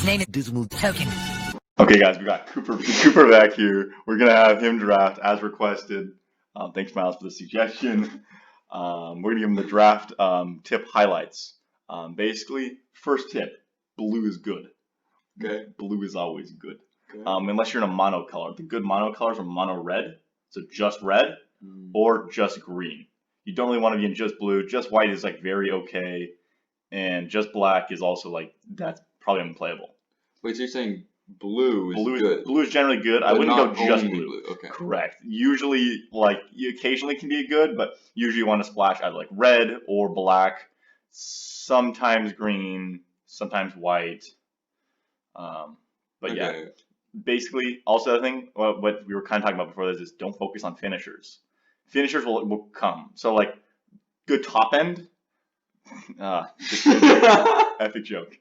name is Dismal Token. Okay, guys, we got Cooper back here. We're gonna have him draft as requested. Thanks, Miles, for the suggestion. We're gonna give him the draft tip highlights. Basically, first tip: blue is good. Okay. Blue is always good. Okay. Unless you're in a monocolor. The good monocolors are mono red, so just red, or just green. You don't really want to be in just blue. Just white is like very okay, and just black is also like that's probably unplayable. Wait, so you're saying blue is good? Blue is generally good. I But wouldn't go not just only blue. Okay. Correct. Usually, like you occasionally can be good, but usually you want to splash either like red or black, sometimes green, sometimes white. But yeah, basically, also the thing what we were kind of talking about before this is don't focus on finishers. Finishers will come. So like good top end. Epic joke.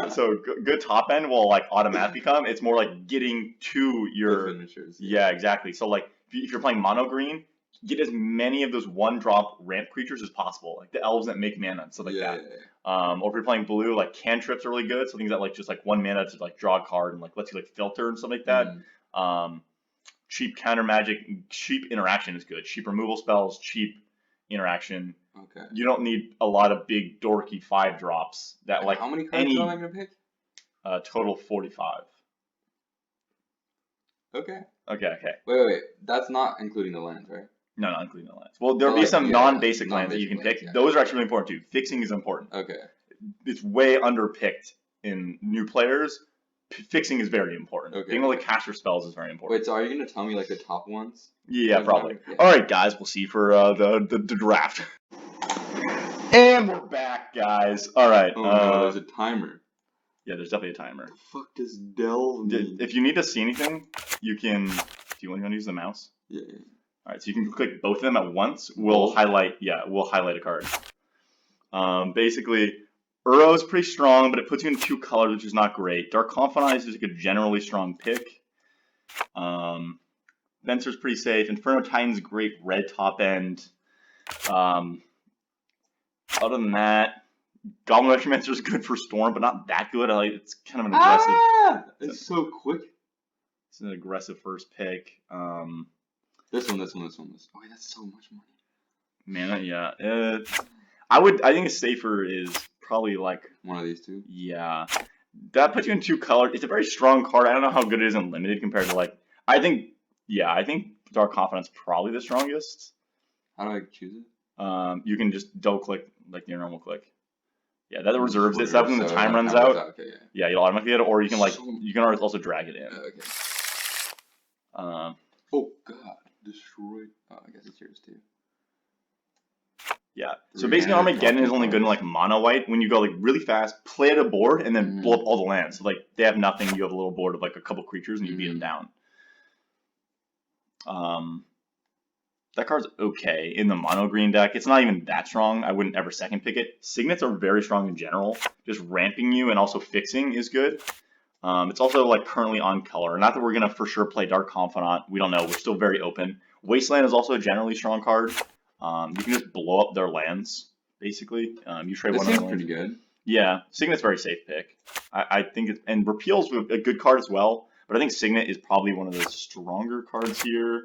So good top end will like automatically come. It's more like getting to your finishers. Yeah, exactly. So like if you're playing mono green, get as many of those one drop ramp creatures as possible, like the elves that make mana and stuff like that. Or if you're playing blue, like cantrips are really good. So things that like just like 1 mana to like draw a card and like lets you like filter and stuff like that. Cheap counter magic, cheap interaction is good. Cheap removal spells, cheap interaction. Okay. You don't need a lot of big dorky 5 drops that like how many cards am I gonna pick? Total 45. Okay. Okay. Wait. That's not including the lands, right? No, not including the lands. Well, there'll be some non-basic lands that you can pick. Yeah. Those are actually really important too. Fixing is important. Okay. It's way underpicked in new players. Fixing is very important. Okay. Being able to cast your spells is very important. Wait, so are you gonna tell me like the top ones? Yeah, probably. Yeah. All right, guys, we'll see you for the draft. And we're back, guys. All right. Oh no, there's a timer. Yeah, there's definitely a timer. The fuck does delve mean? If you need to see anything, you can. Do you want to use the mouse? Yeah. All right, so you can click both of them at once. We'll highlight a card. Basically, Uro is pretty strong, but it puts you in 2 colors, which is not great. Dark Confidant is like a generally strong pick. Venser's pretty safe. Inferno Titan's great red top end. Other than that, Goblin Necromancer is good for Storm, but not that good. It's kind of an aggressive. It's so quick. It's an aggressive first pick. This one. Oh, wait, that's so much money. Man, yeah. I think a safer is probably like one of these two. Yeah, that puts you in 2 colors. It's a very strong card. I don't know how good it is in limited compared to like. I think Dark Confidant's probably the strongest. How do I choose it? You can just double click like your normal click. Yeah, that reserves it. So when the time runs out, okay, yeah, you'll automatically get it, or you can like you can also drag it in. Okay. Oh God, destroyed. Oh, I guess it's yours too. Yeah. So basically, Armageddon is only good in like mono white. When you go like really fast, play at a board, and then blow up all the lands. So like they have nothing. You have a little board of like a couple creatures, and you beat them down. That card's okay in the mono green deck. It's not even that strong. I wouldn't ever second pick it. Signets are very strong in general. Just ramping you and also fixing is good. It's also like currently on color. Not that we're gonna for sure play Dark Confidant. We don't know. We're still very open. Wasteland is also a generally strong card. You can just blow up their lands basically. You trade one of them. Pretty good. Yeah, Signet's a very safe pick. I think and Repeal's a good card as well. But I think Signet is probably one of the stronger cards here.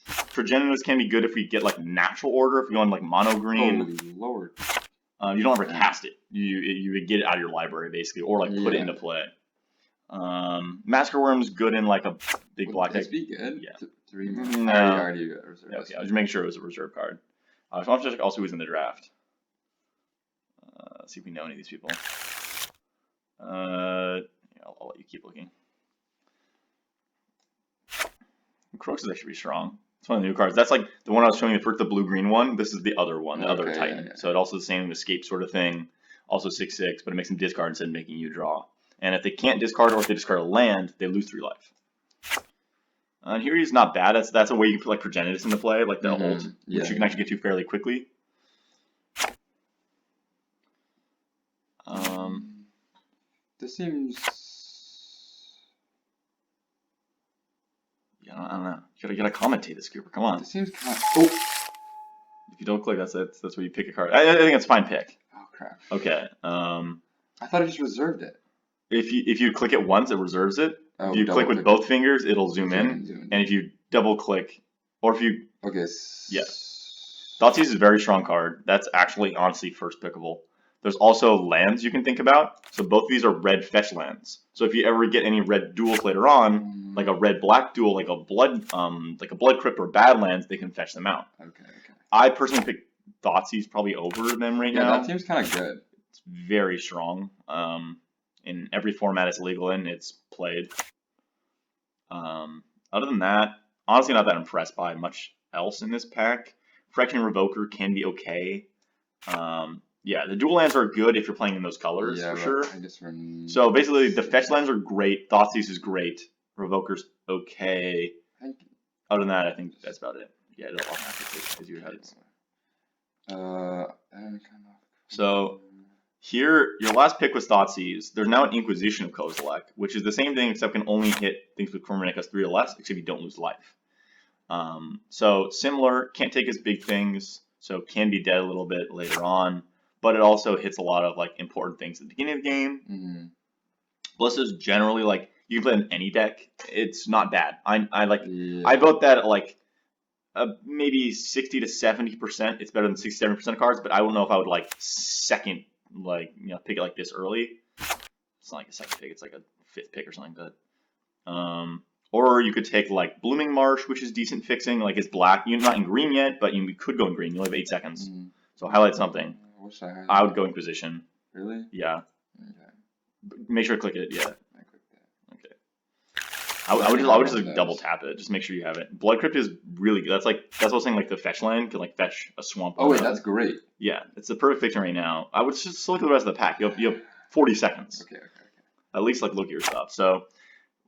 Progenitus can be good if we get like natural order. If we go on like mono green. Holy Lord. You don't ever cast it. You get it out of your library basically, or like put it into play. Massacre Worm's good in like a big black deck. Be good. Yeah. 3 No. mana. I already got reserved. Okay, I was just making sure it was a reserve card. So I'll check also who's in the draft. Let's see if we know any of these people. I'll let you keep looking. Crooks is actually strong. It's one of the new cards. That's like the one I was showing you, the blue-green one. This is the other one, the other Titan. Yeah. So it also the same escape sort of thing. Also 6/6, but it makes them discard instead of making you draw. And if they can't discard, or if they discard a land, they lose 3 life. And here he's not bad. That's a way you can put like Progenitus into play, like the ult, which you can actually get to fairly quickly. This seems. I don't know. You gotta commentate this, Cooper. Come on. This seems kind of. Oh. If you don't click, that's where you pick a card. I think it's a fine pick. Oh crap. Okay. I thought I just reserved it. If you click it once, it reserves it. Oh, If you click with both fingers, it'll zoom Okay, in. zoom in. And if you double click, or if you Okay. yeah. Thoughtseize is a very strong card. That's actually honestly first pickable. There's also lands you can think about. So both of these are red fetch lands. So if you ever get any red duels later on, like a red-black duel, like a blood crypt or badlands, they can fetch them out. Okay. I personally pick Thoughtseize probably over them right now. Yeah, that seems kind of good. It's very strong. In every format it's legal in, it's played. Other than that, honestly not that impressed by much else in this pack. Phyrexian Revoker can be okay. Yeah, the dual lands are good if you're playing in those colors, for sure. I guess So basically, the fetch lands are great. Thoughtseize is great. Revoker's okay. Other than that, I think that's about it. Yeah, it'll automatically because you had it. So here, your last pick was Thoughtseize. There's now an Inquisition of Kozilek, which is the same thing except can only hit things with Cormoranicus 3 or less, except you don't lose life. So similar, can't take as big things, so can be dead a little bit later on, but it also hits a lot of like important things at the beginning of the game. Ballista's generally like you can play in any deck. It's not bad. I vote that at like maybe 60 to 70%. It's better than 60-70% of cards, but I don't know if I would like second pick it like this early. It's not like a second pick. It's like a fifth pick or something. But or you could take like Blooming Marsh, which is decent fixing. Like it's black. You're not in green yet, but you could go in green. You only have 8 seconds. So highlight something. I would go Inquisition. Really? Yeah. Okay. Make sure to click it. Yeah. I clicked that. Okay. I would just like double tap it. Just make sure you have it. Blood Crypt is really good. That's what I was saying. Like the fetch land can like fetch a swamp. Oh wait, that's great. Yeah, it's the perfect fixing right now. I would just look at the rest of the pack. You have 40 seconds. Okay. At least like look at your stuff. So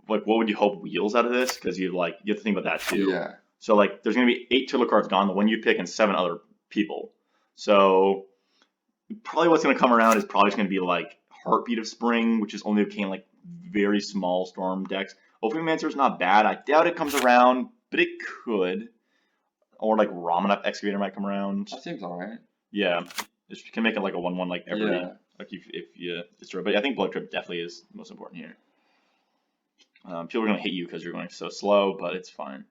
like what would you hope wheels out of this? Because you have to think about that too. Yeah. So like there's gonna be 8 Tiller cards gone, the one you pick, and 7 other people. So probably what's gonna come around is probably just gonna be like Heartbeat of Spring, which is only okay in like very small storm decks. Ophiomancer is not bad. I doubt it comes around, but it could. Or like Ramunap Excavator might come around. That seems alright. Yeah, you can make it like a 1/1 like every like if you destroy. But I think Blood Crypt definitely is the most important here. People are gonna hate you because you're going so slow, but it's fine.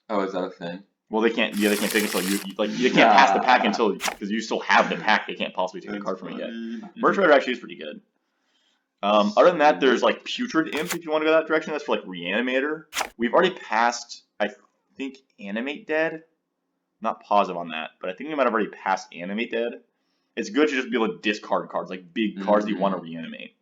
Oh, is that a thing? Well, they can't. Yeah, they can't take it until you can't pass the pack until because you still have the pack. They can't possibly take the card from it yet. Merge Rider actually is pretty good. Other than that, there's like Putrid Imp if you want to go that direction. That's for like Reanimator. We've already passed, I think, Animate Dead. Not positive on that, but I think we might have already passed Animate Dead. It's good to just be able to discard cards, like big cards that you want to reanimate.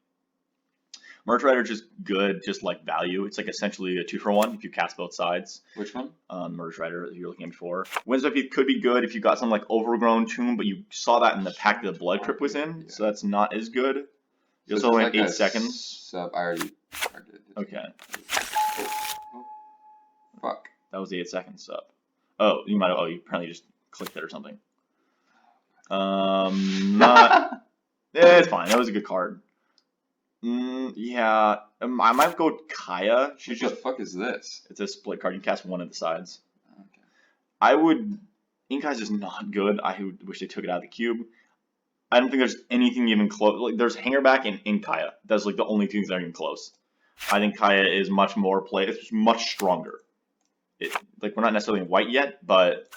Merge Rider is just good, just like value. It's like essentially a 2-for-1 if you cast both sides. Which one? Merge Rider that you're looking at before. Windswept could be good if you got some like Overgrown Tomb, but you saw that in the pack that the Blood Crypt was in, so that's not as good. You also only have 8 seconds. Sub, I already targeted it. Okay. Oh. Fuck. That was the 8 seconds sub. Oh, you might have. Oh, you apparently just clicked it or something. Not. It's fine. That was a good card. Yeah. I might go with Kaya. What the fuck is this? It's a split card. You can cast one of the sides. Okay. I would. Inkai's just not good. I wish they took it out of the cube. I don't think there's anything even close. Like there's Hangerback and Inkaya. That's like the only things that are even close. I think Kaya is much more played. It's much stronger. Like we're not necessarily in white yet, but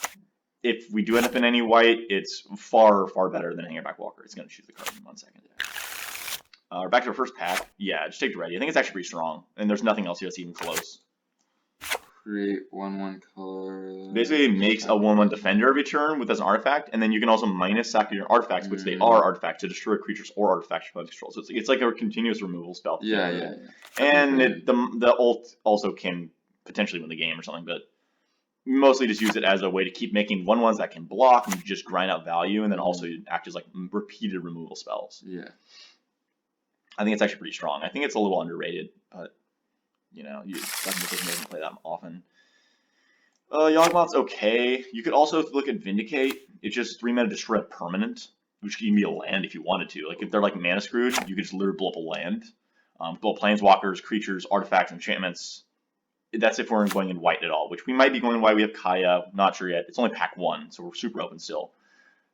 if we do end up in any white, it's far better than Hangerback Walker. It's gonna choose the card in 1 second. Back to our first pack. Yeah, just take Ready. I think it's actually pretty strong, and there's nothing else here that's even close. Create 1/1 color. Basically, it makes a 1/1 defender every turn with as an artifact, and then you can also minus sack your artifacts, which they are artifacts, to destroy creatures or artifacts your opponent controls. So it's like a continuous removal spell. Yeah. And the ult also can potentially win the game or something, but mostly just use it as a way to keep making 1/1s that can block and just grind out value, and then also act as like repeated removal spells. Yeah. I think it's actually pretty strong. I think it's a little underrated, but you know, doesn't play that often. Yawgmoth's okay. You could also look at Vindicate. It's just 3-mana destroy a permanent, which can be a land if you wanted to. Like if they're like mana screwed, you could just literally blow up a land. Blow up planeswalkers, creatures, artifacts, enchantments. That's if we're going in white at all, which we might be going in white. We have Kaya, not sure yet. It's only pack 1, so we're super open still.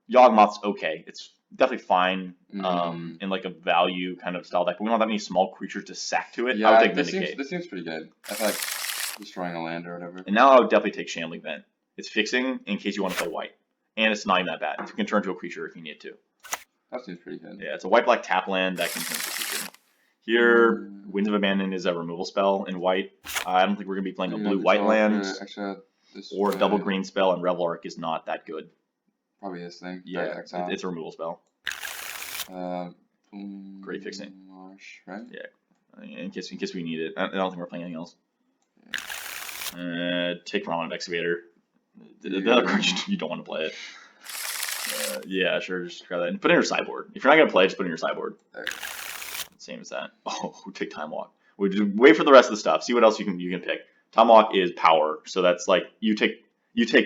Yawgmoth's okay. It's definitely fine Mm. in like a value kind of style deck, but we don't have that many small creatures to sack to it. I Yeah, would take this Vindicate. seems pretty good. I feel like destroying a land or whatever. And now I would definitely take Shambling Vent. It's fixing in case you want to play white. And it's not even that bad. You can turn to a creature if you need to. That seems pretty good. Yeah, it's a white-black tap land that can turn to a creature. Here, Winds of Abandon is a removal spell in white. I don't think we're going to be playing a blue-white land. Or a double green spell, and Revel Arc is not that good. Probably this thing. Yeah, it's a removal spell. Great fixing. Marsh, right? Yeah, in case we need it. I don't think we're playing anything else. Take Ramen Excavator. The other card, you don't want to play it. Yeah, sure, just grab that. And put it in your sideboard. If you're not going to play it, just put it in your sideboard. Same as that. Oh, take Time Walk. We just wait for the rest of the stuff. See what else you can pick. Time Walk is power, so that's like you take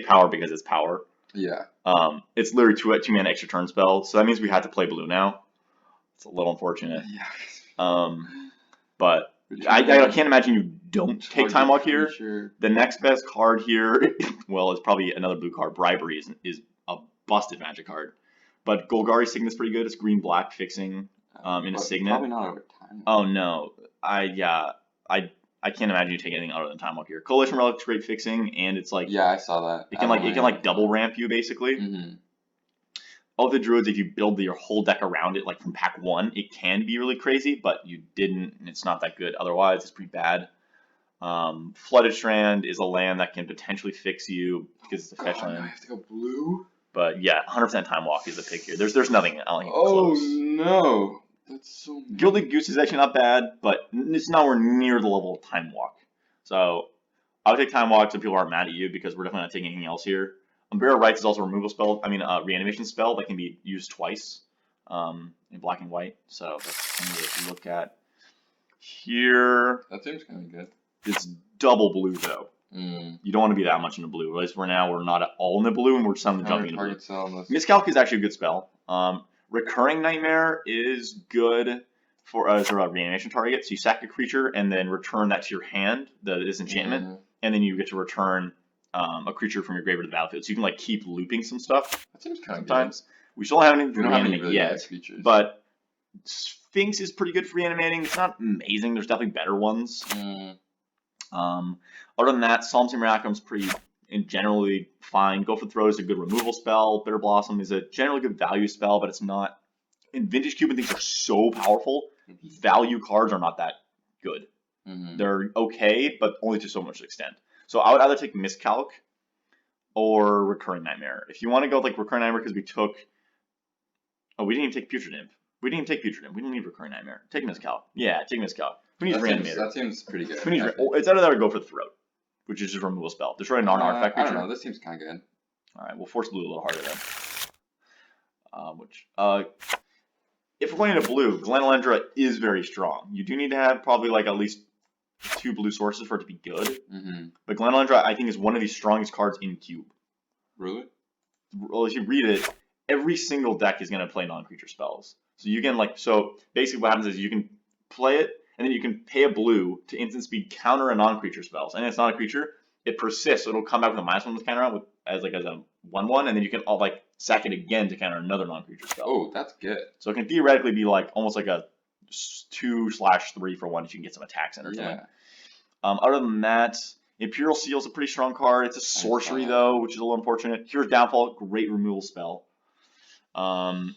power because it's power. Yeah. It's literally two mana extra turn spell, so that means we have to play blue now. It's a little unfortunate. Yeah. But I can't imagine you don't take Time Walk here. The next best card here, well, it's probably another blue card. Bribery is a busted Magic card, but Golgari Signet's pretty good. It's green-black fixing in a Signet. Probably not over time. Oh no, I can't imagine you take anything other than Time Walk here. Coalition Relic's great fixing, and it's like I saw that. It can like double ramp you basically. Mm-hmm. All the Druids, if you build your whole deck around it, like from pack 1, it can be really crazy, but you didn't, and it's not that good. Otherwise, it's pretty bad. Flooded Strand is a land that can potentially fix you because it's a fetch land. I have to go blue. But yeah, 100% Time Walk is the pick here. There's nothing close. Oh no, that's so. Gilded Goose is actually not bad, but it's nowhere near the level of Time Walk. So I would take Time Walk so people aren't mad at you because we're definitely not taking anything else here. Unburial Rites is also a removal spell. Reanimation spell that can be used twice in black and white. So that's something to look at. Here, That seems kind of good. It's double blue though. You don't want to be that much into blue. At least we're not at all in the blue, and we're suddenly jumping into blue. Miscalc is actually a good spell. Recurring Nightmare is good for as a reanimation target. So you sack a creature and then return that to your hand, this enchantment, and then you get to return a creature from your graveyard to the battlefield. So you can like keep looping some stuff. That seems kind of sometimes. We still haven't reanimated really yet, but Sphinx is pretty good for reanimating. It's not amazing. There's definitely better ones. Other than that, Psalm Simulacrum is pretty generally fine. Go for Throw is a good removal spell. Bitter Blossom is a generally good value spell, but it's not. In Vintage Cube, things are so powerful. Value cards are not that good. They're okay, but only to so much extent. So I would either take Miscalc or Recurring Nightmare. If you want to go like Recurring Nightmare because we took... Oh, we didn't even take Putrid Imp. We didn't take Putrid Imp. We didn't need Recurring Nightmare. Take Miscalc. Yeah, take Miscalc. Who needs Reanimator? That seems pretty good. It's either that or go for Throat, which is just a removal spell. Destroy a non-artifact creature. I don't know. This seems kind of good. Alright, we'll force blue a little harder then. If we're going into blue, Glenalendra is very strong. You do need to have probably like at least 2 blue sources for it to be good. But Glenalendra, I think, is one of the strongest cards in Cube. Really? Well, if you read it, every single deck is going to play non-creature spells. So you can so basically what happens is you can play it, and then you can pay a blue to instant speed counter a non-creature spells. And it's not a creature, it persists, so it'll come back with a -1 with counter as a 1/1, and then you can sack it again to counter another non-creature spell. Oh, that's good. So it can theoretically be like almost like a 2/3 for 1 if you can get some attacks in or something. Other than that, Imperial Seal is a pretty strong card. It's a sorcery though, which is a little unfortunate. Here's Downfall, great removal spell. Other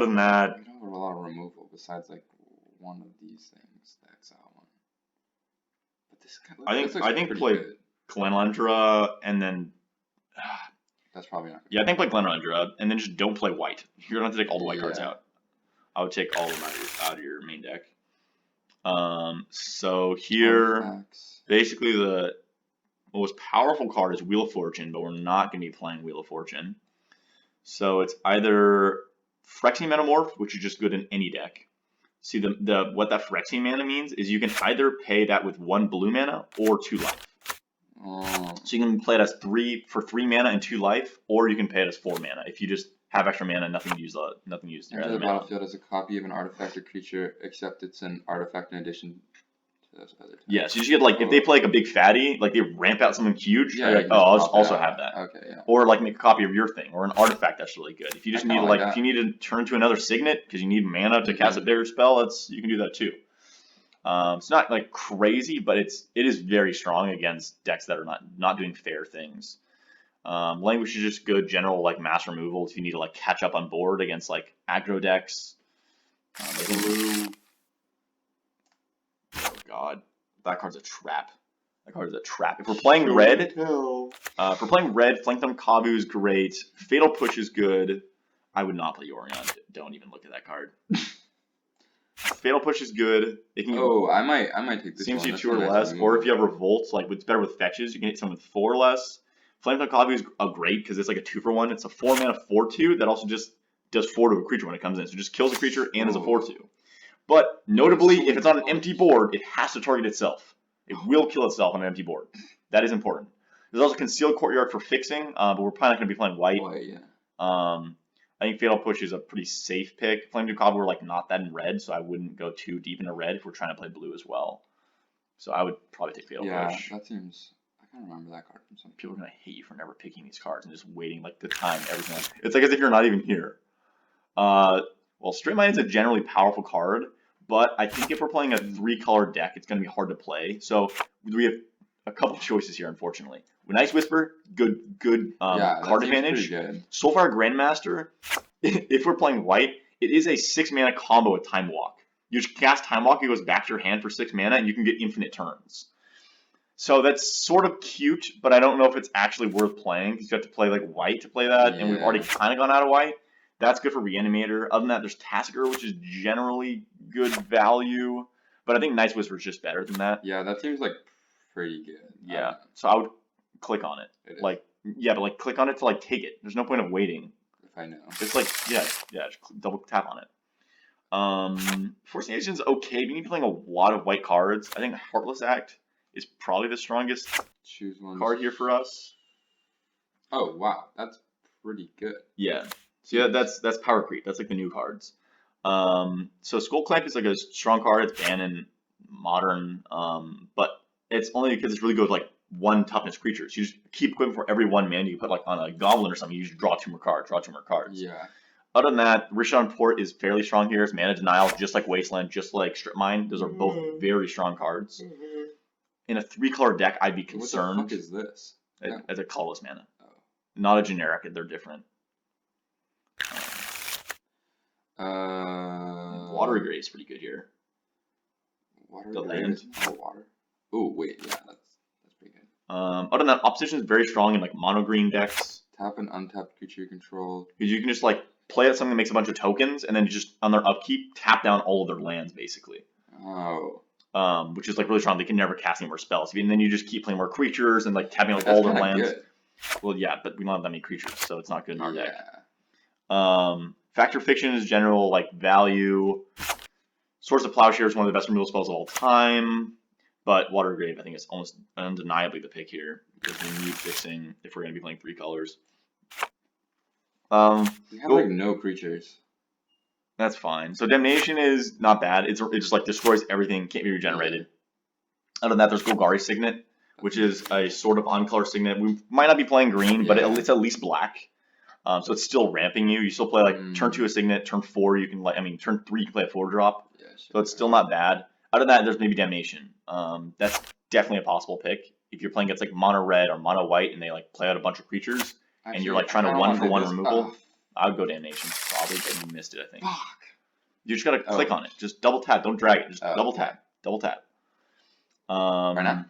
than that, we don't have a lot of removal besides like one of these things, the Exile one. But this I think play Glenalendra and then. That's probably not good. Yeah, I think play Glenalendra and then just don't play white. You're gonna have to take all the white cards out. I would take all of them out of your main deck. So here, basically the most powerful card is Wheel of Fortune, but we're not going to be playing Wheel of Fortune. So it's either Phyrexian Metamorph, which is just good in any deck. See, what that Phyrexian mana means is you can either pay that with 1 blue mana or 2 life. So you can play it as 3 mana and 2 life, or you can pay it as 4 mana if you just have extra mana, nothing used. Enter the battlefield as a copy of an artifact or creature, except it's an artifact in addition to those other types. Yeah, so you just get like if they play like a big fatty, like they ramp out something huge. Yeah, You're you like, can oh, just I'll just pop it also out. have that. Okay, yeah. Or like make a copy of your thing, or an artifact that's really good. If you just I need to kinda like, like if you need to turn to another signet because you need mana to cast a bigger spell, you can do that too. It's not like crazy, but it is very strong against decks that are not doing fair things. Language is just good general like mass removal if you need to like catch up on board against like aggro decks. Blue. Oh god, that card's a trap. That card is a trap. If we're playing red, Flankdom Kabu is great. Fatal Push is good. I would not play Yorion. Don't even look at that card. Fatal Push is good. It can I might take this seems one. you That's 2 a or nice less, removal. or if you have Revolt, like it's better with fetches, you can hit someone with 4 or less. Flankdom Kabu is great because it's like a 2-for-1. It's a 4 mana 4/2 that also just does 4 to a creature when it comes in. So it just kills a creature and is a 4/2. But notably, if it's on an empty board, it has to target itself. It will kill itself on an empty board. That is important. There's also Concealed Courtyard for fixing, but we're probably not going to be playing white. Yeah. I think Fatal Push is a pretty safe pick. Flankdom Kabu we're like not that in red, so I wouldn't go too deep into red if we're trying to play blue as well. So I would probably take Fatal Push. That seems. I can't remember that card from something. People are gonna hate you for never picking these cards and just waiting like the time everything. It's like as if you're not even here. Well, Straight Line is a generally powerful card, but I think if we're playing a 3-color deck, it's gonna be hard to play. So we have a couple choices here, unfortunately. With Nice Whisper, good card advantage. Soulfire Grandmaster, if we're playing white, it is a 6-mana combo with Time Walk. You just cast Time Walk, it goes back to your hand for 6 mana, and you can get infinite turns. So that's sort of cute, but I don't know if it's actually worth playing because you have to play like white to play that, and we've already kind of gone out of white. That's good for Reanimator. Other than that, there's Tasker, which is generally good value, but I think Nice Whisper is just better than that. Yeah, that seems like pretty good. Yeah, so I would click on it. But like click on it to like take it. There's no point of waiting. If I know. It's like just double tap on it. Force Nation's okay. You need to be playing a lot of white cards. I think Heartless Act is probably the strongest card here for us. Oh wow, that's pretty good. Yeah. So yeah, that's Power Creep. That's like the new cards. So Skull Clamp is like a strong card. It's banned in Modern, but it's only because it's really good with like 1 toughness creatures. You just keep equipping for every 1 mana you put like on a Goblin or something. You just draw 2 more cards. Yeah. Other than that, Rishon Port is fairly strong here. It's mana denial, just like Wasteland, just like Strip Mine. Those are both very strong cards. In a 3-color deck, I'd be concerned. What the fuck is this? As a colorless mana. Not a generic, they're different. Watery Grave is pretty good here. Water land. Water. Oh wait, yeah, that's pretty good. Other than that, opposition is very strong in like mono green decks. Tap an untapped creature you control. Because you can just like play out something that makes a bunch of tokens, and then just on their upkeep tap down all of their lands basically. Oh. Which is like really strong. They can never cast any more spells, and then you just keep playing more creatures and like tapping like all their lands. Good. Well, yeah, but we don't have that many creatures, so it's not good in our deck. Factor Fiction is general like value. Swords of Plowshare is one of the best removal spells of all time, but Watery Grave I think is almost undeniably the pick here because we need fixing if we're going to be playing 3 colors. We have like no creatures. That's fine. So Damnation is not bad. It just like destroys everything, can't be regenerated. Other than that, there's Golgari Signet, which is a sort of on-color signet. We might not be playing green, but it's at least black. So it's still ramping you. You still play like turn 2 a signet, turn 4 you can turn 3 you can play a 4-drop. Yeah, sure. So it's still not bad. Other than that, there's maybe Damnation. That's definitely a possible pick. If you're playing against like mono red or mono white and they like play out a bunch of creatures and you're like trying to 1-for-1 removal, I would go Damnation probably, but you missed it I think. Fuck. You just gotta click on it. Just double tap. Don't drag it. Just double tap. Double tap. Right now?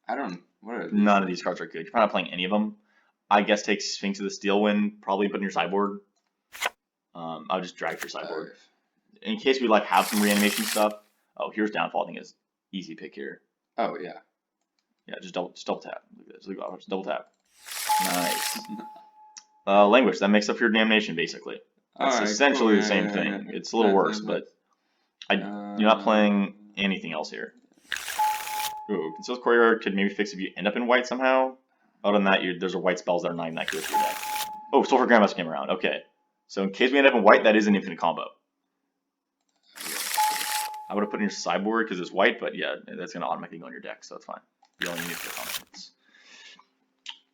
I don't. What are these? None of these cards are good. You're probably not playing any of them. I guess take Sphinx of the Steelwind. Probably put in your sideboard. I'll just drag your sideboard. In case we like have some reanimation stuff. Oh, here's Downfall. I think is easy pick here. Oh yeah. Yeah, just double tap. Look at this. Look at this. Double tap. Nice. Language. That makes up your Damnation basically. That's essentially the same thing. It's a little worse, but you're not playing anything else here. Ooh, Concealed Courtyard could maybe fix if you end up in white somehow. Other than that, there's white spells that are not even that good for your deck. Oh, Sulfur Grandmaster came around. Okay. So in case we end up in white, that is an infinite combo. I would have put in your sideboard because it's white, but yeah, that's gonna automatically go in your deck, so it's fine. You only need to click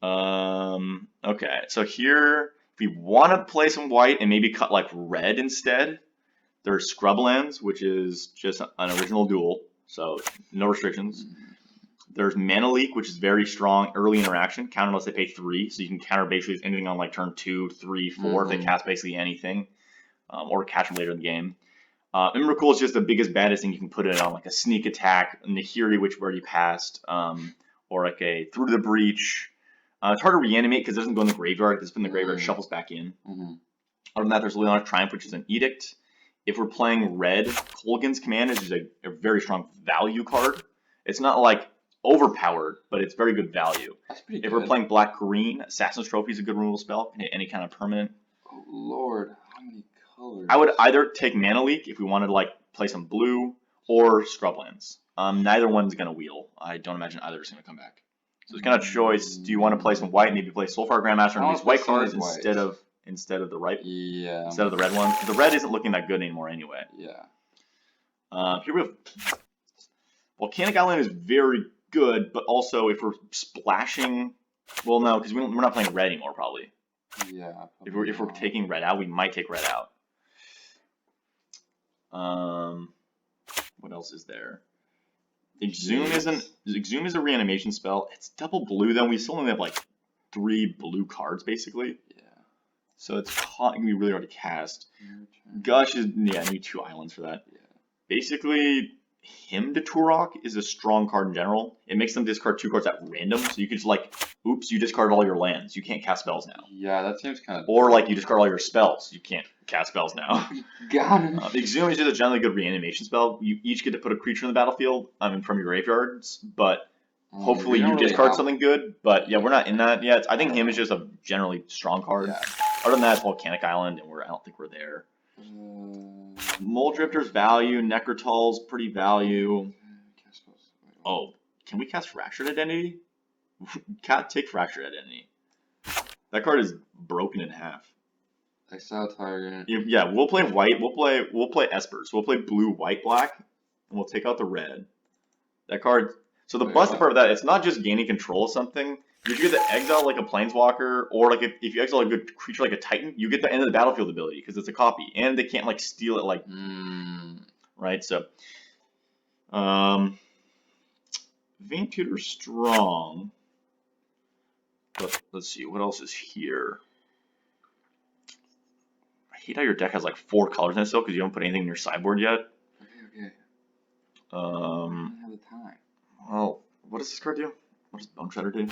on it. Okay, so here, if we want to play some white and maybe cut like red instead, there's Scrublands, which is just an original duel, so no restrictions. There's Mana Leak, which is very strong early interaction, counter unless they pay 3, so you can counter basically anything on like turn 2, 3, 4 if they cast basically anything, or catch them later in the game. Emrakul is just the biggest, baddest thing you can put it on, like a sneak attack, Nahiri, which we already passed, or like a Through the Breach. It's hard to reanimate because it doesn't go in the graveyard. If it's been in the graveyard, it shuffles back in. Other than that, there's Leonar's Triumph, which is an Edict. If we're playing red, Kolaghan's Command is just a very strong value card. It's not like overpowered, but it's very good value. That's pretty If good. we're playing black-green, Assassin's Trophy is a good removal spell. Can hit any kind of permanent. Oh lord, how many colors? I would either take Mana Leak if we wanted to like play some blue, or Scrublands. Neither one's gonna wheel. I don't imagine either is gonna come back. So it's kind of choice. Do you want to play some white? Maybe play Soulfire Grandmaster and these white cards instead of the right. Yeah. Instead of the red ones. The red isn't looking that good anymore anyway. Yeah. Here we have Volcanic Island is very good, but also if we're splashing, well, no, because we're not playing red anymore probably. Yeah. If we're taking red out, we might take red out. What else is there? Exhume is a reanimation spell. It's double blue though. We still only have like 3 blue cards basically. Yeah. So it's gonna be really hard to cast. Gush is I need 2 islands for that. Yeah. Basically, Hymn to Turok is a strong card in general. It makes them discard 2 cards at random, so you could just like, oops, you discard all your lands. You can't cast spells now. Yeah, that seems kind of. Or like you discard all your spells. You can't cast spells now. Got him. Exhume is just a generally good reanimation spell. You each get to put a creature in the battlefield, from your graveyards, but hopefully you discard something good. But yeah, we're not in that yet. I think Hymn is just a generally strong card. Yeah. Other than that, it's Volcanic Island, and I don't think we're there. Muldrifter's value, Necrotal's pretty value. Oh, can we cast Fractured Identity? Can't take Fractured Identity. That card is broken in half. Exile target. Yeah, we'll play white. We'll play Espers. We'll play blue, white, black, and we'll take out the red. That card. So the busted part of that, it's not just gaining control of something. You get to exile like a Planeswalker, or like if you exile a good creature like a Titan, you get the end of the battlefield ability because it's a copy, and they can't like steal it like right. So, Vayne Tutor's strong, but let's see what else is here. I hate how your deck has like 4 colors in it still because you haven't put anything in your sideboard yet. Okay. I don't have the time. Well, what does this card do? What does Bone Shredder do?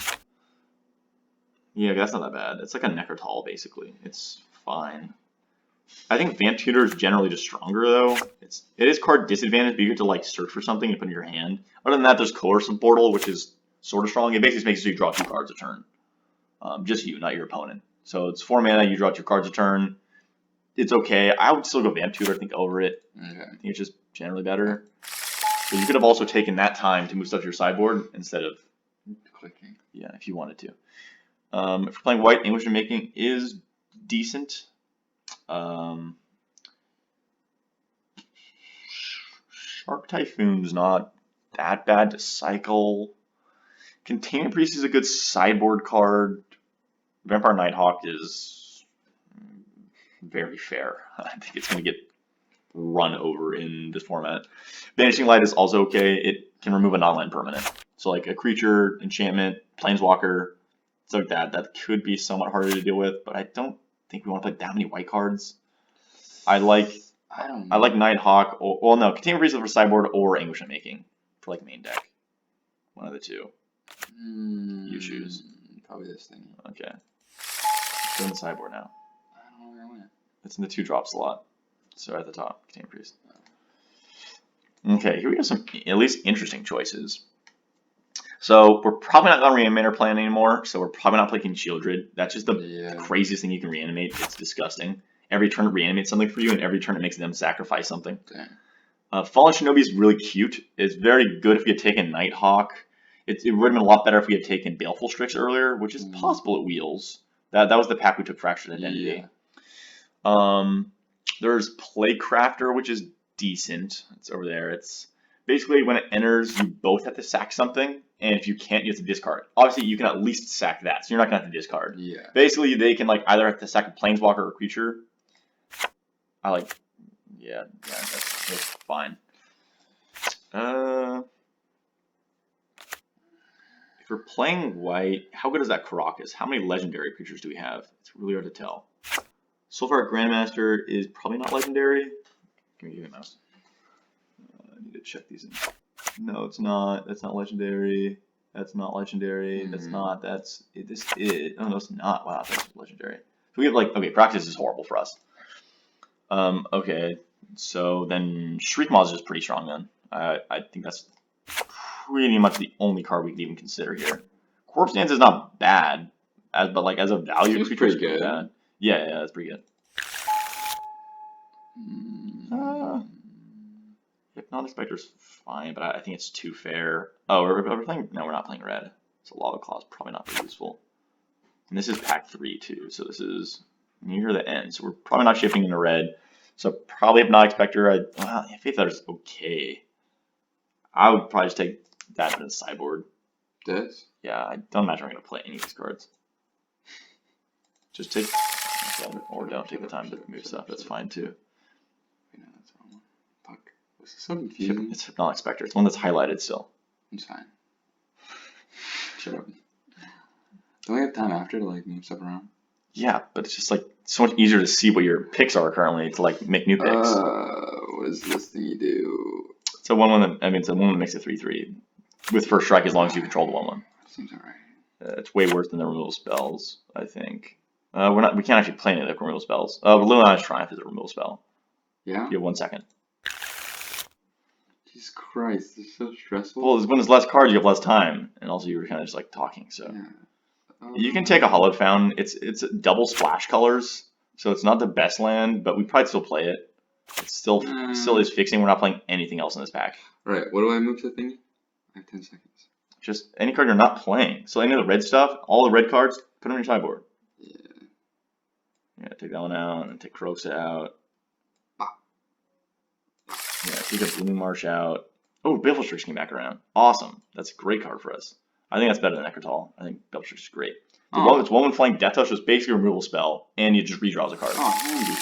Yeah, that's not that bad. It's like a Necrotal, basically. It's fine. I think Vayne Tutor is generally just stronger, though. It is card disadvantage, but you get to like search for something and put in your hand. Other than that, there's Coercive Portal, which is sort of strong. It basically makes it so you draw 2 cards a turn. Just you, not your opponent. So it's 4 mana, you draw 2 cards a turn. It's okay. I would still go Vayne Tutor, I think, over it. Okay. I think it's just generally better. But you could have also taken that time to move stuff to your sideboard instead of Clicking. Yeah, if you wanted to. If we're playing white, English Making is decent. Shark Typhoon's not that bad to cycle. Containment Priest is a good sideboard card. Vampire Nighthawk is very fair. I think it's going to get run over in this format. Vanishing Light is also okay. It can remove a non-land permanent. So like a creature, enchantment, planeswalker, stuff like that could be somewhat harder to deal with, but I don't think we want to play that many white cards. I like Nighthawk, Containment Priest for sideboard or Anguish of Making for like main deck. One of the two. You choose. Probably this thing. Okay. It's in the sideboard now. I don't know where I went. It's in the 2-drop slot. So at the top, Containment Priest. Okay, here we have some at least interesting choices. So we're probably not going to reanimate our plan anymore. So we're probably not playing Shieldred. That's just the craziest thing you can reanimate. It's disgusting. Every turn it reanimates something for you, and every turn it makes them sacrifice something. Fallen Shinobi is really cute. It's very good if we had taken Nighthawk. It would have been a lot better if we had taken Baleful Strix earlier, which is possible at Wheels. That was the pack we took Fractured Identity. There's Playcrafter, which is decent. It's over there. It's basically when it enters, you both have to sack something, and if you can't, you have to discard. Obviously, you can at least sack that, so you're not gonna have to discard. Yeah. Basically, they can like either have to sack a planeswalker or a creature. Yeah, that's fine. If we're playing white, how good is that Karakas? How many legendary creatures do we have? It's really hard to tell. Soulfire Grandmaster is probably not legendary. Give me a mouse. I need to check these in. No, it's not. That's not legendary. That's not legendary. That's not. This is. Oh, no, it's not. Wow, that's legendary. So we have like, okay, practice is horrible for us. Okay, so then Shriekmaw is just pretty strong then. I think that's pretty much the only card we could even consider here. Corpse Dance is not bad, but like as a value Seems creature, it's pretty pretty good. bad. Yeah, that's pretty good. Hypnotic Spectre's fine, but I think it's too fair. Oh, we're playing. No, we're not playing red. So Lava Claw's probably not very useful. And this is pack 3 too, so this is near the end. So we're probably not shifting into red. So probably Hypnotic Spectre. Well, Faith Letter's okay. I would probably just take that to the sideboard. This? Yeah, I don't imagine we're gonna play any of these cards. Just take, or don't take the time to move stuff. That's fine too. Wait, no, that's the wrong one. Fuck. Was this so confusing? It's Hypnotic Spectre. It's one that's highlighted still. It's fine. Shut up. Don't we have time after to like move stuff around? Yeah, but it's just like so much easier to see what your picks are currently to like make new picks. What does this thingy do? It's a 1/1 that it's a 1/1 that makes it 3/3 with first strike as long as you control the 1/1. Seems alright. It's way worse than the removal spells, I think. We can't actually play any of the removal spells. Liliana's Triumph is a removal spell. Yeah? You have 1 second. Jesus Christ, this is so stressful. Well, when there's less cards, you have less time, and also you were kind of just like talking. So Yeah. you can take a Hallowed Fountain. It's double splash colors, so it's not the best land, but we probably still play it. It still is fixing. We're not playing anything else in this pack. Right, what do I move to the thingy? I have 10 seconds. Just any card you're not playing. So any of the red stuff, all the red cards, put them in your sideboard. Yeah. Yeah, take that one out, and then take Kroxa out. Yeah, take a Blooming Marsh out. Oh, Baleful Strix came back around. Awesome. That's a great card for us. I think that's better than Necrotal. I think Baleful Strix is great. It's 1/1 flying Death Touch, was basically a removal spell, and you just redraws a card. Oh, handy.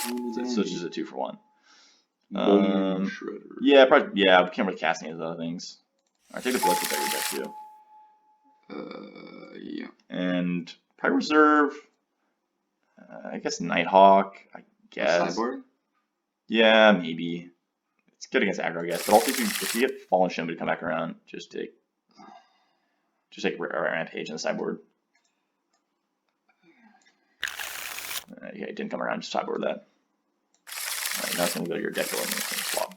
So it's just a 2-for-1. Bone Shredder. Yeah, probably, yeah, we can't really cast any of those other things. Alright, take the Blood Protector deck too. Yeah. And probably reserve. I guess Nighthawk. I guess. Sideboard? Yeah, maybe. It's good against aggro, I guess. But also, if you get Fallen Shimba to come back around, just take Rampage in the sideboard. Yeah, it didn't come around. Just sideboard that. Alright, now it's gonna go to your deck building and swap.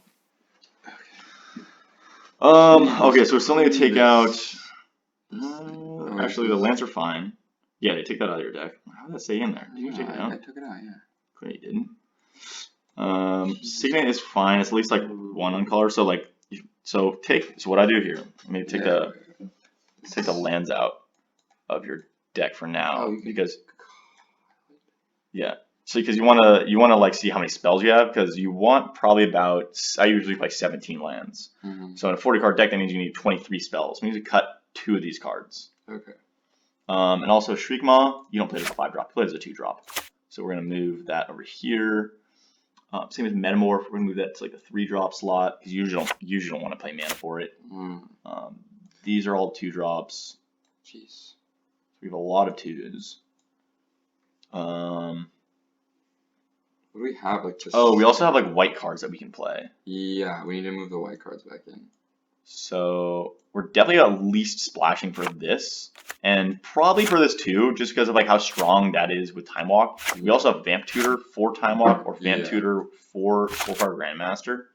Okay, so we still need to take out. Actually, the lands are fine. Yeah, they take that out of your deck. How did that stay in there? Did you take it out? I took it out, yeah. Great, you didn't. Signet is fine. It's at least like 1 on color. So like, so what I do here. Let me take the lands out of your deck for now because yeah. So because you wanna like see how many spells you have because you want probably about I usually play 17 lands. So in a 40 card deck that means you need 23 spells. It means you cut 2 of these cards. Okay. And also Shriekmaw, you don't play it as a 5-drop, you play it as a 2-drop. So we're gonna move that over here. Same as Metamorph, we're gonna move that to like a 3-drop slot because you usually don't want to play mana for it. These are all 2-drops. Jeez. We have a lot of 2s. What do we have like this? Oh, we also have like white cards that we can play. Yeah, we need to move the white cards back in. So we're definitely at least splashing for this, and probably for this too, just because of like how strong that is with Time Walk. We also have Vamp Tutor for Time Walk or Vamp Tutor for Soulfire Grandmaster.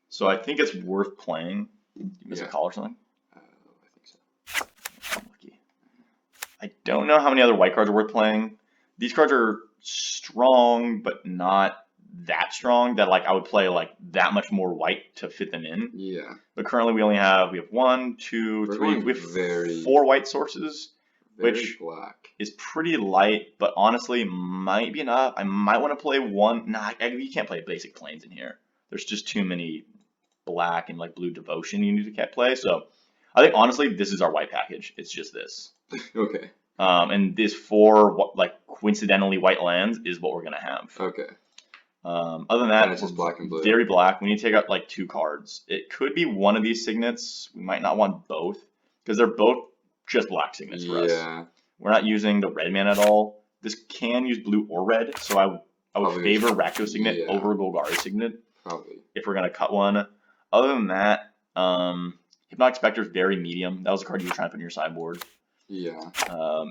So I think it's worth playing. You miss a call or something? I think so. I'm lucky. I don't know how many other white cards are worth playing. These cards are strong, but not that strong that like I would play like that much more white to fit them in. Yeah. But currently we have 1, 2, 3, we have 4 white sources, which black. is pretty light, but honestly might be enough. I might want to play one. Nah, you can't play basic planes in here. there's just too many black and like blue devotion you need to play. So I think honestly this is our white package. It's just this. Okay. And this 4 like coincidentally white lands is what we're gonna have. Okay. Other than that, And it's just black and blue. very black. We need to take out like 2 cards. It could be one of these signets. We might not want both because they're both just black signets for us. Yeah. We're not using the red man at all. This can use blue or red, so I would Probably. favor Rakdos Signet Yeah. over Golgari Signet Probably. if we're gonna cut one. Other than that, Hypnotic Spectre is very medium. That was a card you were trying to put in your sideboard. Yeah.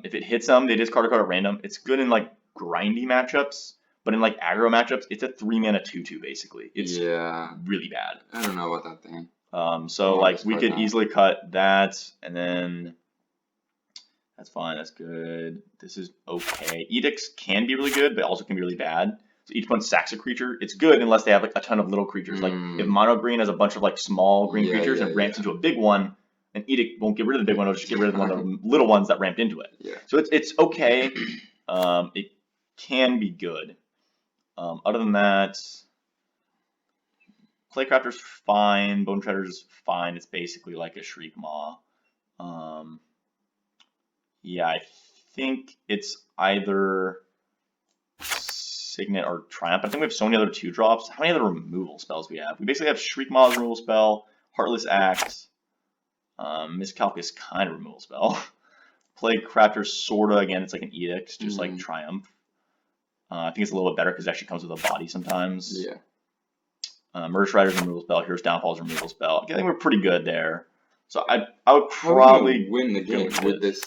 If it hits them, they discard a card at random. It's good in like grindy matchups, but in like aggro matchups, it's a 3-mana 2/2 basically. It's Yeah. really bad. I don't know about that thing. So Yeah, like we discard could that. easily cut that, and then that's fine. That's good. This is okay. Edicts can be really good, but also can be really bad. So each one sacks a creature. It's good unless they have like a ton of little creatures. Like if mono green has a bunch of like small green Yeah, creatures yeah, and ramps yeah. into a big one, an edict won't get rid of the big one. It'll just get rid of one of the little ones that ramped into it. Yeah. So it's okay. It can be good. Other than that, Claycrafter's fine. Bone Treader's fine. It's basically like a Shriek Maw. Yeah, I think it's either Signet or Triumph. I think we have so many other 2-drops. How many other removal spells we have? We basically have Shriek Maw as a removal spell, Heartless Act, Miscalculus kind of removal spell. Plague Crafter sorta, again, it's like an Edict, just like Triumph. I think it's a little bit better because it actually comes with a body sometimes. Yeah. Murder Strider's a removal spell, Hero's Downfall's a removal spell. I think we're pretty good there. So I would How are we probably gonna win the game with with this.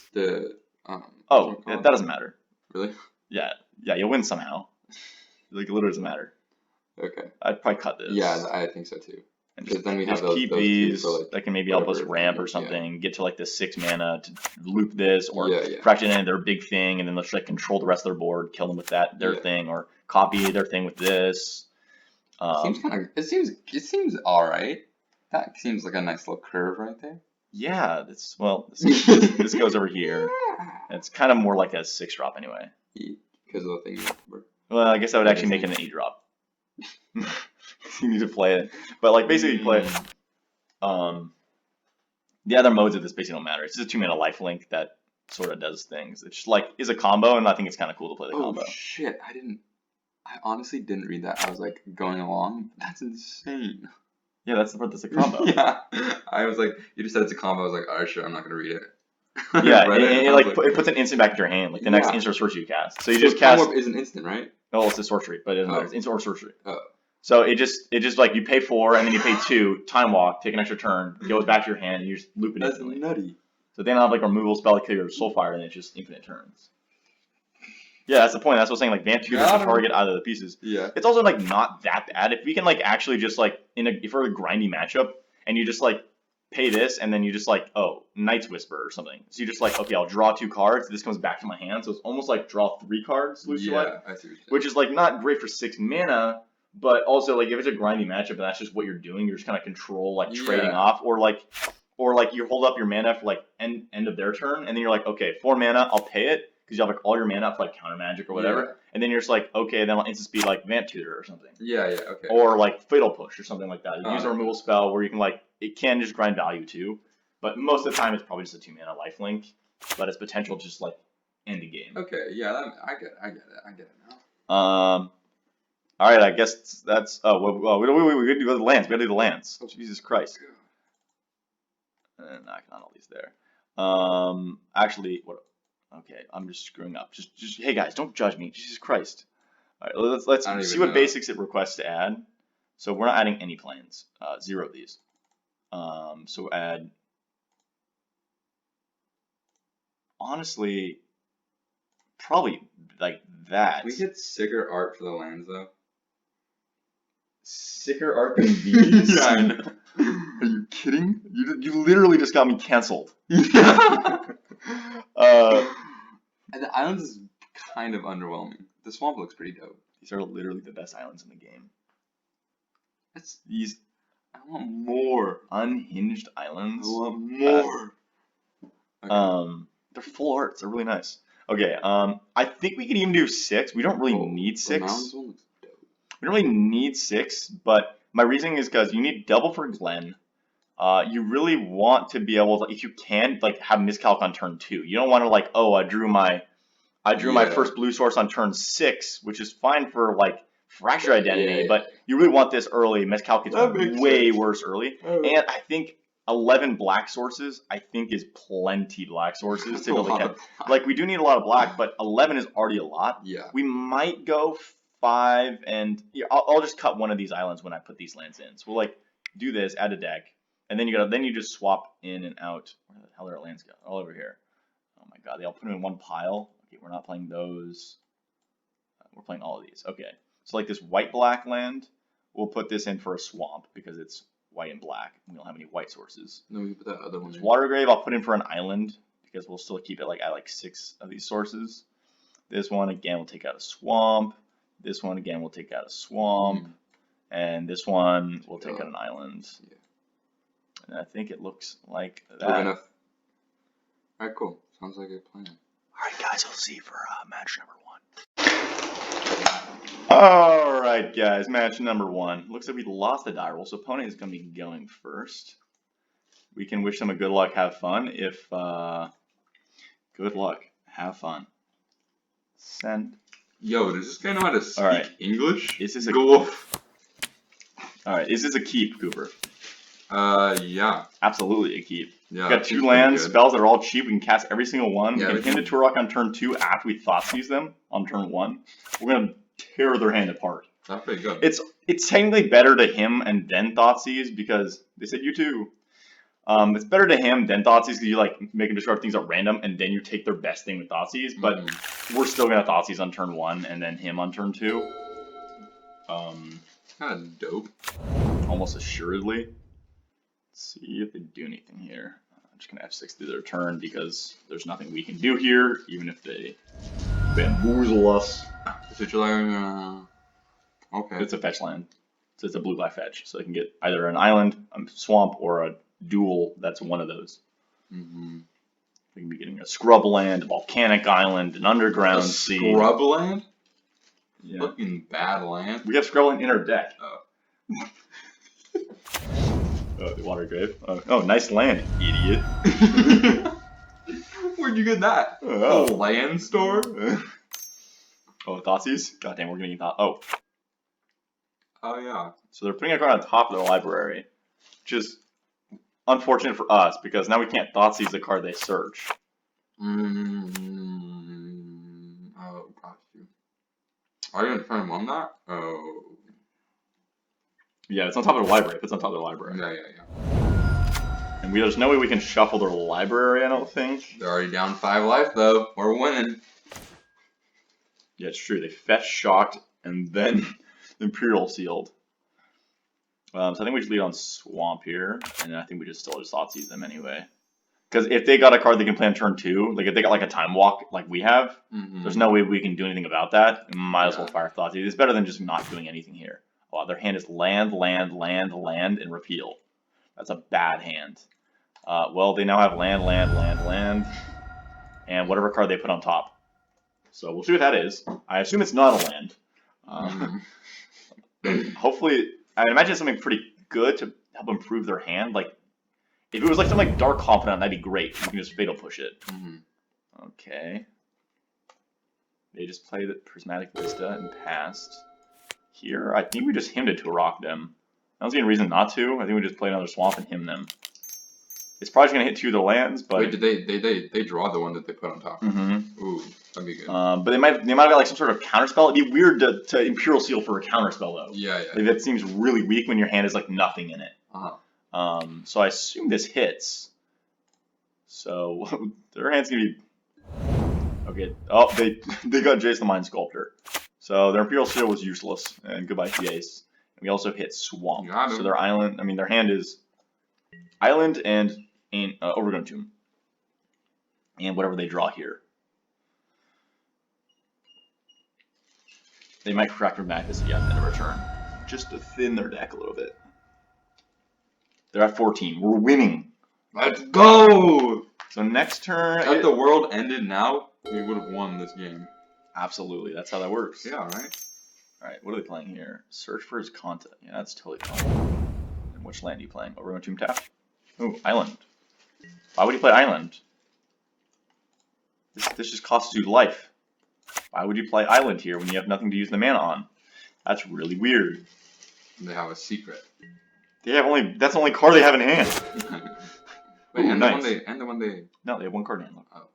Oh, that doesn't matter. Really? Yeah, you'll win somehow. Like, it literally doesn't matter. Okay. I'd probably cut this. Yeah, I think so too. And Because then we have just those keep two these. for, like, That can maybe help us whatever ramp or thing is, yeah. something. Get to like the 6 mana to loop this, or Yeah. fraction in their big thing, and then let's like control the rest of their board, kill them with their Yeah. thing, or copy their thing with this. Seems kind of. It seems all right. That seems like a nice little curve right there. Yeah, this goes over here. It's kind of more like a 6-drop anyway. Because of the thing. Well, I guess I would actually make it an 8-drop. You need to play it, but like basically you play. The other modes of this basically don't matter. It's just a 2-mana lifelink that sort of does things. It's just like is a combo, and I think it's kind of cool to play the combo. Oh shit! I honestly didn't read that. I was like going along. That's insane. Yeah, that's the part that's a combo. Yeah. I was like, you just said it's a combo. I was like, alright, sure, I'm not gonna read it. Yeah, Read and I was it puts an instant back into your hand, like the next Yeah. instant sorcery you cast. So you So just cast. Time Warp is an instant, right? Oh, it's a sorcery, but it doesn't matter. Oh. It's instant or sorcery. Oh. So it just like you pay 4 and then you pay 2, time walk, take an extra turn, it goes back to your hand, and you just loop it That's instantly. nutty. So they don't have like a removal spell like your Soulfire, and it's just infinite turns. Yeah, that's the point. That's what I'm saying. Like Vamp Tutor Got can him. target either of the pieces. Yeah. It's also like not that bad if we can like actually just like if we're a grindy matchup and you just like pay this and then you just like Night's Whisper or something. So you just like okay, I'll draw 2 cards. This comes back to my hand, so it's almost like draw 3 cards. Lose your life, Yeah, I see what you're saying. which is like not great for 6 mana, but also like if it's a grindy matchup and that's just what you're doing, you're just kind of control like trading Yeah. off or like you hold up your mana for like end of their turn and then you're like okay 4 mana I'll pay it because you have like all your mana for like counter magic or whatever. Yeah. And then you're just like, okay, then I'll instant speed like Vamp Tutor or something. Yeah, okay. Or like Fatal Push or something like that. You use a Oh. removal spell where you can like, it can just grind value too. But most of the time it's probably just a 2-mana lifelink. But its potential to just like end the game. Okay, yeah, I get it now. Alright, I guess that's, we gotta do the lands. We gotta do the lands. Oh. Jesus Christ. And knock on all these there. Actually, what? Okay, I'm just screwing up. Just, hey guys, don't judge me. Jesus Christ. All right, let's I don't see even what know. basics it requests to add. So we're not adding any planes. 0 of these. So add. Honestly, probably like that. Can we get sicker art for the lands though? Sicker art than these. Yeah, I know. Are you kidding? You literally just got me canceled. And the islands is kind of underwhelming. The swamp looks pretty dope. These are literally the best islands in the game. That's, These I want more. unhinged I islands. want more. Okay. They're full arts. They're really nice. Okay. I think we can even do 6. We don't really need The 6. mountains one looks dope. We don't really need 6, but My reasoning is because you need double for Glen. You really want to be able to, if you can, like have miscalc on turn 2. You don't want to like, oh, I drew my first blue source on turn 6, which is fine for like fracture identity, but you really want this early. Miscalc gets way worse early, and I think 11 black sources, I think, is plenty black sources to be able to catch. Like, we do need a lot of black, but 11 is already a lot. Yeah. We might go 5, and I'll just cut one of these islands when I put these lands in. So we'll like do this, add a deck, and then you just swap in and out. Where the hell are our lands go? All over here. Oh my god, they all put them in one pile. Okay, we're not playing those. We're playing all of these. Okay, so like this white-black land, we'll put this in for a swamp because it's white and black. We don't have any white sources. No, we put that other one. This Watergrave, I'll put in for an island because we'll still keep it like at like 6 of these sources. This one again will take out a swamp. This one again will take out a swamp, and this one will take out an island. Yeah. And I think it looks like that. Enough. All right, cool. Sounds like a plan. All right, guys, I'll see you for match number 1. All right, guys, match number 1. Looks like we lost the die roll, so opponent is going to be going first. We can wish them a good luck, have fun. If good luck, have fun. Send. Yo, does this guy know how to speak English? Is this a All right, is this a keep, Cooper? Yeah. Absolutely a keep. Yeah. We've got 2 land spells that are all cheap. We can cast every single one. Yeah, we can hit a Turok on turn 2 after we Thoughtseize them on turn 1. We're gonna tear their hand apart. That's pretty good. It's technically better to him and then Thoughtseize because they said you too. It's better to him than Thoughtseize because you like make him discard things at random and then you take their best thing with Thoughtseize. But we're still gonna Thoughtseize on turn 1 and then him on turn 2. Kind of dope. Almost assuredly. Let's see if they do anything here. I'm just gonna F6 through their turn because there's nothing we can do here, even if they bamboozle us. Okay. It's a fetch land. So it's a blue-black fetch. So they can get either an island, a swamp, or a dual that's one of those. They can be getting a scrub land, a volcanic island, an underground sea. Scrub land? Yeah. Fucking bad land. We have scrub land in our deck. Oh. The Watergrave. Oh, nice land, idiot. Where'd you get that? Oh. A land store? Oh, Thoughtseize? God damn, we're gonna get that. Oh. Oh, yeah. So they're putting a card on top of their library, which is unfortunate for us because now we can't Thoughtseize the card they search. Oh, got you. Are you gonna turn 1 that? Oh. Yeah, it's on top of their library. It's on top of their library. Yeah. And there's no way we can shuffle their library, I don't think. They're already down 5 life, though. We're winning. Yeah, it's true. They fetch shocked and then Imperial sealed. So I think we just lead on Swamp here, and I think we just Thoughtseize them anyway. Because if they got a card they can play on turn 2, like if they got like a Time Walk like we have, there's no way we can do anything about that. We might as well fire Thoughtseize. It's better than just not doing anything here. Wow, their hand is land, and repeal. That's a bad hand. Well, they now have land, and whatever card they put on top. So we'll see what that is. I assume it's not a land. Hopefully, I imagine something pretty good to help improve their hand. Like, if it was like something like Dark Confidant, that'd be great. You can just Fatal Push it. Okay. They just played the Prismatic Vista and passed. Here, I think we just hymned it to rock them. I don't see any reason not to. I think we just play another swamp and hymn them. It's probably going to hit 2 of the lands, but... Wait, did they draw the one that they put on top? Ooh, that'd be good. But they might have got like some sort of counterspell. It'd be weird to Imperial Seal for a counterspell, though. Yeah. Like, that seems really weak when your hand is like nothing in it. So I assume this hits. So their hand's going to be... Okay. Oh, they got Jace the Mind Sculptor. So their Imperial Seal was useless, and goodbye Jace. And we also hit Swamp. So their island, their hand is Island and Overgrown Tomb. And whatever they draw here. They might crack their back this at the end of our turn. Just to thin their deck a little bit. They're at 14. We're winning. Let's go! So next turn... If the world ended now, we would have won this game. Absolutely, that's how that works. Yeah, right? Alright, what are they playing here? Search for his content. Yeah, that's totally fine. And which land are you playing? Overrun Tomb Tap? Ooh, Island. Why would you play Island? This just costs you life. Why would you play Island here when you have nothing to use the mana on? That's really weird. They have a secret. They have only that's the only card they have in hand. Wait, Ooh, and nice. the one day. No, they have one card in hand. Look. Oh.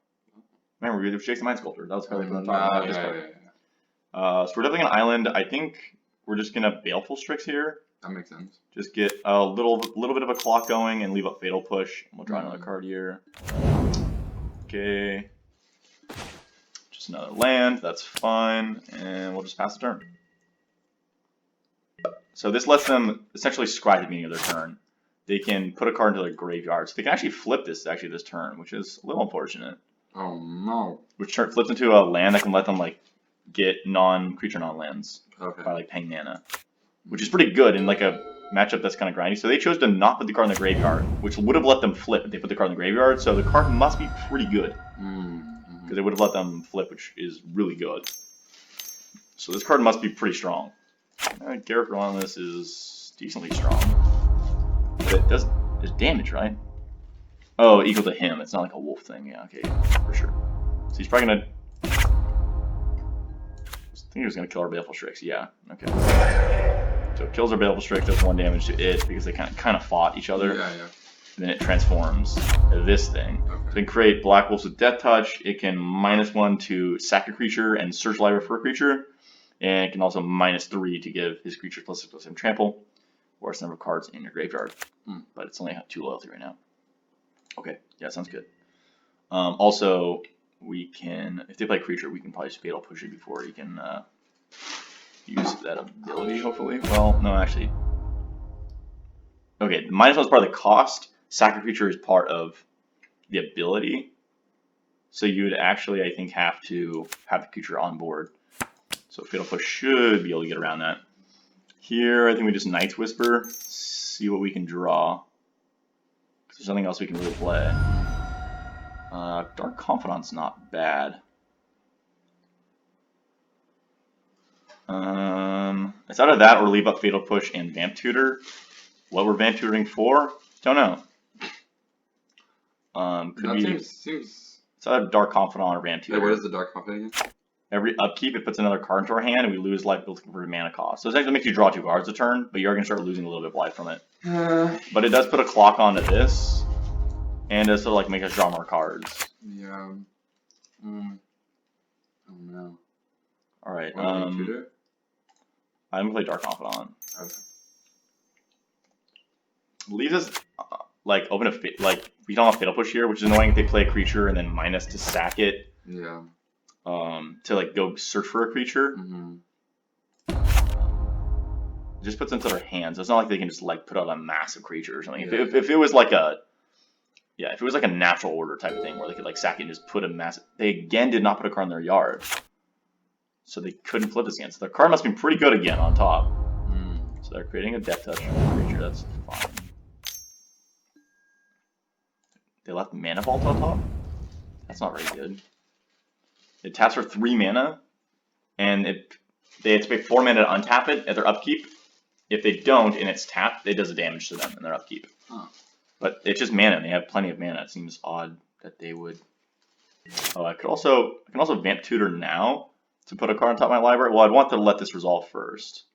Remember, we did Shakes the Mind Sculptor. That was the card they put on top. Yeah. So we're definitely an Island. I think we're just gonna Baleful Strix here. That makes sense. Just get a little bit of a clock going and leave up Fatal Push. And we'll draw another card here. Okay. Just another land. That's fine. And we'll just pass the turn. So this lets them essentially scry at the beginning of their turn. They can put a card into their graveyard. So they can actually flip this this turn, which is a little unfortunate. Oh no. Which flips into a land that can let them like get non-creature non-lands by like paying mana. Which is pretty good in like a matchup that's kind of grindy. So they chose to not put the card in the graveyard, which would have let them flip if they put the card in the graveyard. So the card must be pretty good. Because it would have let them flip, which is really good. So this card must be pretty strong. Garrett on this is decently strong. But it does there's damage, right? Oh, equal to him. It's not like a wolf thing. Yeah, okay, for sure. So he's probably gonna I think he was gonna kill our Baleful Strix, yeah. Okay. So it kills our Baleful Strix, does 1 damage to it because they kind of fought each other. Yeah. And then it transforms to this thing. Okay. So it can create Black Wolves with Death Touch. It can -1 to sack a creature and search library for a creature. And it can also -3 to give his creature +6/+7 trample, or its number of cards in your graveyard. But it's only 2 loyalty right now. Okay, yeah, sounds good. Also, we can, if they play creature, we can probably just Fatal Push it before he can use that ability, hopefully. Well, no, actually. Okay, the -1 is part of the cost. Sack a creature is part of the ability. So you would actually, I think, have to have the creature on board. So Fatal Push should be able to get around that. Here, I think we just Night's Whisper, see what we can draw. There's nothing else we can really play. Dark Confidant's not bad. It's either that or leave up Fatal Push and Vamp Tutor. What we're Vamp Tutoring for? Don't know. Could be. Seems... It's either Dark Confidant or Vamp Tutor. Wait, what is the Dark Confidant again? Every upkeep, it puts another card into our hand, and we lose life built for mana cost. So it actually makes you draw 2 cards a turn, but you're going to start losing a little bit of life from it. But it does put a clock onto this, and it does sort of like make us draw more cards. Yeah. Oh no. Alright, I'm going to play Dark Confidant. Okay. Leaves us, like, open a, like, we don't have Fatal Push here, which is annoying if they play a creature and then -to sack it. Yeah. To like go search for a creature. It just puts it into their hands. It's not like they can just like put out a massive creature or something. Yeah. If it was like a if it was like a natural order type of thing where they could like sack it and just put a massive. They again did not put a card in their yard, so they couldn't flip this again. So their card must be pretty good again on top. So they're creating a Death Touch creature. That's fine. They left Mana Vault on top. That's not very good. It taps for 3 mana, and they have to pay 4 mana to untap it at their upkeep. If they don't, and it's tapped, it does a damage to them in their upkeep. But it's just mana, and they have plenty of mana. It seems odd that they would. Oh, I can also Vamp Tutor now to put a card on top of my library. Well, I'd want to let this resolve first.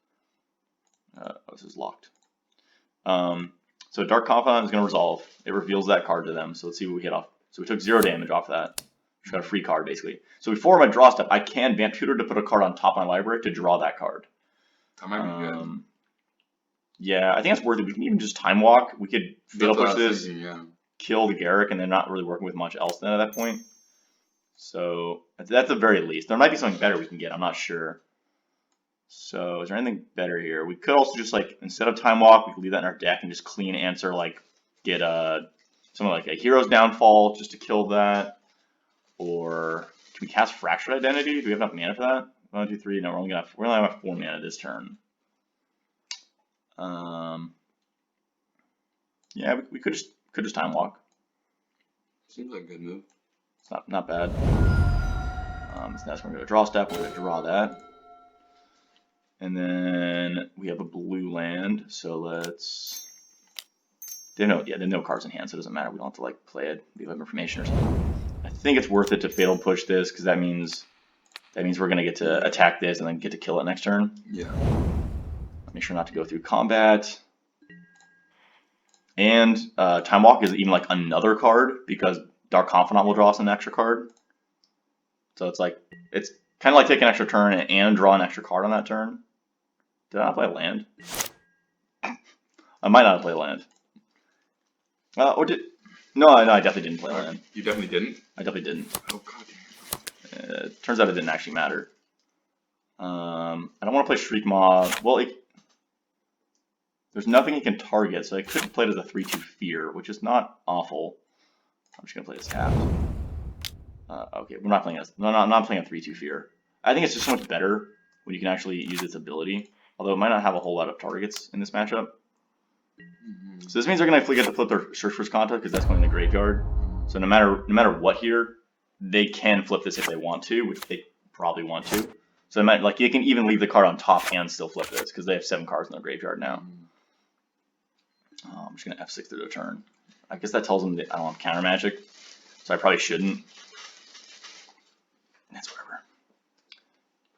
This is locked. So Dark Confidant is going to resolve. It reveals that card to them. So let's see what we hit off. So we took 0 damage off that. Just got a free card, basically. So before my draw step, I can Vamp Tutor to put a card on top of my library to draw that card. That might be good. Yeah, I think that's worth it. We can even just Time Walk. We could Fatal Push this, thinking, kill the Garruk, and they're not really working with much else then at that point. So that's the very least. There might be something better we can get. I'm not sure. So is there anything better here? We could also just, like, instead of Time Walk, we could leave that in our deck and just clean answer, like, get something like a Hero's Downfall just to kill that. Or can we cast Fractured Identity? Do we have enough mana for that? 1, 2, 3. No, we're only gonna have 4 mana this turn. Yeah, we could just Time Walk. Seems like a good move. It's not bad. So that's we're gonna draw step. We're gonna draw that, And then we have a blue land, so let's. They have no cards in hand, so it doesn't matter. We don't have to like play it. We have information or something. I think it's worth it to fatal push this because that means we're gonna get to attack this and then get to kill it next turn. Yeah. Make sure not to go through combat. And Time Walk is even like another card because Dark Confidant will draw us an extra card. So it's kind of like take an extra turn and draw an extra card on that turn. Did I not play a land? I might not have played a land. No, I definitely didn't play a land. You definitely didn't? I definitely didn't. Oh, god damn. Turns out it didn't actually matter. I don't want to play Shriek Maw. Well, there's nothing he can target, so I could play it as a 3/2 Fear, which is not awful. I'm just gonna play this tapped. Okay, we're not playing this. No, I'm not playing a 3/2 Fear. I think it's just so much better when you can actually use its ability. Although it might not have a whole lot of targets in this matchup. So this means they're gonna get to flip their Search for Skanta because that's going in the graveyard. So no matter what here, they can flip this if they want to, which they probably want to. So it might, like, you can even leave the card on top and still flip this because they have 7 cards in their graveyard now. I'm just gonna F6 through the turn. I guess that tells them that I don't have counter magic, so I probably shouldn't. That's whatever.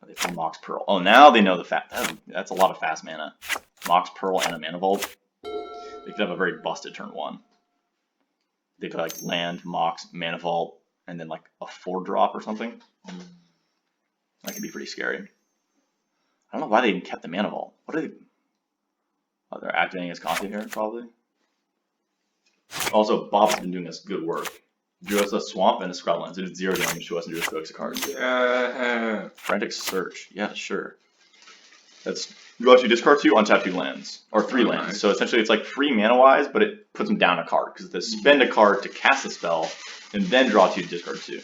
They play Mox Pearl. Oh, now they know the that's a lot of fast mana. Mox Pearl and a Mana Vault. They could have a very busted turn 1. They could like land, Mox, Mana Vault, and then like a 4-drop or something. That could be pretty scary. I don't know why they even kept the Mana Vault. What are they? Oh, they're activating as Conti here, probably. Also, Bob's been doing us good work. Drew us a Swamp and a Scrublands. It did 0 damage to us and drew us 2 extra cards. Yeah. Frantic Search. Yeah, sure. That's you actually discard 2, untap 2 lands. Or 3 lands. Nice. So essentially it's like free mana-wise, but it puts them down a card. Because they spend a card to cast a spell, and then draw 2 to discard 2.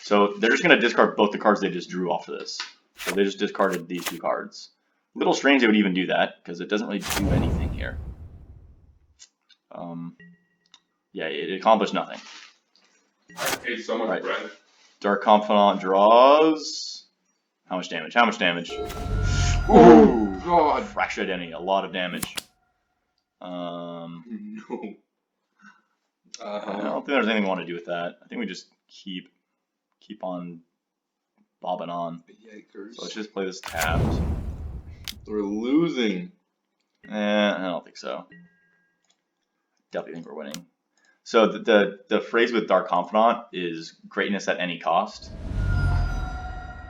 So they're just going to discard both the cards they just drew off of this. So they just discarded these 2 cards. A little strange they would even do that, because it doesn't really do anything here. Yeah, it accomplished nothing. I paid so much bread. Dark Confidant draws... How much damage? How much damage? Oh, God. Fractured Identity, a lot of damage. No. I don't think there's anything we want to do with that. I think we just keep on bobbing on. Yikers. So let's just play this tapped. We're losing. I don't think so. Definitely think we're winning. So the phrase with Dark Confidant is greatness at any cost.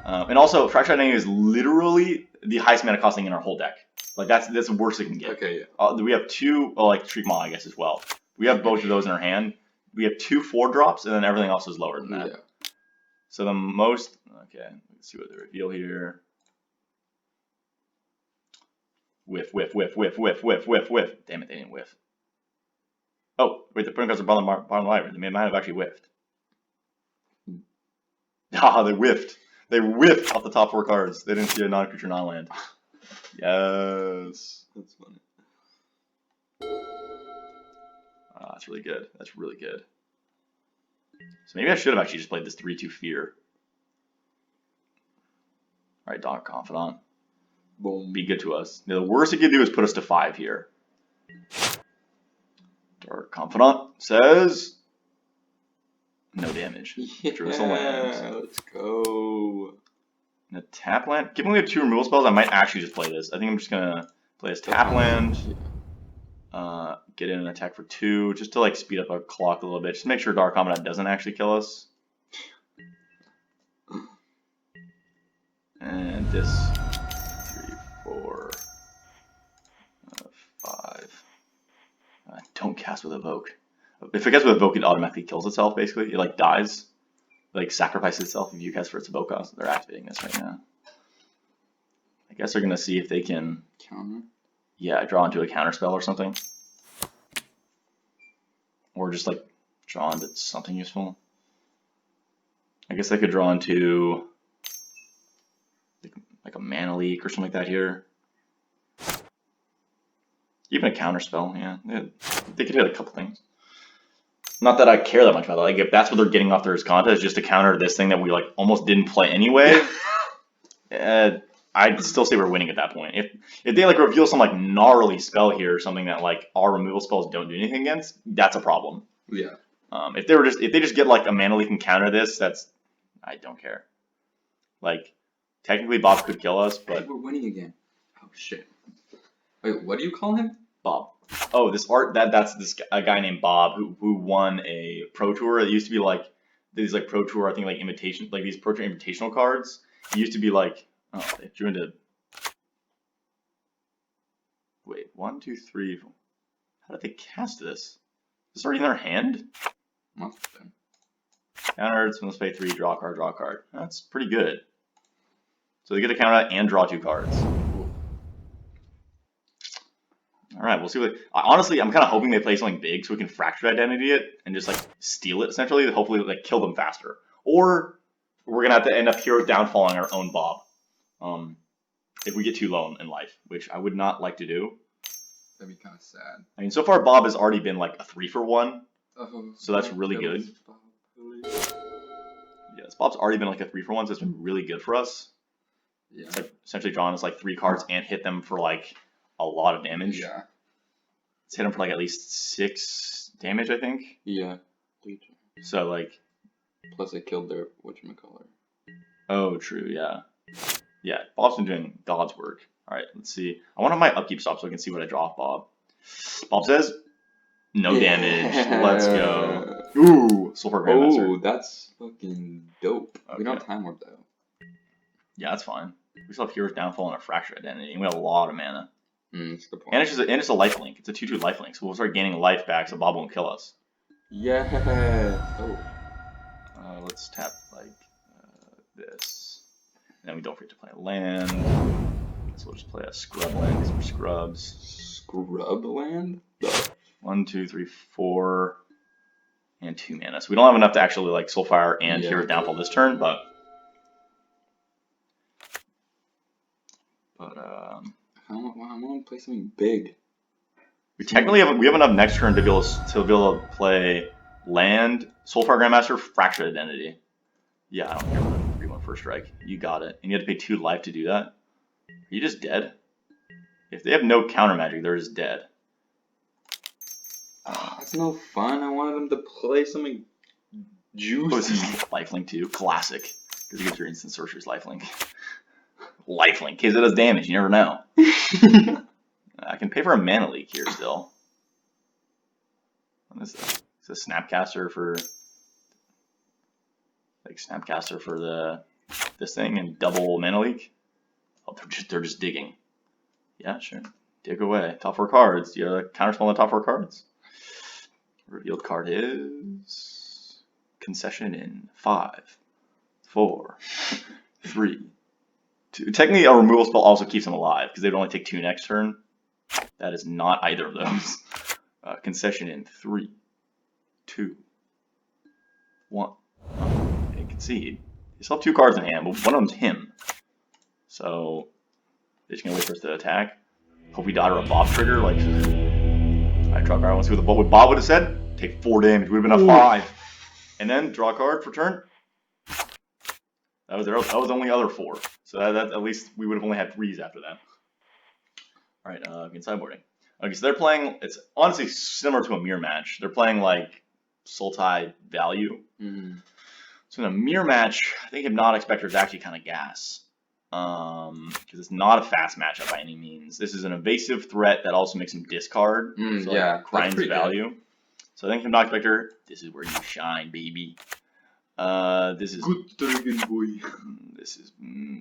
And also, Fractured Identity is literally the highest mana cost thing in our whole deck. Like that's the worst it can get. Okay, yeah. We have 2, like Shriek Maw, I guess, as well. We have both of those in our hand. We have 2 4-drops, and then everything else is lower than that. Yeah. So the most, okay, let's see what they reveal here. Whiff, whiff, whiff, whiff, whiff, whiff, whiff, whiff. Damn it, they didn't whiff. Oh, wait, the printing cards are bottom library. They might have actually whiffed. Ah, they whiffed. They whiffed off the top 4 cards. They didn't see a non-creature, non-land. Yes. That's funny. That's really good. That's really good. So maybe I should have actually just played this 3/2 Fear. Alright, Dark Confidant. Boom. Be good to us. The worst it can do is put us to 5 here. Dark Confidant says no damage. Drew us a land. Let's go. And a tap land. Given we have 2 removal spells, I might actually just play this. I think I'm just gonna play this tap land. Get in an attack for 2, just to like speed up our clock a little bit. Just to make sure Dark Confidant doesn't actually kill us. And this 3, 4, 5. Don't cast with Evoke. If it casts with Evoke, it automatically kills itself, basically. It like dies. It, like sacrifices itself if you cast for its Evoke cost. They're activating this right now. I guess they're gonna see if they can Counter? yeah, draw into a counter spell or something. Or just like draw into something useful. I guess they could draw into like a mana leak or something like that here. Even a counter spell, yeah. They could hit a couple things. Not that I care that much about that. Like if that's what they're getting off their Azcanta is just to counter this thing that we like almost didn't play anyway. I'd still say we're winning at that point. If they like reveal some like gnarly spell here or something that like our removal spells don't do anything against, that's a problem. Yeah. If they just get like a mana leak and counter this, I don't care. Like technically Bob could kill us, Hey, but we're winning again. Oh shit. Wait, what do you call him? Bob. Oh, that's a guy named Bob who won a Pro Tour. It used to be like these like Pro Tour, I think like invitation, like these Pro Tour invitational cards. It used to be like, oh, they drew into. Wait, 1, 2, 3. How did they cast this? Is this already in their hand? Must have been. Counter, let's play 3, draw a card, draw a card. That's pretty good. So they get to counter that and draw 2 cards. All right, we'll see what. Honestly, I'm kind of hoping they play something big so we can fracture identity it and just like steal it essentially. Hopefully, like kill them faster. Or we're gonna have to end up hero downfalling our own Bob. If we get too low in life, which I would not like to do. That'd be kind of sad. I mean, so far Bob has already been like a 3-for-1, Oh, so that's really good. Yes, Bob's already been like a 3-for-1, so it's been really good for us. Yeah. It's like essentially drawing us like 3 cards and hit them for like a lot of damage. Yeah. It's hit them for like at least 6 damage, I think. Yeah. So like. Plus they killed their whatchamacallit. Oh, true. Yeah. Yeah. Bob's been doing God's work. All right. Let's see. I want to have my upkeep stop so I can see what I draw off Bob. Bob says, "No damage. Let's go." Ooh, Sulfur Grandmaster. Oh, that's fucking dope. Okay. We don't have Time Warp though. Yeah, that's fine. We still have Hero's Downfall and a Fracture Identity, and we have a lot of mana. That's a good point. And it's a life link. It's a 2/2 life link, so we'll start gaining life back, so Bob won't kill us. Yeah. Oh. Let's tap like this. And then we don't forget to play a land. So we'll just play a scrub land because we're scrubs. Scrub land? 1, 2, 3, 4, and 2 mana. So we don't have enough to actually like Soulfire and Hero's Downfall this turn, but I want to play something big. we technically have enough next turn to be able to play land, Soulfire Grandmaster, Fractured Identity. Yeah, I don't care about that 3/1 first strike. You got it. And you have to pay 2 life to do that. Are you just dead? If they have no counter magic, they're just dead. That's no fun. I wanted them to play something juicy. Lifelink 2, classic. Because you get your instant sorcerer's lifelink. Lifelink, in case it does damage, you never know. I can pay for a mana leak here still. What is this? It's a Snapcaster for this thing and double mana leak. Oh, they're just digging. Yeah, sure. Dig away. Top 4 cards. You have a counterspell on the top 4 cards. Revealed card is Concession in 5, 4, 3, 2. Technically, a removal spell also keeps them alive because they'd only take 2 next turn. That is not either of those. Concession in 3, 2, 1. They concede. You still have 2 cards in hand, but one of them's him. So they're just gonna wait for us to attack. Hope we dodge a Bob trigger. Like, I draw a card. I want to see what Bob would have said. Take 4 damage. Would have been a 5, and then draw a card for turn. That was the only other 4. So that at least we would have only had 3s after that. All right, again, sideboarding. Okay, so they're playing. It's honestly similar to a mirror match. They're playing like Sultai value. So in a mirror match, I think Hypnotic Spectre is actually kind of gas. Because it's not a fast matchup by any means. This is an evasive threat that also makes him discard. So Yeah, like, grinds value. Good. So I think Hypnotic Spectre, this is where you shine, baby. This is good Dragon Boy. This is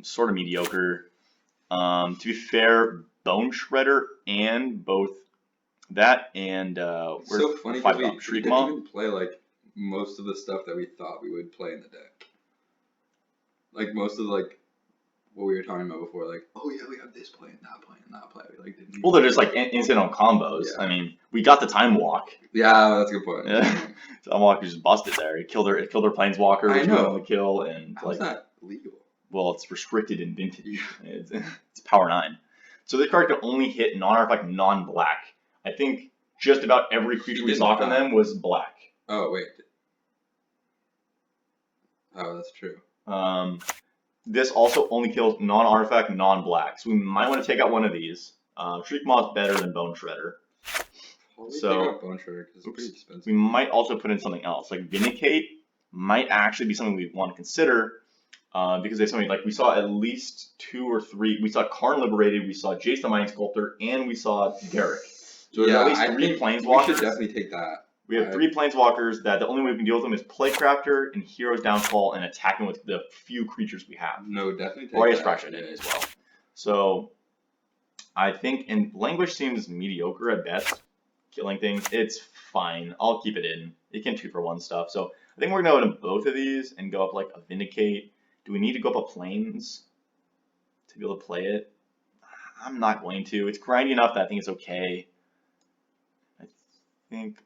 sort of mediocre. To be fair, Bone Shredder and both that and It's so funny because we didn't even play like most of the stuff that we thought we would play in the deck. Like most of like what we were talking about before, like, oh yeah, we have this play and that play and that play. We like didn't. Well, they're just like incidental combos. Yeah. I mean, we got the Time Walk. Yeah, that's a good point. Yeah. Time Walk just busted there. It killed their Planeswalker. I know. The kill and how's that legal? Well, it's restricted in Vintage. It's Power 9. So this card can only hit non-black. I think just about every creature we saw from them was black. Oh wait. Oh, that's true. this also only kills non-artifact, non-black. So we might want to take out one of these. Shriek Maw is better than Bone Shredder. So Bone Shredder because it's pretty expensive. We might also put in something else, like Vindicate might actually be something we want to consider. Because there's something like we saw at least 2 or 3. We saw Karn Liberated, we saw Jace the Mind Sculptor, and we saw Derek. So there's at least 3 Planeswalkers. We should definitely take that. We have 3 Planeswalkers that the only way we can deal with them is Playcrafter and Hero's Downfall and attacking with the few creatures we have. No, definitely take or I guess Fraction as well. So I think, and Languish seems mediocre at best. Killing things, it's fine. I'll keep it in. It can 2-for-1 stuff. So I think we're going to go into both of these and go up like a Vindicate. Do we need to go up a Plains to be able to play it? I'm not going to. It's grindy enough that I think it's okay. I think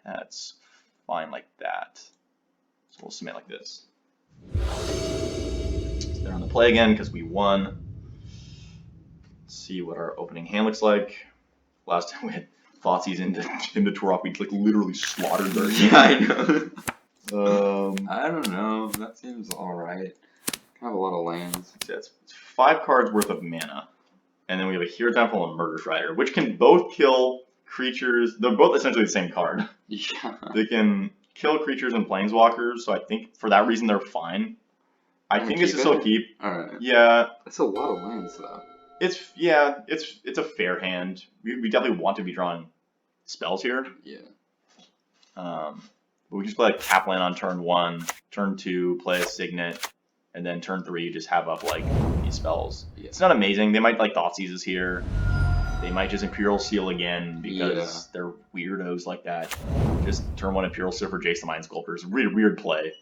that's fine like that. So we'll submit like this. So they're on the play again because we won. Let's see what our opening hand looks like. Last time we had Thoughtseize into Turok, we like literally slaughtered their game. Yeah, I know. I don't know. That seems alright. Have a lot of lands. Yeah, it's 5 cards worth of mana. And then we have a Hero's Downfall and Murderous Rider, which can both kill creatures. They're both essentially the same card. Yeah. They can kill creatures and planeswalkers, so I think for that reason they're fine. I think this is still keep. Alright. Yeah. That's a lot of lands though. It's a fair hand. We definitely want to be drawing spells here. Yeah. But we just play like tap land on turn 1, turn 2, play a Signet. And then turn 3, just have up like these spells. Yeah. It's not amazing. They might like Thoughtseizes here. They might just Imperial Seal again because they're weirdos like that. Just turn 1 Imperial Seal for Jace the Mind Sculptor. It's a weird play.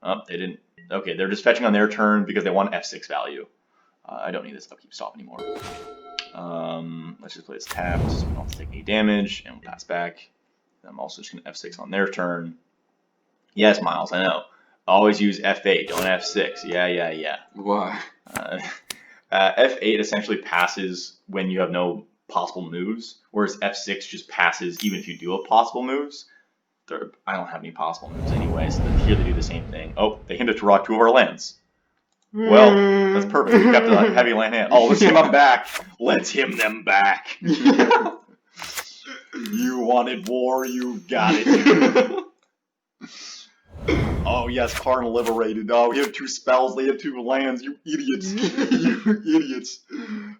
Oh, they didn't. Okay, they're just fetching on their turn because they want F6 value. I don't need this upkeep stop anymore. Let's just play this tapped so we don't have to take any damage, and we'll pass back. I'm also just going to F6 on their turn. Yes, Miles, I know. Always use F8, don't F6. Yeah. Why? F8 essentially passes when you have no possible moves, whereas F6 just passes even if you do have possible moves. I don't have any possible moves anyway, so here they do the same thing. Oh, they hinted to rock 2 of our lands. Well, that's perfect. We kept a heavy land hand. Oh, let's him them back. Let's him them back. You wanted war, you got it. Oh yes, Karn Liberated. Oh, we have 2 spells, they have 2 lands, you idiots. You idiots.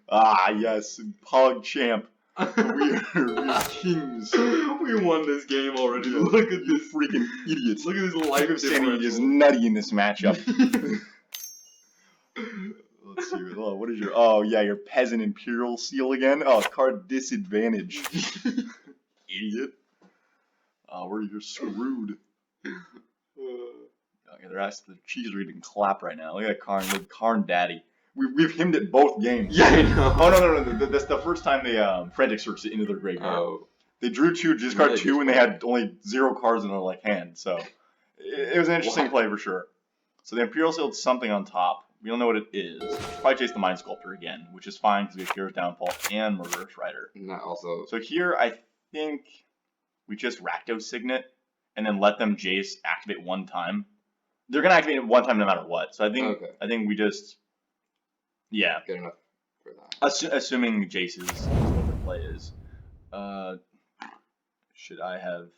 Ah yes, PogChamp. We're kings. We won this game already. Look at this freaking idiots. Look at this life difference. Is nutty in this matchup. Let's see. Oh, what is your? Oh yeah, your Peasant Imperial Seal again. Oh, card disadvantage. Idiot. Oh, you're screwed. Okay, the cheese reading clap right now. Look at Karn Daddy. We've himmed it both games. Yeah, I know. Oh no. That's the first time they frantic searched it into their graveyard. Oh. They drew 2, discard 2, and they had only 0 cards in their hand. So it was an interesting play for sure. So the Imperial Sealed something on top. We don't know what it is. Probably Chase the Mind Sculptor again, which is fine because we have Hero's Downfall and Murderous Rider. Not also. So here I think we just Rakdos Signet and then let them Jace activate 1 time. They're gonna activate it 1 time no matter what. So I think we just good enough for that. Assuming Jace is what the play is. Should I have?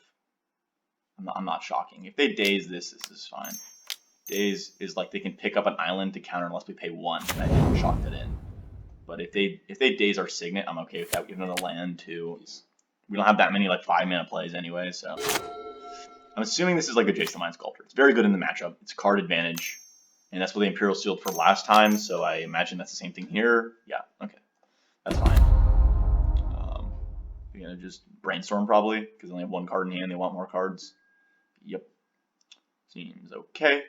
I'm not shocking. If they daze this is fine. Daze is like they can pick up an island to counter unless we pay 1, and I didn't shock that in. But if they daze our Signet, I'm okay with that. We have another land too. We don't have that many like 5-mana plays anyway, so I'm assuming this is like a Jace the Mind Sculptor. It's very good in the matchup. It's card advantage, and that's what the Imperial sealed for last time. So I imagine that's the same thing here. Yeah, okay, that's fine. We're gonna just brainstorm probably because they only have 1 card in hand. They want more cards. Yep, seems okay.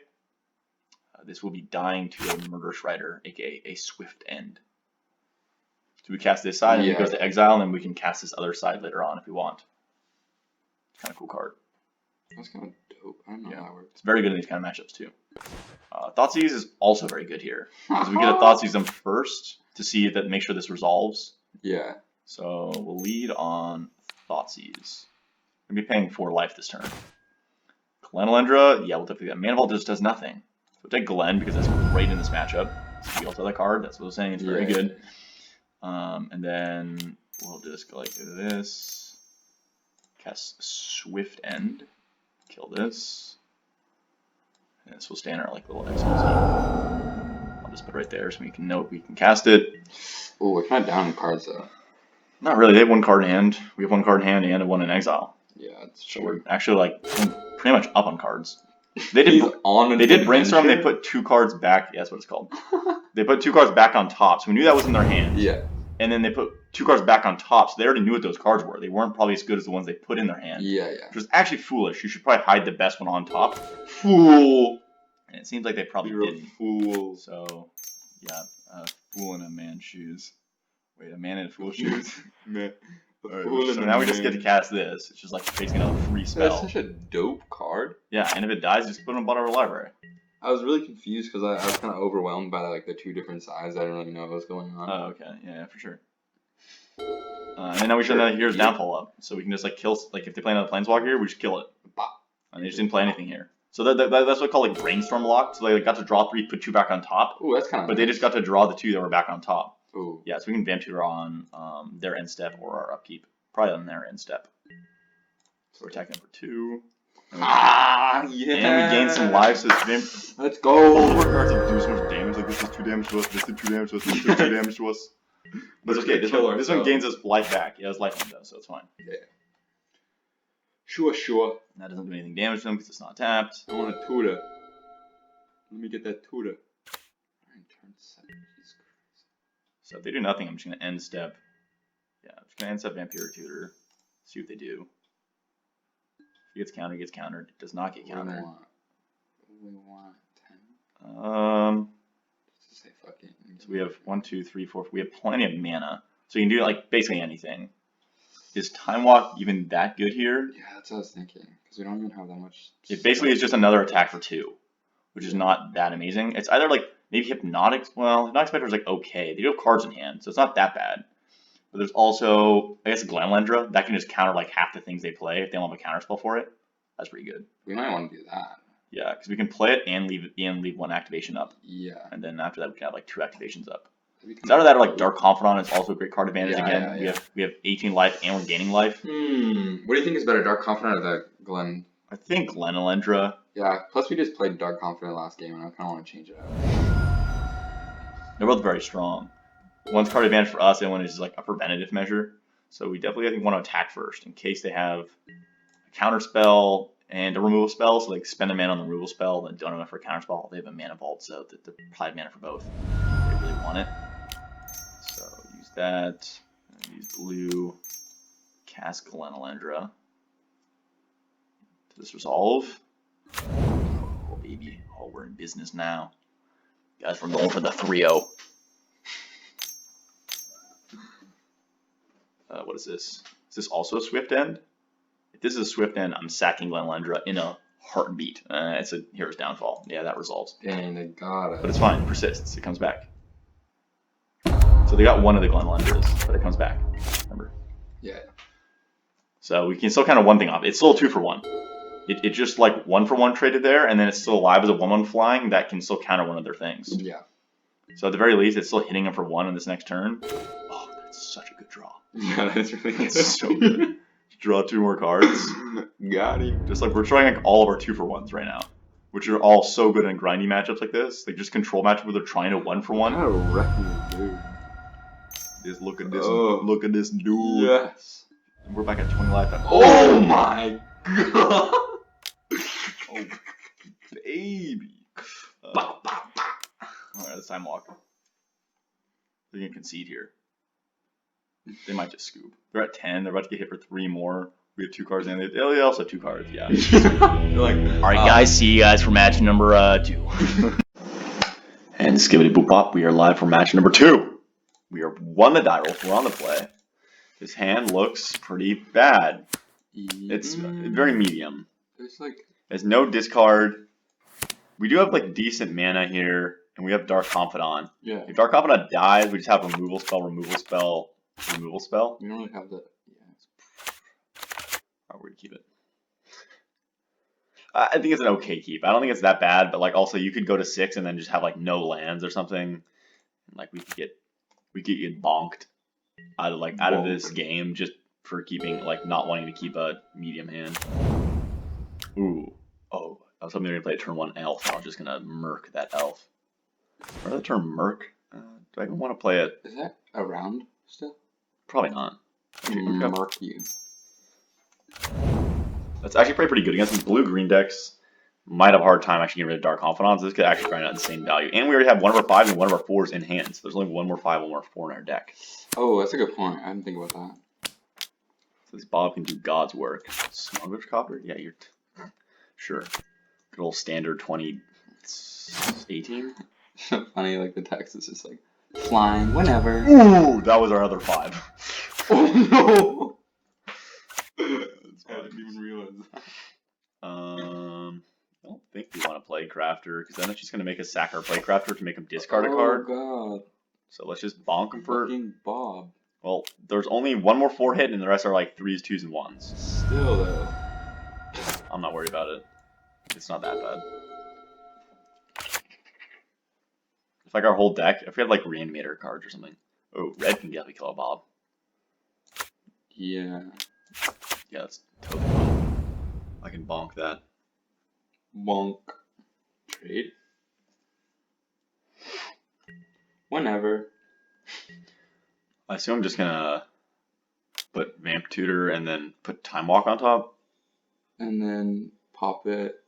This will be dying to a Murderous Rider, aka a Swift End. So we cast this side, and it goes to exile, and then we can cast this other side later on if we want. It's kind of a cool card. That's kind of dope. I don't know how that works. It's very good in these kind of matchups too. Thoughtseize is also very good here. Because we get to Thoughtseize them first to see that make sure this resolves. Yeah. So we'll lead on Thoughtseize. We'll be paying 4 life this turn. Calenolendra, yeah, we'll definitely get Mana Vault just does nothing. So We'll take Glenn because that's great in this matchup. Steal to the card. That's what I was saying. It's very good. And then we'll just go like this. Cast Swift End. Kill this. And this will stay in our like little X. I'll just put it right there so we can know we can cast it. Oh, we're kind of down in cards though. Not really. They have one card in hand. We have one card in hand and one in exile. Yeah, that's so true. We're actually like pretty much up on cards. They did brainstorm. They put 2 cards back. Yeah, that's what it's called. They put 2 cards back on top, so we knew that was in their hand. Yeah. And then they put 2 cards back on top, so they already knew what those cards were. They weren't probably as good as the ones they put in their hand. Yeah. Which was actually foolish. You should probably hide the best one on top. Fool. And it seems like they probably didn't. Fool. So, yeah, a fool in a man's shoes. Wait, a man in fool shoes? Man. Right, so now we just get to cast this. It's just like basically another free spell. That's such a dope card. Yeah, and if it dies, just put it on the bottom of our library. I was really confused because I was kind of overwhelmed by like the 2 different sides. I didn't really know what was going on. Oh, okay. Yeah, for sure. And then now we should have Hero's Downfall up. So we can just like kill, like if they play another Planeswalker here, we just kill it. And they just didn't play anything here. So that's what I call like Brainstorm lock. So they got to draw 3, put 2 back on top. Ooh, that's kind of But nice. they just got to draw the 2 that were back on top. Ooh. Yeah, so we can Vamp Tutor on their end step or our upkeep. Probably on their end step. So we're attacking for 2. Yeah. And we gain some lives. So Let's go. All of our cards do so much damage. Like this is 2 damage to us. This did 2 damage to us. This did 2 damage to us. But it's okay. This one gains us life back. Yeah, it's life on though, so it's fine. Yeah. Sure. And that doesn't do anything damage to them because it's not tapped. I want a tutor. Let me get that tutor. Turn 7. So if they do nothing, I'm just gonna end step. Yeah, I'm just gonna end step Vampire Tutor. See what they do. If he gets countered, he gets countered. It does not get countered. We want 10. Just to say fucking. So we have 1, 2, 3, 4. We have plenty of mana, so you can do like basically anything. Is Time Walk even that good here? Yeah, that's what I was thinking. Because we don't even have that much. It basically is just another attack for 2, which is not that amazing. It's either like maybe Hypnotic. Well, Hypnotic Spectre is like okay. They do have cards in hand, so it's not that bad. But there's also, I guess, Glenlendra that can just counter like half the things they play if they don't have a counter spell for it. That's pretty good. We might want to do that. Yeah, because we can play it and leave 1 activation up. Yeah. And then after that, we can have like 2 activations up. So out of that, or like Dark Confidant is also a great card advantage again. Yeah. We have 18 life and we're gaining life. What do you think is better, Dark Confidant or the Glen? I think Glenlendra. Yeah. Plus, we just played Dark Confidant last game, and I kind of want to change it up. They're both very strong. One's card advantage for us, and one is just like a preventative measure. So we definitely, I think, want to attack first in case they have a counter spell and a removal spell. So like spend a mana on the removal spell, then don't have enough for a counter spell. They have a mana vault, so they probably have mana for both. They really want it. So use that. Use blue. Cast Glenlendra. Does this resolve? Oh baby, oh we're in business now. Guys, we're going for the 3-0. What is this? Is this also a Swift End? If this is a Swift End, I'm sacking Glenlendra in a heartbeat. It's a Hero's Downfall. Yeah, that resolves. Dang, they got it. But it's fine. It persists. It comes back. So they got one of the Glenlendras, but it comes back. Remember? Yeah. So we can still kind of one thing off. It's still a 2 for 1. It just like 1 for 1 traded there, and then it's still alive as a 1/1 flying that can still counter one of their things. Yeah. So at the very least, it's still hitting them for 1 in this next turn. Oh, that's such a good draw. Yeah, that's really good. It's so good. Draw 2 more cards. Got him. Just like we're trying like all of our 2 for 1s right now, which are all so good in grindy matchups like this. Like just control matchup where they're trying to 1 for 1. What a wrecking dude. Just look at this. Look at this dude. Yes. We're back at 20 life. Oh my god. Oh, baby. Alright, let's Time Walk. They're going to concede here. They might just scoop. They're at 10. They're about to get hit for 3 more. We have 2 cards in. They also have 2 cards, yeah. They're like, alright, guys. See you guys for match number 2. And skibbity boop bop. We are live for match number 2. We are won the die roll. We're on the play. His hand looks pretty bad. It's very medium. It's like There's no discard. We do have like decent mana here, and we have Dark Confidant. Yeah. If Dark Confidant dies, we just have removal spell, removal spell, removal spell. We don't really have the. Alright, we're gonna keep it. I think it's an okay keep. I don't think it's that bad, but like also you could go to 6 and then just have like no lands or something. Like we could get bonked out of this game just for keeping like not wanting to keep a medium hand. Ooh. Oh, I was hoping they were gonna play a turn 1 elf. I was just gonna murk that elf. Remember the term murk? Do I even want to play it? Is that around still? Probably not. Murk you. That's actually pretty good against some blue-green decks. Might have a hard time actually getting rid of Dark Confidants. This could actually grind out insane value. And we already have one of our 5s and one of our 4s in hand. So there's only one more 5, one more 4 in our deck. Oh, that's a good point. I didn't think about that. So this Bob can do God's work. Smuggler's Copter? Yeah, you're... Sure. Good old standard 2018. Funny, like the text is just like, flying whenever. Ooh, that was our other 5. Oh no! I didn't even realize that. I don't think we want to play Crafter, because then it's just going to make us sack our play Crafter to make him discard a card. Oh god. So let's just bonk him for... Fucking Bob. Well, there's only one more 4 hit, and the rest are like 3s, 2s, and 1s. Still though. I'm not worried about it. It's not that bad. It's like our whole deck. If we had like Reanimator cards or something. Oh, red can definitely kill a Bob. Yeah. Yeah, that's totally fine. I can bonk that. Bonk. Trade. Whenever. I assume I'm just gonna put Vamp Tutor and then put Time Walk on top. And then pop it.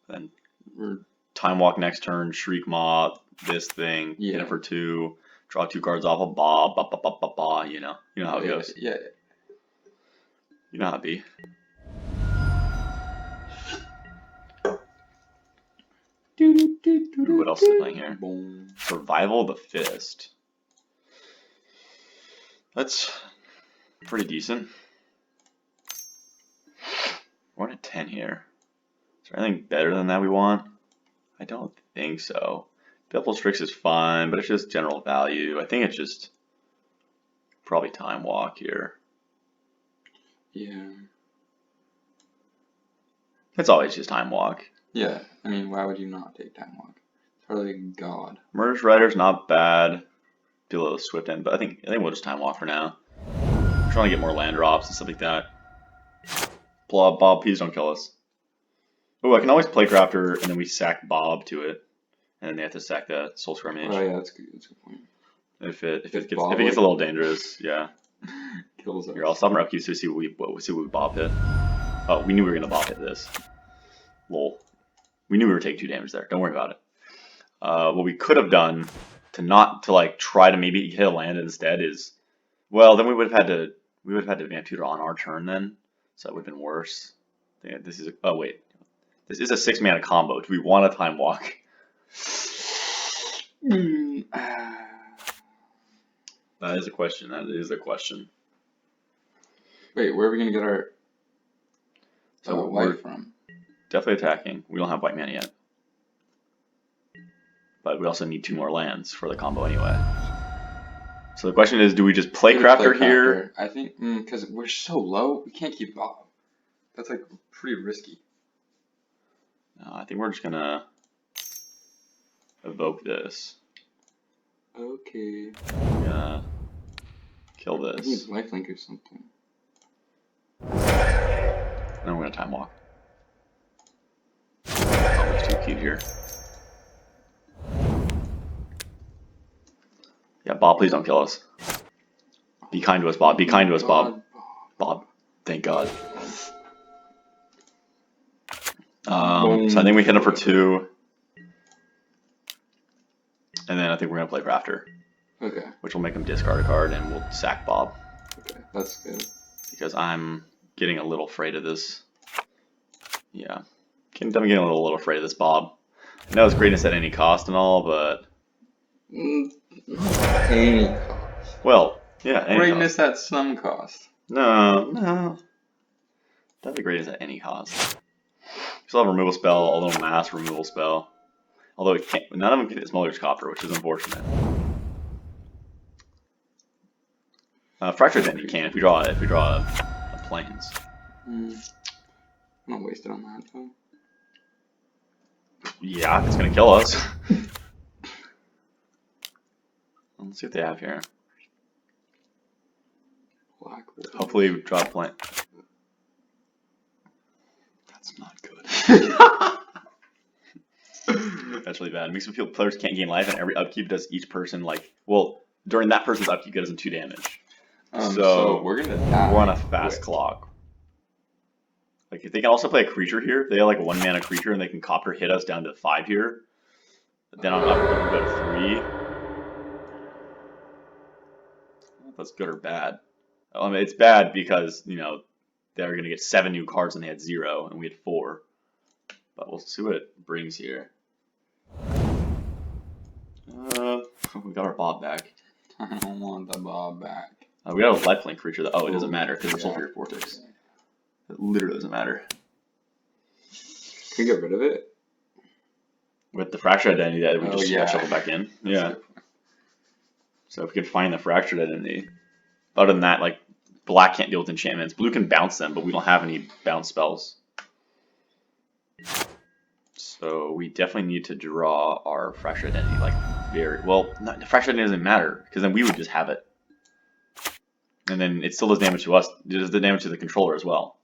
Then Or Time Walk next turn, Shriek Maw, this thing, Yeah. hit it for 2, draw 2 cards off a Bob, you know how it goes. Yeah. You know how it be. Ooh, what else is playing here? Boom. Survival of the Fist. That's pretty decent. We're at 10 here. Is there anything better than that we want? I don't think so. Double Strix is fine, but it's just general value. I think it's just probably Time Walk here. Yeah. It's always just Time Walk. Yeah. I mean, why would you not take Time Walk? It's probably God. Murderous Rider's not bad. Do a little Swift End, but I think we'll just Time Walk for now. I'm trying to get more land drops and stuff like that. Bob, please don't kill us. Oh, I can always play Crafter, and then we sack Bob to it, and then they have to sack the Soul Square Mage. Oh yeah, that's good. That's a good point. If it gets a little dangerous, yeah. Kills us. Here, I'll stop my upkeep so we see what we Bob hit. Oh, we knew we were gonna Bob hit this. Lol. We knew we were taking 2 damage there. Don't worry about it. What we could have done to like try to maybe hit a land instead is, well, then we would have had to Vamp Tutor on our turn then, so that would have been worse. Yeah, this is a 6-mana combo. Do we want a Time Walk? That is a question. That is a question. Wait, where are we gonna get our So white we're from? definitely attacking. We don't have white mana yet, but we also need 2 more lands for the combo anyway. So the question is, do we just play Crafter here? I think because we're so low, we can't keep Bob. That's like pretty risky. No, I think we're just gonna evoke this. Okay. Gonna kill I need this. lifelink or something. Then we're gonna Time Walk. Almost too cute here. Yeah, Bob, please don't kill us. Be kind to us, Bob. Be kind to us, Bob. Bob, thank God. So I think we hit him for 2. And then I think we're gonna play Crafter. Okay. Which will make him discard a card, and we'll sack Bob. Okay, that's good. Because I'm getting a little afraid of this. Yeah. I'm getting a little afraid of this Bob. I know it's greatness at any cost and all, but... Any cost. Well, yeah, any Greatness cost. at some cost. No. That'd be greatness at any cost. Still have a removal spell, a little mass removal spell. Although it can't, none of them can hit Smuggler's Copter, which is unfortunate. Fractured End you can if we draw a Plains. I'm not wasted on that though. Yeah, it's gonna kill us. Let's see what they have here. Black. Hopefully we draw a plant. That's not good. That's really bad. It makes me feel players can't gain life, and every upkeep does each person like, well, during that person's upkeep it does them 2 damage. So we're gonna die. We're on a fast clock. Like if they can also play a creature here, they have like a 1 mana creature and they can copter hit us down to 5 here. But then on up we can go to 3. I don't know if that's good or bad. I mean, it's bad because, you know, they're going to get 7 new cards and they had 0, and we had 4. But we'll see what it brings here. We got our Bob back. I don't want the Bob back. We got a lifelink creature that, it doesn't matter because it's Sulfuric Vortex. It literally doesn't matter. Can we get rid of it? With the Fractured Identity that we just yeah. shuffle back in. Yeah. So if we can find the Fractured Identity. Other than that, like, black can't deal with enchantments. Blue can bounce them, but we don't have any bounce spells. So we definitely need to draw our Fractured Identity, like, very... Well, the Fractured Identity doesn't matter, because then we would just have it. And then it still does damage to us. It does the damage to the controller as well.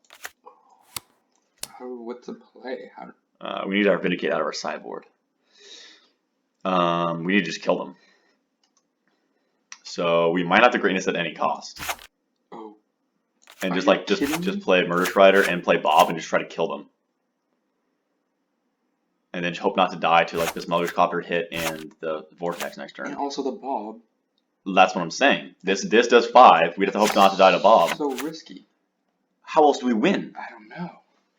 What's the play? We need our Vindicate out of our sideboard. We need to just kill them. So we might have to Greatness at any cost. Oh. And just play Murderous Rider and play Bob and just try to kill them. And then hope not to die to like this Mother's Copter hit and the Vortex next turn. And also the Bob. That's what I'm saying. This does 5. We'd have to hope not to die to Bob. So risky. How else do we win? I don't know.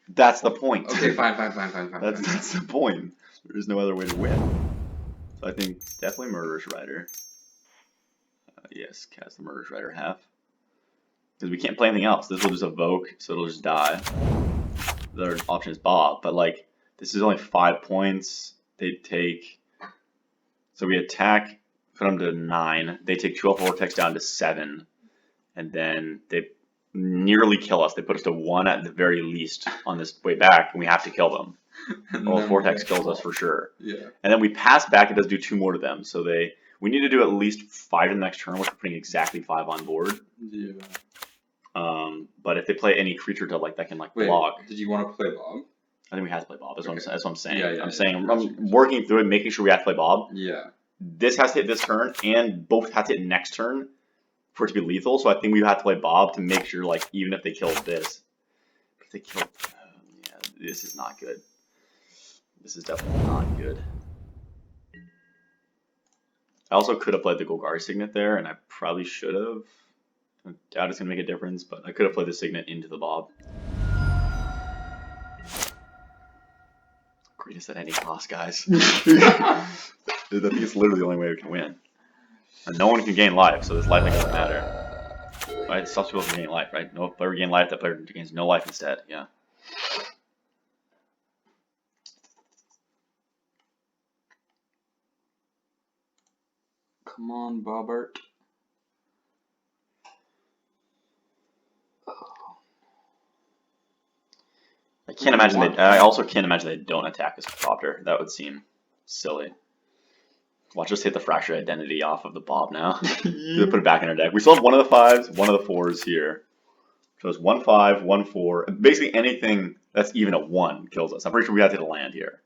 That's the point. Okay, fine. That's the point. There is no other way to win. So I think definitely Murderous Rider. Yes, cast the Murderous Rider half. Because we can't play anything else. This will just evoke, so it'll just die. The other option is Bob, but like, this is only 5 points. They take... So we attack, put them to 9. They take 12 Vortex down to 7. And then they nearly kill us. They put us to 1 at the very least on this way back, and we have to kill them. Well, Vortex kills us for sure. Yeah. And then we pass back, it does do 2 more to them. So we need to do at least 5 in the next turn, which we're putting exactly 5 on board. Yeah. But if they play any creature to like that can like Wait, block. Did you want to play Bob? I think we have to play Bob. That's what I'm saying. Yeah, I'm saying I'm working through it, making sure we have to play Bob. Yeah. This has to hit this turn, and both have to hit next turn for it to be lethal. So I think we have to play Bob to make sure, like, even if they kill this, if they kill, yeah, this is not good. This is definitely not good. I also could have played the Golgari Signet there, and I probably should have. I doubt it's gonna make a difference, but I could have played the Signet into the Bob. Greatest at any cost, guys. I think it's literally the only way we can win. And no one can gain life, so this life thing doesn't matter. Right? It stops people from gaining life, right? No player gain life, that player gains no life instead, yeah. Come on, Bobbert. I can't imagine I also can't imagine they don't attack us with Copter. That would seem silly. Watch us hit the Fractured Identity off of the Bob now. Put it back in our deck. We still have one of the 5s, one of the 4s here. So it's 1 5, 1 4. Basically anything that's even a 1 kills us. I'm pretty sure we have to hit a land here.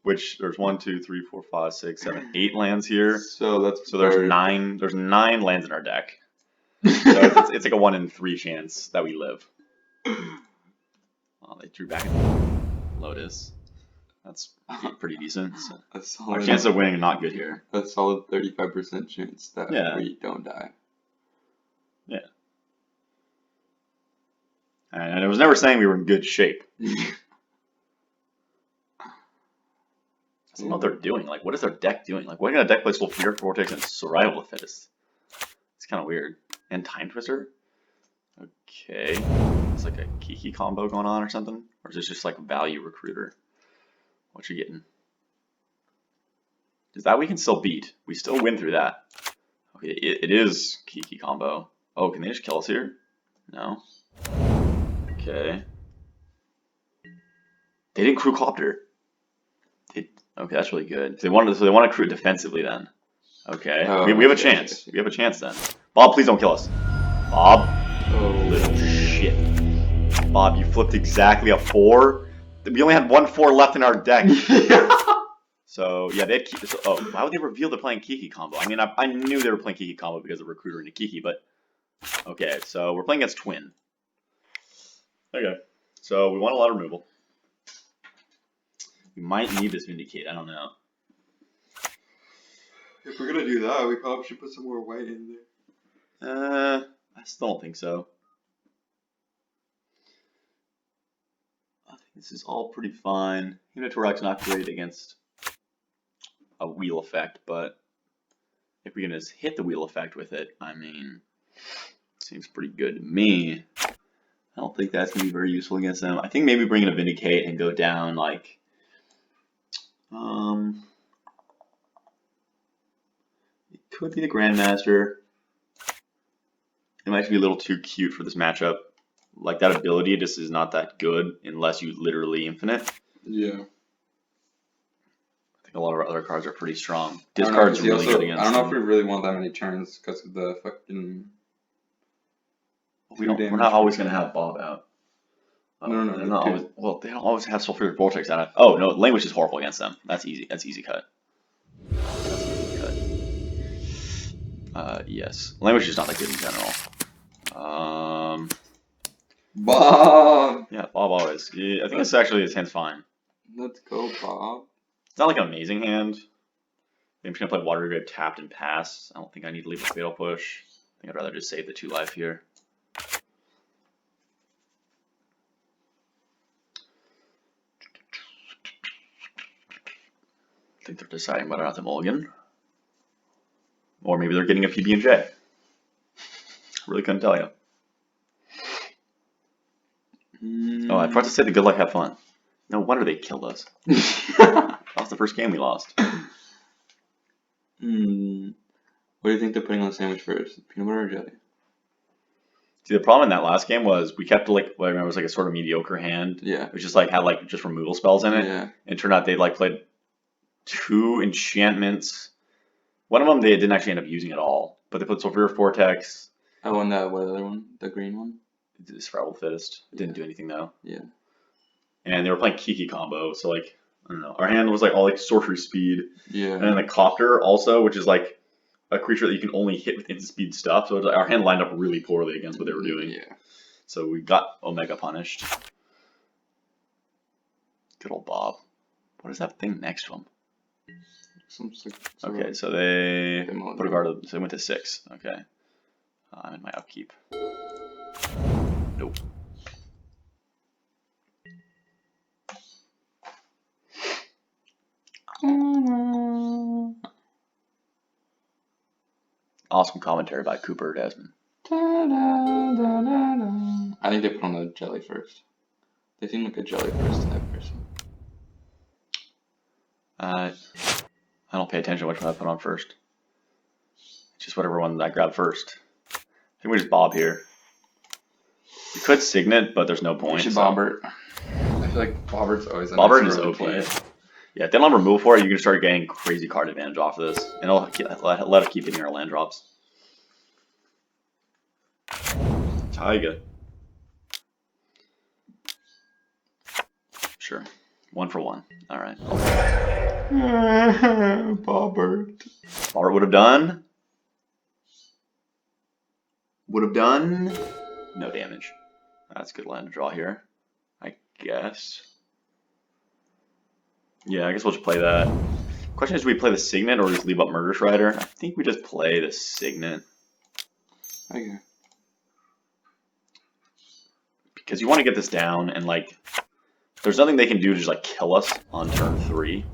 Which there's 1, 2, 3, 4, 5, 6, 7, 8 lands here. So there's 9. There's 9 lands in our deck. So it's like a 1 in 3 chance that we live. Well, they drew back in Lotus. That's pretty decent. So our chance of winning are not good here. A solid 35% chance that we don't die. Yeah. And I was never saying we were in good shape. That's what they're doing. Like, what is their deck doing? Like, what kind of deck plays Sulfuric Vortex and Survival Fittest? It's kind of weird. And Time Twister? Okay. It's like a Kiki combo going on or something? Or is this just like a Value Recruiter? What you getting? Is that we can still beat? We still win through that. Okay, it is Kiki combo. Oh, can they just kill us here? No. Okay. They didn't crew Copter. Okay, that's really good. So they want to recruit defensively then. Okay, Oh, we have a I see, I see, I chance. see. We have a chance then. Bob, please don't kill us. Bob, Oh, little shit. Bob, you flipped exactly a 4. We only had 1 4 left in our deck. So yeah, they had oh, why would they reveal they're playing Kiki combo? I mean, I knew they were playing Kiki combo because of Recruiter into Kiki, but okay. So we're playing against Twin. Okay, so we want a lot of removal. We might need this Vindicate. I don't know. If we're gonna do that, we probably should put some more white in there. I still don't think so. I think this is all pretty fine. Unitorax not great against a wheel effect, but if we can just hit the wheel effect with it, I mean, seems pretty good to me. I don't think that's gonna be very useful against them. I think maybe bring in a Vindicate and go down like, it could be the Grandmaster. It might be a little too cute for this matchup. Like that ability just is not that good unless you literally infinite. Yeah. I think a lot of our other cards are pretty strong. I don't know, Discard's 'cause he really also- good against I don't know them. if we really want that many turns because of the fucking. We're not always gonna have Bob out. No, They're not always. Well, they don't always have Sulfuric Vortex out. Oh no, language is horrible against them. That's easy. That's easy cut. That's easy cut. Yes, language is not that good in general. Bob! Yeah, Bob always. Yeah, I think it's actually his hand's fine. Let's go, Bob. It's not like an amazing hand. I'm just gonna play Watery Grave tapped and pass. I don't think I need to leave a Fatal Push. I think I'd rather just save the 2 life here. I think they're deciding whether or not to mulligan. Or maybe they're getting a PB&J. Really couldn't tell you. Oh, I forgot to say the good luck, have fun. No wonder they killed us. That was the first game we lost. What do you think they're putting on the sandwich first? Peanut butter or jelly? See, the problem in that last game was we kept like what I remember was like a sort of mediocre hand. Yeah. Which just like had like just removal spells in it. Yeah. And it turned out they like played 2 enchantments. One of them they didn't actually end up using at all. But they put Sulfuric Vortex. Oh, and that what other one? The green one? Survival Fittest. It didn't do anything though. Yeah. And they were playing Kiki combo, so like I don't know. Our hand was like all like sorcery speed. Yeah. And then the Copter also, which is like a creature that you can only hit with instant speed stuff. So our hand lined up really poorly against what they were doing. Yeah. So we got Omega punished. Good old Bob. What is that thing next to him? Okay, so they put a card. So they went to 6. Okay. I'm in my upkeep. Nope. Awesome commentary by Cooper Desmond. I think they put on the jelly first. They seem like a jelly first type person. I don't pay attention to which one I put on first. It's just whatever one I grab first. I think we just Bob here. You could Signet, but there's no point. We should so. Bobbert. I feel like Bobbert's always a Bobbert nice is early play. okay. Yeah, if they don't have removal for it, you can start getting crazy card advantage off of this. And it'll let us keep hitting our land drops. Taiga. Sure. 1 for 1. Alright. Bobbert. Bobbert would have done. Would have done. No damage. That's a good land to draw here. I guess. Yeah, I guess we'll just play that. Question is, do we play the Signet or just leave up Murderous Rider? I think we just play the Signet. Okay. Because you want to get this down, and like, there's nothing they can do to just like kill us on turn 3.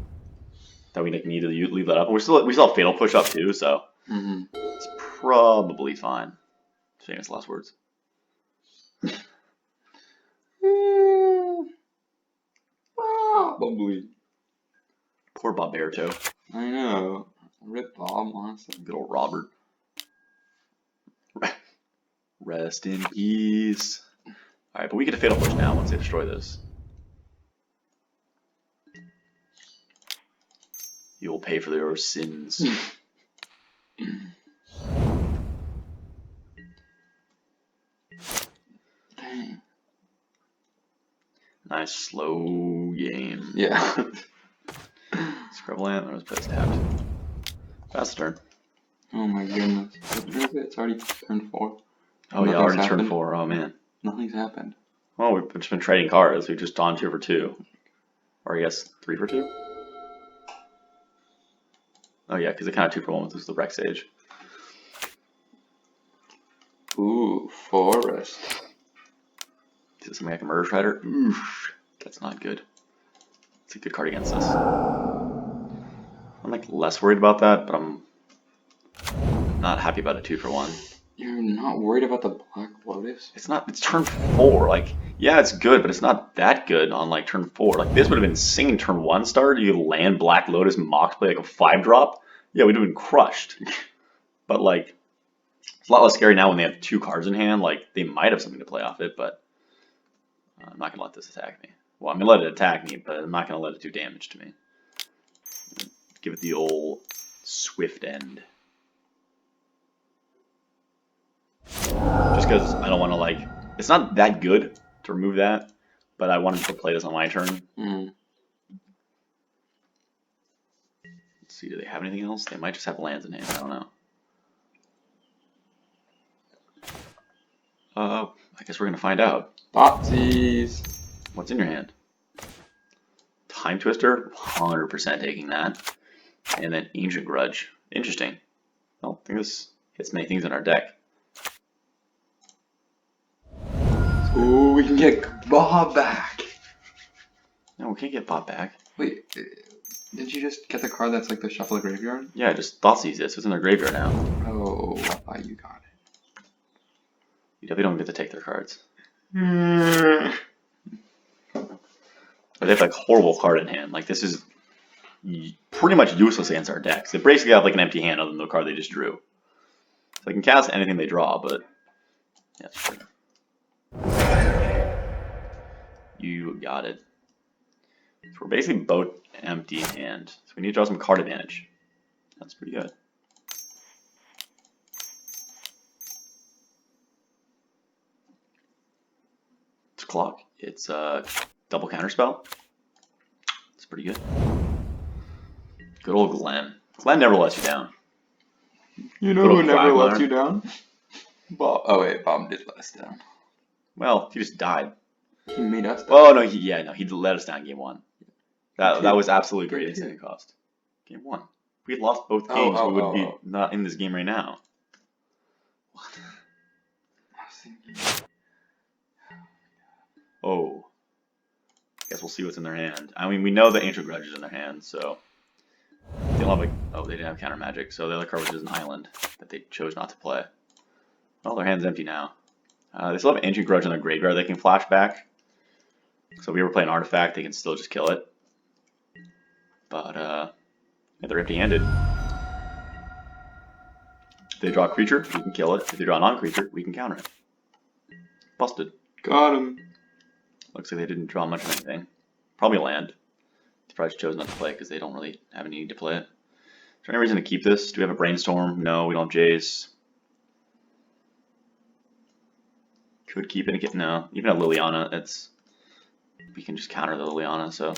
That we like, need to leave that up. And we still have Fatal Push up too, so it's probably fine. Famous last words. Probably. Poor Boberto. I know. Rip Bob, honestly. Good old Robert. Rest in peace. Alright, but we get a Fatal Push now once they destroy this. You will pay for your sins. Dang. Nice slow game. Yeah. Scrubland, I was placed tapped. Fast turn. Oh my goodness. What turn is it? It's already turn 4. Oh yeah, Nothing's already happened. turned 4. Oh man. Nothing's happened. Well, we've just been trading cards. We've just gone 2 for 2. Or I guess 3 for 2? Oh yeah, because it kind of 2 for 1 with this, the Rex Age. Ooh, Forest. Is it something like a Murder Strider? Oof, that's not good. It's a good card against us. I'm like less worried about that, but I'm not happy about a 2 for 1. You're not worried about the Black Lotus? It's not, it's turn 4. Like, yeah, it's good, but it's not that good on like turn 4. Like, this would have been singing turn 1 start. You land Black Lotus, Mox play like a 5-drop. Yeah, we'd have been crushed. But like, it's a lot less scary now when they have 2 cards in hand. Like, they might have something to play off it, but I'm not going to let this attack me. Well, I'm going to let it attack me, but I'm not going to let it do damage to me. Give it the old swift end. Just because I don't want to, like, it's not that good to remove that, but I wanted to play this on my turn. Mm. Let's see, do they have anything else? They might just have lands in hand, I don't know. I guess we're going to find out. Bopsies. What's in your hand? Time Twister, 100% taking that. And then Ancient Grudge. Interesting. I don't think this hits many things in our deck. Ooh, we can get Bob back. No, we can't get Bob back. Wait, did you just get the card that's like the Shuffle the Graveyard? Yeah, I just Thoughtseize this. It's in their graveyard now. Oh, I thought you got it. You definitely don't get to take their cards. But they have like horrible card in hand. Like, this is pretty much useless against our decks. They basically have like an empty hand other than the card they just drew. So they can cast anything they draw, but yeah, sure. You got it. So we're basically both empty in hand. So we need to draw some card advantage. That's pretty good. It's clock. It's a double counterspell. It's pretty good. Good old Glenn. Glenn never lets you down. You know Little who never Quagmire. lets you down? Bob. Oh wait, Bob did let us down. Well, he just died. He made us down. Oh no, he let us down game 1. That was absolutely great at second cost. Game 1. If we had lost both games, we would be not in this game right now. What? Oh. Guess we'll see what's in their hand. I mean, we know the Ancient Grudge is in their hand, so they don't have like, oh, they didn't have counter magic, so the other card was just an island that they chose not to play. Well, their hand's empty now. They still have Ancient Grudge in their graveyard they can flash back. So if we ever play an artifact, they can still just kill it. But yeah, they're empty-handed. If they draw a creature, we can kill it. If they draw a non-creature, we can counter it. Busted. Got him. Looks like they didn't draw much of anything. Probably land. They probably just chose not to play because they don't really have any need to play it. Is there any reason to keep this? Do we have a Brainstorm? No, we don't have Jace. Could keep it. No, even a Liliana. We can just counter the Liliana. So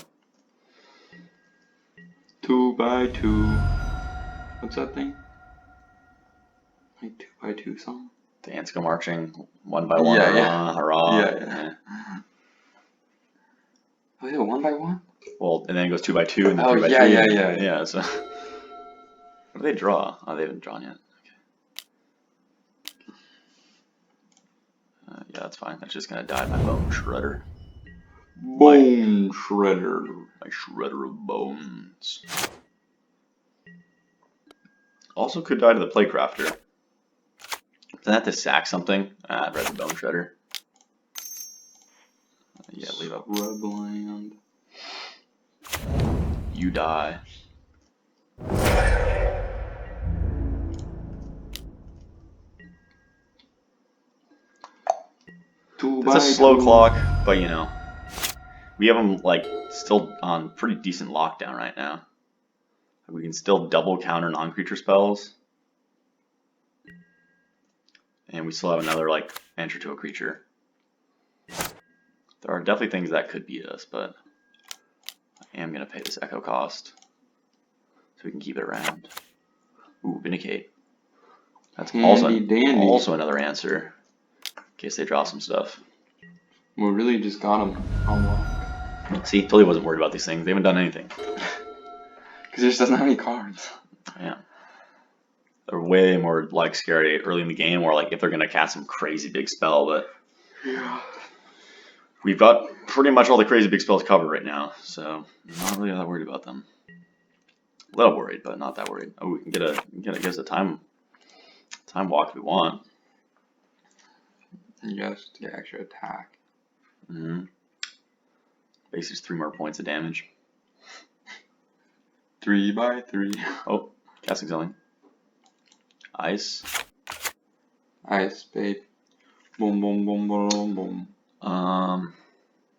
2x2. What's that thing? Like 2x2 song? the ants go marching 1 by 1. Yeah, hurrah, yeah. hurrah. Yeah. Oh, is it 1x1? Well, and then it goes 2 by 2 and then Oh, 3 by yeah, 3. yeah. Yeah. So what do they draw? Oh, they haven't drawn yet. Okay. Yeah, that's fine. That's just gonna die my Bone Shredder. Bone Shredder. My Shredder of Bones. Also could die to the Playcrafter. Doesn't have to sack something. I'd rather Bone Shredder. Yeah, leave up. Scrubland. You die. It's a slow clock, but you know, we have them like still on pretty decent lockdown right now. We can still double counter non-creature spells. And we still have another, like, answer to a creature. There are definitely things that could beat us, but I am going to pay this echo cost so we can keep it around. Ooh, Vindicate. That's also another answer in case they draw some stuff. We really just got him on lock. See, totally wasn't worried about these things. They haven't done anything. Because he just doesn't have any cards. Yeah. They're way more like scary early in the game, or like if they're going to cast some crazy big spell, but Yeah. we've got pretty much all the crazy big spells covered right now, so I'm not really that worried about them. A little worried, but not that worried. Oh, we can get us a time walk if we want. Yes, to get extra attack. Mm-hmm. Basically, 3 more points of damage. 3 by 3. Oh, casting something. Ice. Ice, babe. Boom, boom, boom, boom, boom.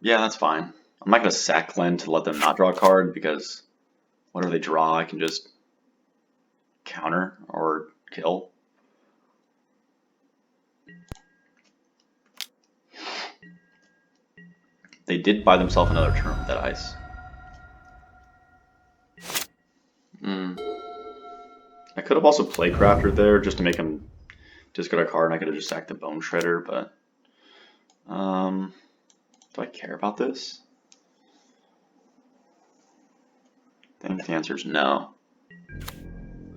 Yeah, that's fine. I'm not gonna sack Glenn to let them not draw a card because whatever they draw, I can just counter or kill. They did buy themselves another turn with that ice. I could have also Playcrafter there just to make him discard a card, and I could have just sacked the Bone Shredder, but do I care about this? I think the answer is no.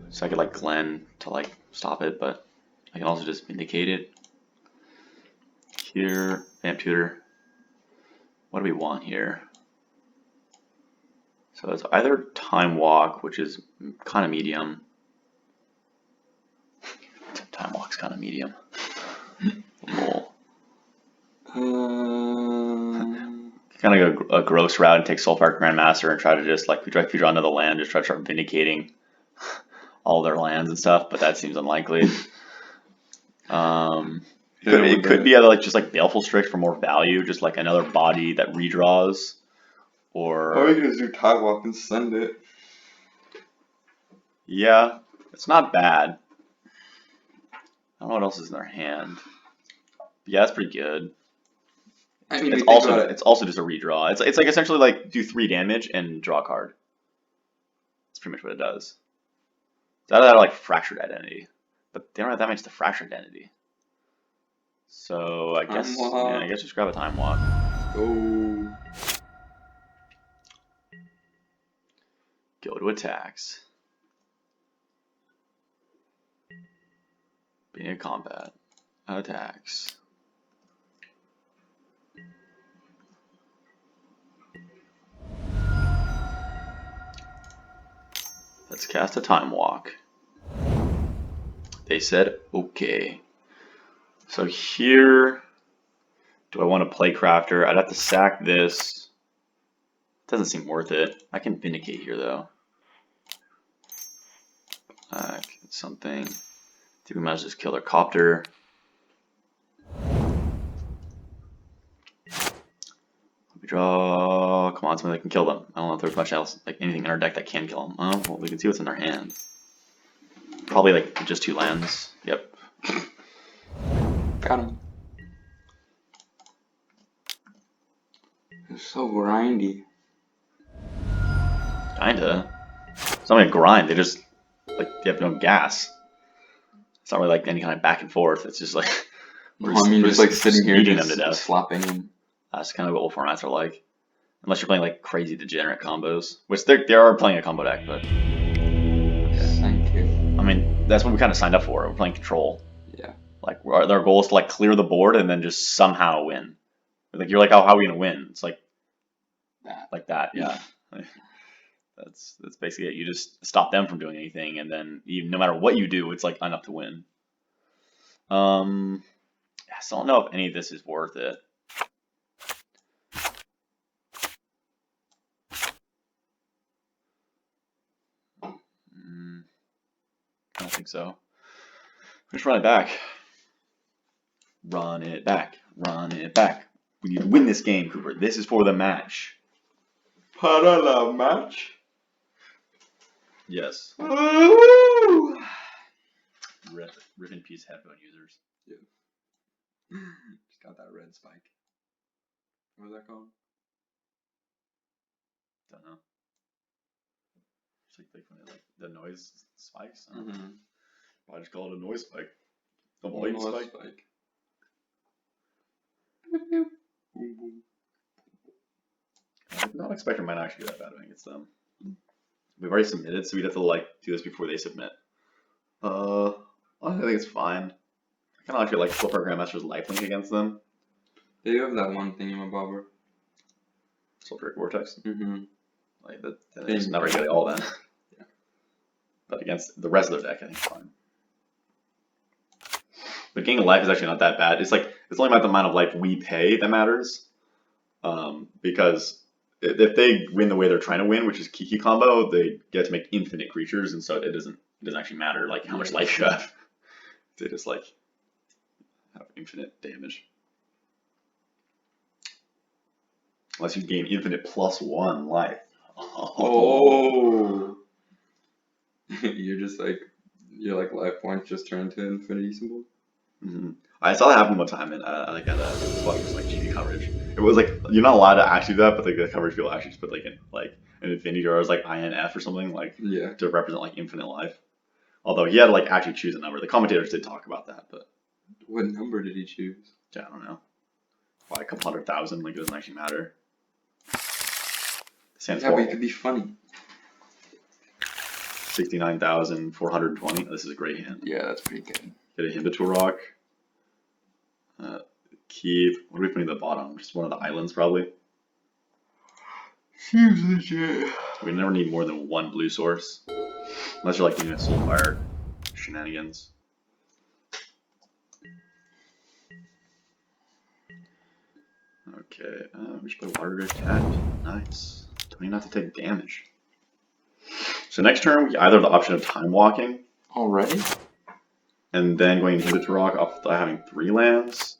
So I could like Glenn to like stop it, but I can also just Vindicate it. Here, Vamp Tutor. What do we want here? So it's either Time Walk, which is kind of medium. Time Walk's kind of medium. Lol. Kind of go a gross route and take Soulfire Grandmaster and try to just like if you draw another land, just try to start vindicating all their lands and stuff, but that seems unlikely. It could be either like just like Baleful Strix for more value, just like another body that redraws, or we can just do Time Walk and send it. Yeah, it's not bad. I don't know what else is in their hand. Yeah, it's pretty good. I mean, it's also just a redraw. It's like essentially like do 3 damage and draw a card. That's pretty much what it does. It's either that or like Fractured Identity, but they don't have that much to Fractured Identity. So I guess just grab a Time Walk. Go to attacks. Being in combat. Attacks. Let's cast a Time Walk. They said okay. So here, do I want to Playcrafter? I'd have to sack this. Doesn't seem worth it. I can Vindicate here though. Something. I think we might just kill their Copter. We draw. Come on, something that can kill them. I don't know if there's much else, like anything in our deck that can kill them. Oh, well, we can see what's in their hand. Probably like just 2 lands. Yep. Got him. It's so grindy. Kinda. It's not really a grind. They just like they have no gas. It's not really like any kind of back and forth. It's just like we're just like sitting here eating them to just death. slapping them. That's kind of what all formats are like. Unless you're playing like crazy degenerate combos, which they are playing a combo deck, but Thank you. I mean that's what we kind of signed up for. We're playing control. Yeah. Like our goal is to like clear the board and then just somehow win. Like you're like, oh, how are we gonna win? It's like that. Like that, yeah. That's basically it. You just stop them from doing anything, and then no matter what you do, it's like enough to win. I still don't know if any of this is worth it. I don't think so. Just run it back. Run it back. Run it back. We need to win this game, Cooper. This is for the match. Para la match. Yes. Woo! Rip in peace, headphone users. Just got that red spike. What was that called? Don't know. It's like when the noise spikes. I just call it a noise spike. A volume spike. Boom, boom. I'm not expecting mine actually be that bad. I think it's them. We've already submitted, so we'd have to like do this before they submit. I think it's fine. I kind of actually like flip our Grandmaster's lifelink against them. They do have that one thingamabobber. Sulfuric Vortex. Like that, it's not very good at all then. Yeah. But against the rest of their deck, I think it's fine. But gaining life is actually not that bad. It's like it's only about the amount of life we pay that matters. Because if they win the way they're trying to win, which is Kiki combo, they get to make infinite creatures, and so it doesn't actually matter like how much life you have. They just like have infinite damage. Unless you gain infinite +1 life. Oh. You're like life points just turn into infinity symbol. I saw that happen one time, and like at just like GP coverage. It was like you're not allowed to actually do that, but like the coverage people actually just put like an infinity or it was like INF or something like to represent like infinite life. Although he had to like actually choose a number. The commentators did talk about that, but what number did he choose? Yeah, I don't know. By a couple 100,000, like it doesn't actually matter. But it could be funny. 69,420. This is a great hand. Yeah, that's pretty good. Get a Himbator Rock. Keep. What are we putting at the bottom? Just one of the islands, probably. Seems legit. We never need more than one blue source, unless you're like doing a Soulfire shenanigans. Okay, we should play Water Attack. Nice. Don't even have to take damage. So next turn, we either have the option of Time Walking. Already? And then going into Himbator Rock off having 3 lands.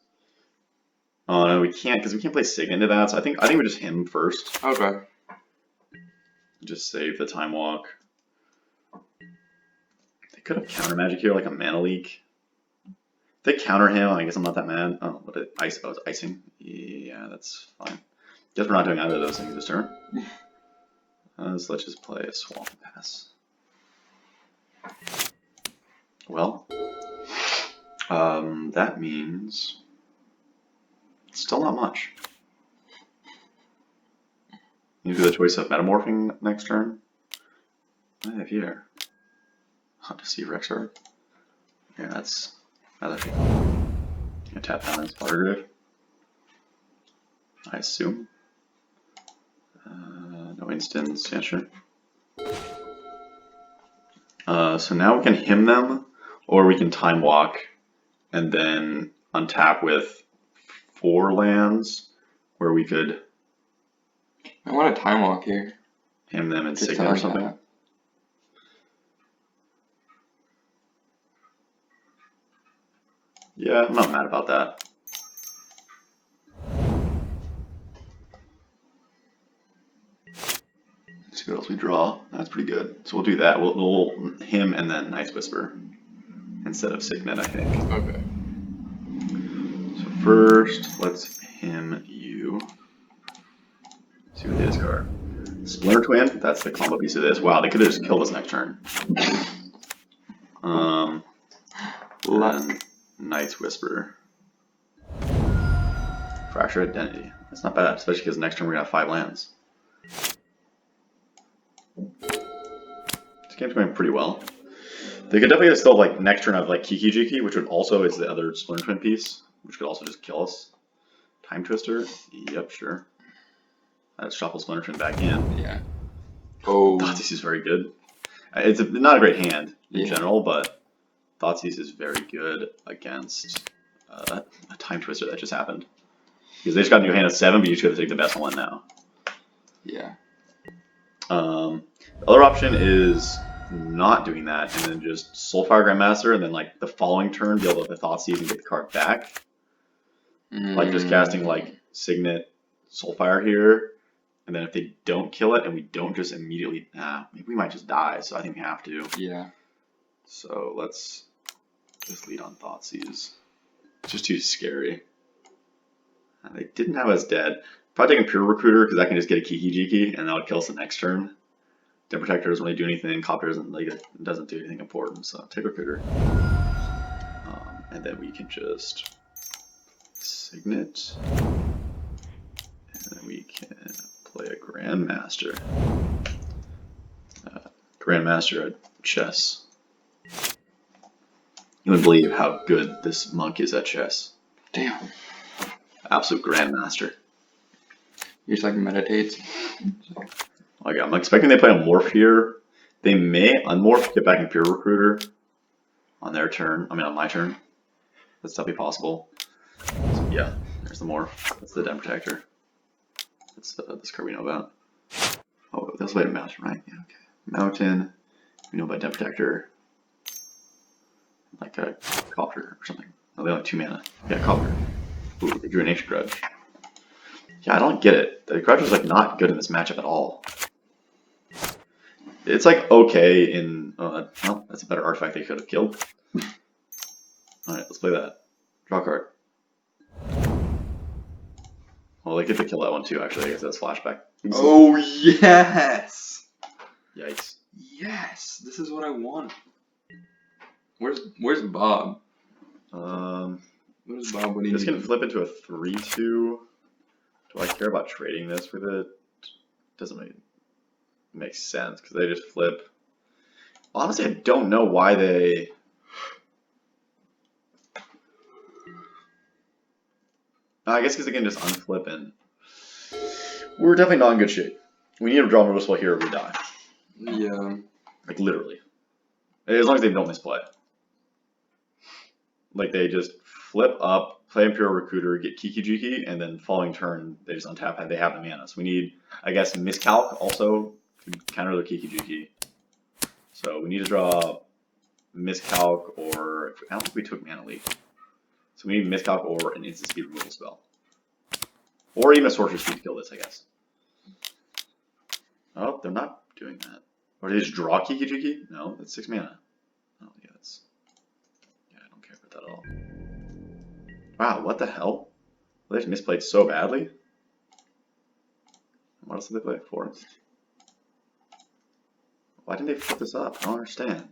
Oh no, we can't because we can't play Signet into that. So I think we just him first. Okay. Just save the Time Walk. They could have counter magic here, like a Mana Leak. If they counter him, I guess I'm not that mad. Oh, what did ice? Oh, it's icing. Yeah, that's fine. Guess we're not doing either of those things this turn. So let's just play a Swamp Pass. Well, that means still not much. You do the choice of Metamorphing next turn. I have here. Deceive Rexar. Yeah, that's actually fun. You tap down this Watergrave. I assume. No instants, yeah, sure. So now we can hymn them, or we can Time Walk, and then untap with 4 lands, where we could. I want a Time Walk here. Hymn them and Signet or something. That. Yeah, I'm not mad about that. Let's see what else we draw. That's pretty good. So we'll do that. We'll him and then Night's Whisper instead of Signet, I think. Okay. So first, let's him you. See what they discard. Splinter Twin. That's the combo piece of this. Wow, they could have just killed us next turn. Night's Whisper. Fracture Identity. That's not bad, especially because next turn we're gonna have 5 lands. This game's going pretty well. They could definitely still like next turn have like Kiki Jiki, which would also is the other Splinter Twin piece, which could also just kill us. Time Twister. Yep, sure. Let's shuffle Splinter Twin back in. Yeah. Oh. Thoughtseize is very good. It's not a great hand in general, but Thoughtseize is very good against a Time Twister that just happened. Because they just got a new hand of 7, but you just got to take the best one now. Yeah. The other option is not doing that and then just Soulfire Grandmaster and then like the following turn be able to Thoughtseize and get the card back. Like just casting like Signet Soulfire here And then if they don't kill it and we don't just immediately, maybe we might just die. So I think we have to. Yeah. So let's just lead on Thoughtseize. It's just too scary. They didn't have us dead. Probably taking Pure Recruiter because I can just get a Kiki-Jiki and that would kill us the next turn. Den Protector doesn't really do anything. Copter doesn't do anything important, so take Recruiter. And then we can just Signet. And then we can play a Grandmaster. Grandmaster at chess. You wouldn't believe how good this monk is at chess. Damn. Absolute Grandmaster. He just like meditates. Like, I'm expecting they play a Morph here. They may unmorph, get back in Pure Recruiter on their turn. I mean, on my turn. That's definitely possible. So, yeah, there's the Morph. That's the Den Protector. That's this card we know about. Oh, that's way to Mountain, right? Yeah, okay. Mountain. We know about Den Protector. Like a Copter or something. Oh, they only have 2 mana. Yeah, Copter. Ooh, they drew an Ancient Grudge. Yeah, I don't get it. The Grudge is like not good in this matchup at all. It's like okay in. Well, that's a better artifact they could have killed. Alright, let's play that. Draw a card. Well, they get to kill that one too, actually. I guess that's flashback. Oh, yes! Yikes. Yes! This is what I want. Where's Bob? What is Bob when he This can needs- flip into a 3-2. Do I care about trading this with it? Doesn't really make sense because they just flip. Honestly, I don't know why they. I guess because they can just unflip and. We're definitely not in good shape. We need to draw Merciful here or we die. Yeah. Like literally. As long as they don't misplay. Like they just flip up, play Imperial Recruiter, get Kiki-Jiki, and then following turn they just untap and they have the mana. So we need, I guess, Miscalc also to counter their Kiki-Jiki. So we need to draw Miscalc or I don't think we took Mana Leak. So we need Miscalc or an instant speed removal spell. Or even a Sorcerer Speed to kill this, I guess. Oh, they're not doing that. Or did they just draw Kiki-Jiki? No, it's 6 mana. Oh, yeah, that's. Yeah, I don't care about that at all. Wow, what the hell? They just misplayed so badly. What else did they play? Forest? Why didn't they flip this up? I don't understand.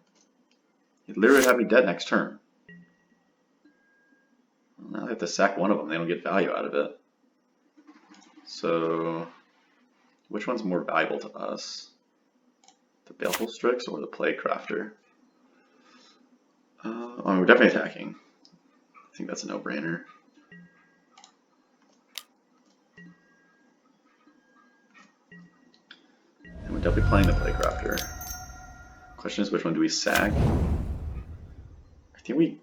You'd literally have me dead next turn. Well, now they have to sack one of them. They don't get value out of it. So, which one's more valuable to us? The Baleful Strix or the Plaguecrafter? Oh, we're definitely attacking. I think that's a no-brainer. And we're definitely playing the Plaguecrafter. Question is, which one do we sack? I think we.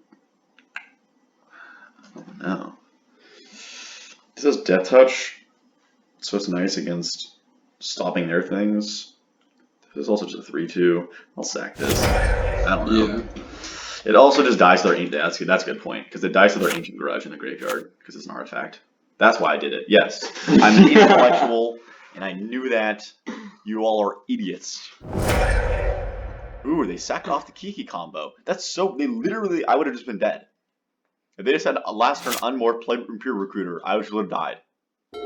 I don't know. This has Death Touch, so it's nice against stopping their things. This is also just a 3-2. I'll sack this. I don't know. Yeah. It also just dies to their ancient. That's a good point because it dies to their Ancient Grudge in the graveyard because it's an artifact. That's why I did it. Yes, I'm an intellectual, and I knew that. You all are idiots. Ooh, they sacked off the Kiki combo. That's so. They literally. I would have just been dead. If they just had a last turn unmorphed, play Impure Recruiter, I would have died. I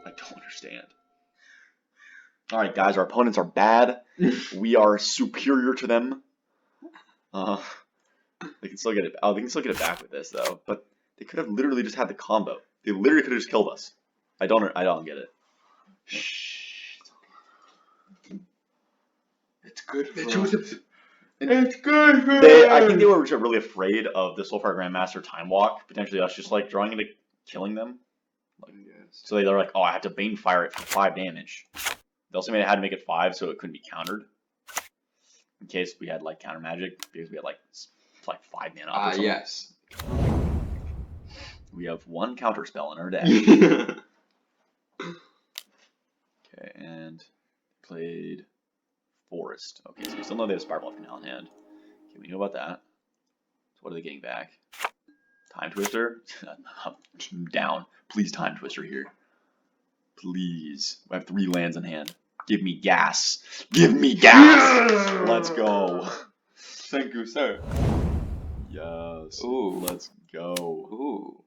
don't understand. All right, guys, our opponents are bad. We are superior to them. They can still get it. Oh, they can still get it back with this though. But they could have literally just had the combo. They literally could have just killed us. I don't get it. It's good for It's us. It's good for I think they were really afraid of the Soulfire Grandmaster Time Walk, potentially us just like drawing into killing them. So they're like, oh, I have to Bane Fire it for 5 damage. They also had to make it 5 so it couldn't be countered. In case we had like counter magic, because we had like 5 mana. Ah, yes. We have 1 counter spell in our deck. Yeah. Okay, and played Forest. Okay, so we still know they have Spiral Canal in hand. Okay, we know about that. So what are they getting back? Time Twister? Down. Please Time Twister here. Please. I have 3 lands in hand. Give me gas. Give me gas. Yeah! Let's go. Thank you, sir. Yes. Ooh. Let's go. Ooh.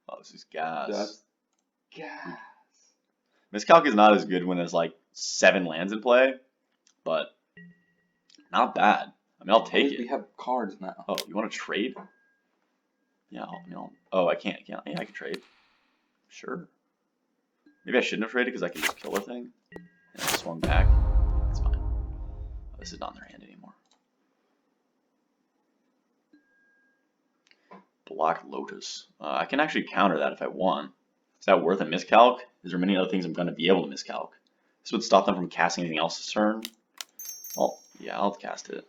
Oh, this is gas. That's gas. Miscalc is not as good when there's like 7 lands in play, but not bad. I mean, I'll take We it. have cards now. Oh, you want to trade? Yeah, oh, I can't. Yeah, I can trade. Sure. Maybe I shouldn't have traded because I can just kill the thing. And I swung back. That's fine. Oh, this is not in their hand anymore. Black Lotus. I can actually counter that if I want. Is that worth a miscalc? Is there many other things I'm going to be able to miscalc? This would stop them from casting anything else this turn. Well, yeah, I'll cast it.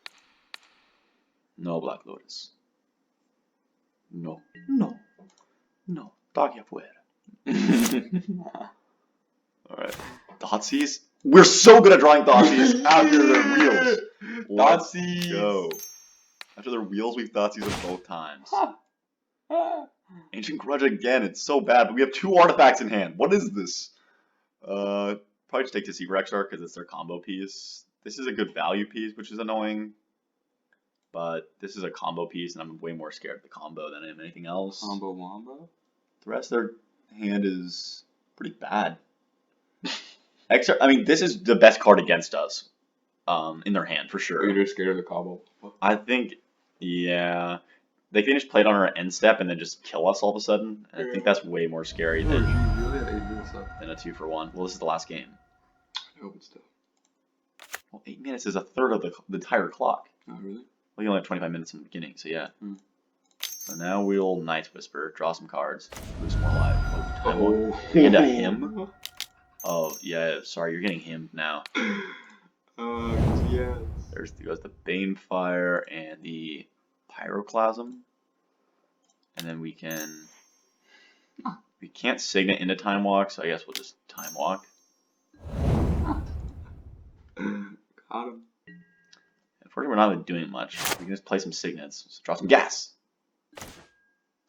No Black Lotus. No. No. No. Doggy afuera. Alright. Thoughtseize? We're so good at drawing Thoughtseize after their wheels. Let's go. After their wheels, we've Thoughtseized them both times. Ancient Grudge again, it's so bad, but we have 2 artifacts in hand. What is this? Probably just take Deceiver Exarch because it's their combo piece. This is a good value piece, which is annoying. But this is a combo piece, and I'm way more scared of the combo than I am anything else. Combo wombo? The rest of their hand is pretty bad. I mean, this is the best card against us in their hand, for sure. Are you just scared of the combo? I think, yeah. They can just play it on our end step and then just kill us all of a sudden. And I think that's way more scary than a 2-for-1. Well, this is the last game. I hope it's still. Well, 8 minutes is a third of the entire clock. Oh, really? Well, you only have 25 minutes in the beginning, so yeah. Hmm. So now we'll Night's Whisper, draw some cards, lose some more life. Oh, and a him? Oh, yeah, sorry, you're getting him now. Yes. There's goes the Banefire and the Pyroclasm. And then we can't Signet into Time Walk, so I guess we'll just Time Walk. Got him. Unfortunately, we're not even doing much. We can just play some Signets, so draw some gas.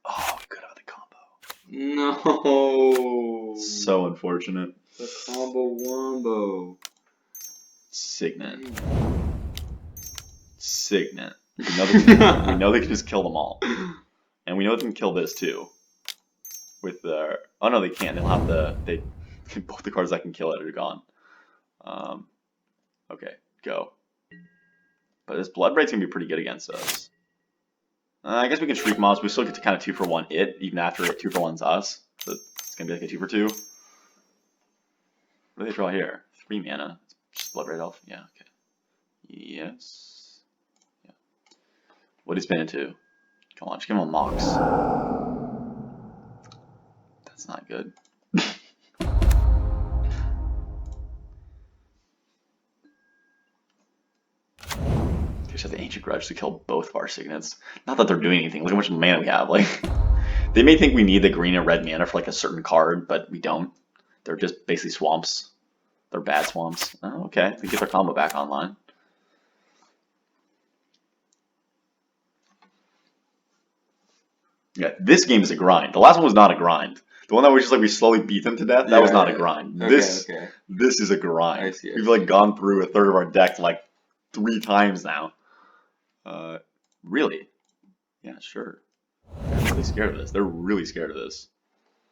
Oh, we could have the combo. No. So unfortunate. The combo wombo. Signet. Signet. We know they can just kill them all. And we know they can kill this too. With their... Oh no, they can't. They'll have the... both the cards that can kill it are gone. Okay, go. But this Bloodbraid's gonna be pretty good against us. I guess we can Shriek Mobs. We still get to kind of 2-for-1 it, even after it 2-for-1's us. So it's gonna be like a 2-for-2. What do they draw here? 3 mana. Just Bloodbraid Elf? Yeah, okay. Yes. Yeah. What he's been into? Come on, just give him a Mox. That's not good. They just have the Ancient Grudge to kill both of our Signets. Not that they're doing anything. Look how much mana we have. Like, they may think we need the green and red mana for like a certain card, but we don't. They're just basically swamps. They're bad swamps. Oh, okay. They get their combo back online. Yeah, this game is a grind. The last one was not a grind. The one that was just like we slowly beat them to death, that was not a grind. Okay, This is a grind. I see. We've like gone through a third of our deck like 3 times now. Really? Yeah, sure. They're really scared of this. They're really scared of this.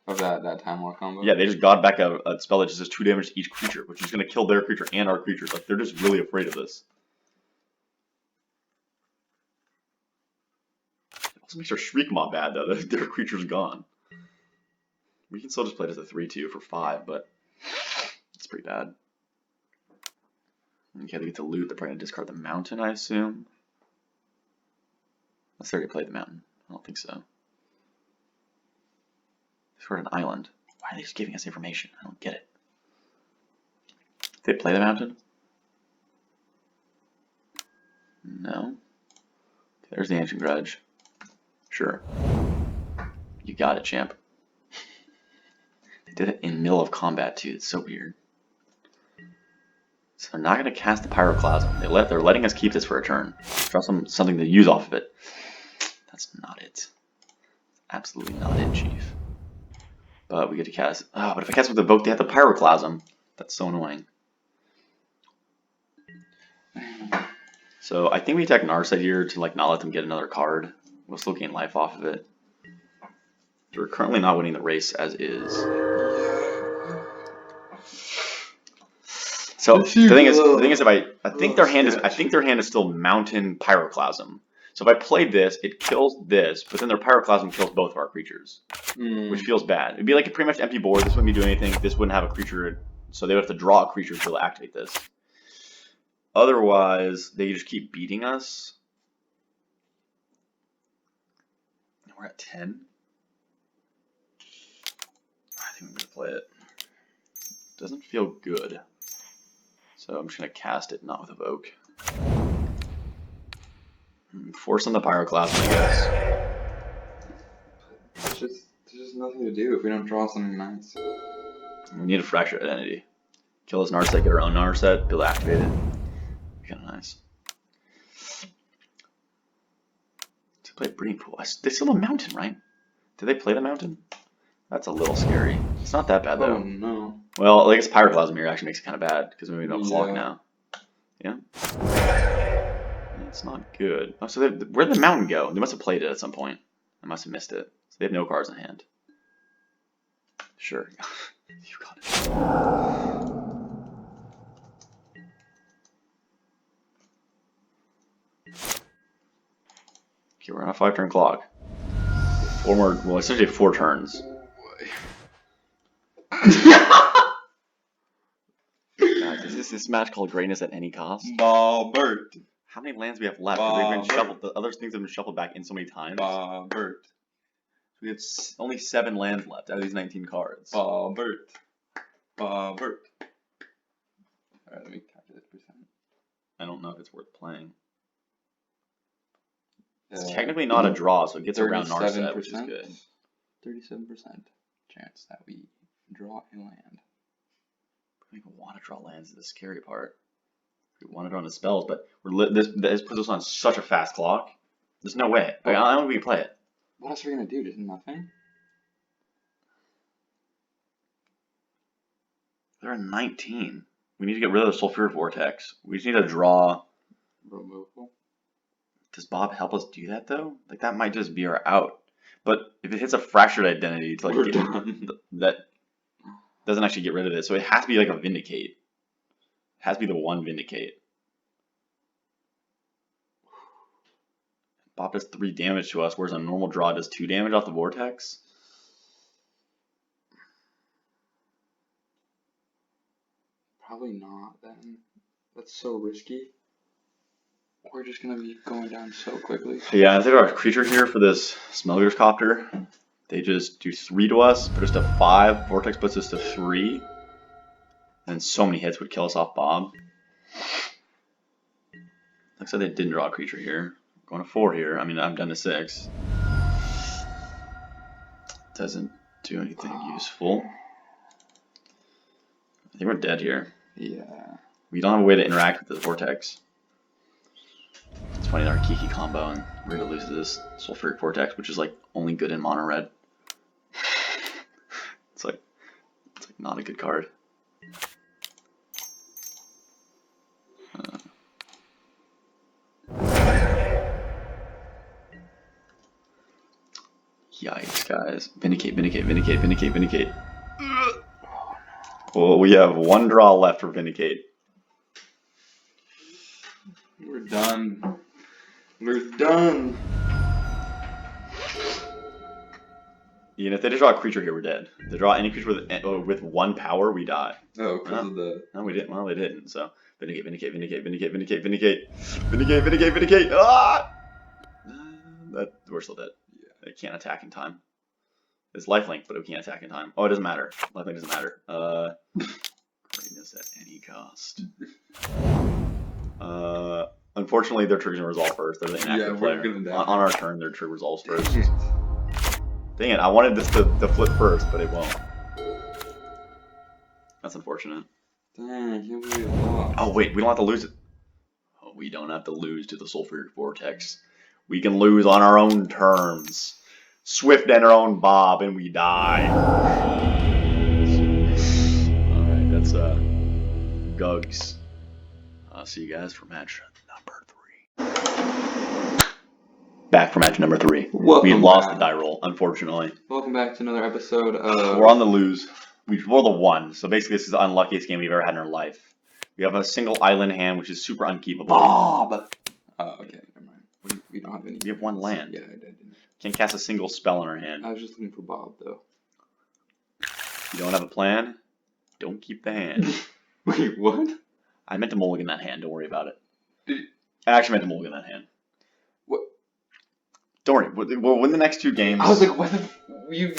Of that Time Walk combo? Yeah, they just got back a spell that just does 2 damage to each creature, which is going to kill their creature and our creatures. Like, they're just really afraid of this. It also makes our Shriek Mob bad, though. Their creature's gone. We can still just play it as a 3-2 for 5, but it's pretty bad. Okay, they get to loot. They're probably going to discard the mountain, I assume. Unless they already played the mountain. I don't think so. Discard an island. Why are they just giving us information? I don't get it. Did they play the mountain? No. Okay, there's the Ancient Grudge. Sure. You got it, champ. They did it in middle of combat too. It's so weird. So they're not going to cast the Pyroclasm. They're letting us keep this for a turn. Draw something to use off of it. That's not it. Absolutely not it, Chief. But we get to cast. Oh, but if I cast with Evoke, they have the Pyroclasm. That's so annoying. So I think we attack Narset here to like not let them get another card. We'll still gain life off of it. We're currently not winning the race as is. So the thing is, if I think their hand is still Mountain Pyroclasm. So if I played this, it kills this, but then their Pyroclasm kills both of our creatures, which feels bad. It'd be like a pretty much empty board. This wouldn't be doing anything. This wouldn't have a creature, so they would have to draw a creature to activate this. Otherwise, they just keep beating us. We're at 10. I think I'm gonna play it. Doesn't feel good. So I'm just gonna cast it, not with Evoke. Force on the Pyroclasm, I guess. There's just nothing to do if we don't draw something nice. We need a Fractured Identity. Kill this Narset, get our own Narset, be able to activate it. Kinda nice. To play Breeding Pool. They still have a Mountain, right? Did they play the Mountain? That's a little scary. It's not that bad though. Oh no. Well, I guess Pyroclasm here actually makes it kind of bad because we don't clock now. Yeah. It's not good. Oh, so where'd the Mountain go? They must have played it at some point. I must have missed it. So they have no cards in hand. Sure. You got it. Okay, we're on a 5-turn clock. 4 more, well, essentially 4 turns. Guys, is this match called Greatness at Any Cost? Bobbert. How many lands do we have left? We've been shuffled. The other things have been shuffled back in so many times. Bobbert. We have only 7 lands left out of these 19 cards. Bobbert. Bobbert. Alright, let me calculate the percent. I don't know if it's worth playing. It's Yeah. technically not a draw, so it gets around Narset, which is good. 37% chance that we draw a land. We don't even want to draw lands is the scary part. We want to draw the spells, but this puts us on such a fast clock. There's no way. Like, I don't think we can play it. What else are we gonna do? Just nothing? They're at 19. We need to get rid of the Sulfuric Vortex. We just need to draw. Removal. Does Bob help us do that though? Like that might just be our out. But if it hits a Fractured Identity to like We're get done. that doesn't actually get rid of it, so it has to be like a Vindicate. It has to be the one Vindicate. Bob does 3 damage to us, whereas a normal draw does 2 damage off the Vortex. Probably not then. That's so risky. We're just gonna be going down so quickly. Yeah, I think our creature here for this Smuggler's Copter, they just do 3 to us, put us to 5, Vortex puts us to 3, and so many hits would kill us off Bob. Looks like they didn't draw a creature here. Going to 4 here. I mean, I'm down to 6. Doesn't do anything useful. I think we're dead here. Yeah. We don't have a way to interact with the Vortex. It's funny, our Kiki combo, and we're going to lose to this Sulfuric Vortex, which is like only good in mono red. It's like not a good card. Yikes, guys. Vindicate, Vindicate, Vindicate, Vindicate, Vindicate. Well, we have 1 draw left for Vindicate. We're done. We're done. Even if they just draw a creature here, we're dead. If they draw any creature with 1 power, we die. Oh, because of the... No, we didn't. Well, they didn't. So, Vindicate, Vindicate, Vindicate, Vindicate, Vindicate, Vindicate. Vindicate, Vindicate, Vindicate. Ah! We're still dead. It can't attack in time. It's lifelink, but it can't attack in time. Oh, it doesn't matter. Lifelink doesn't matter. Greatness at any cost. Unfortunately, their trigger's gonna resolve first. They're the inactive player. On our turn, their trigger resolves first. Dang it! I wanted this to flip first, but it won't. That's unfortunate. Dang, I can't believe we lost. Oh wait, we don't have to lose it. Oh, we don't have to lose to the Sulfuric Vortex. We can lose on our own terms. Swift enter own Bob, and we die. Alright, that's Gugs. I'll see you guys for match number 3. Back for match number 3. We lost the die roll, unfortunately. Welcome back to another episode of... We're on the lose. We rolled a 1, so basically this is the unluckiest game we've ever had in our life. We have a single island hand, which is super unkeepable. Bob! Oh, okay, never mind. We don't have any... We have 1 land. Yeah, I didn't. Can't cast a single spell in our hand. I was just looking for Bob, though. You don't have a plan? Don't keep the hand. Wait, what? I meant to mulligan that hand, don't worry about it. Did... I actually meant to mulligan that hand. What? Don't worry, we'll win the next 2 games. I was like, what the... You...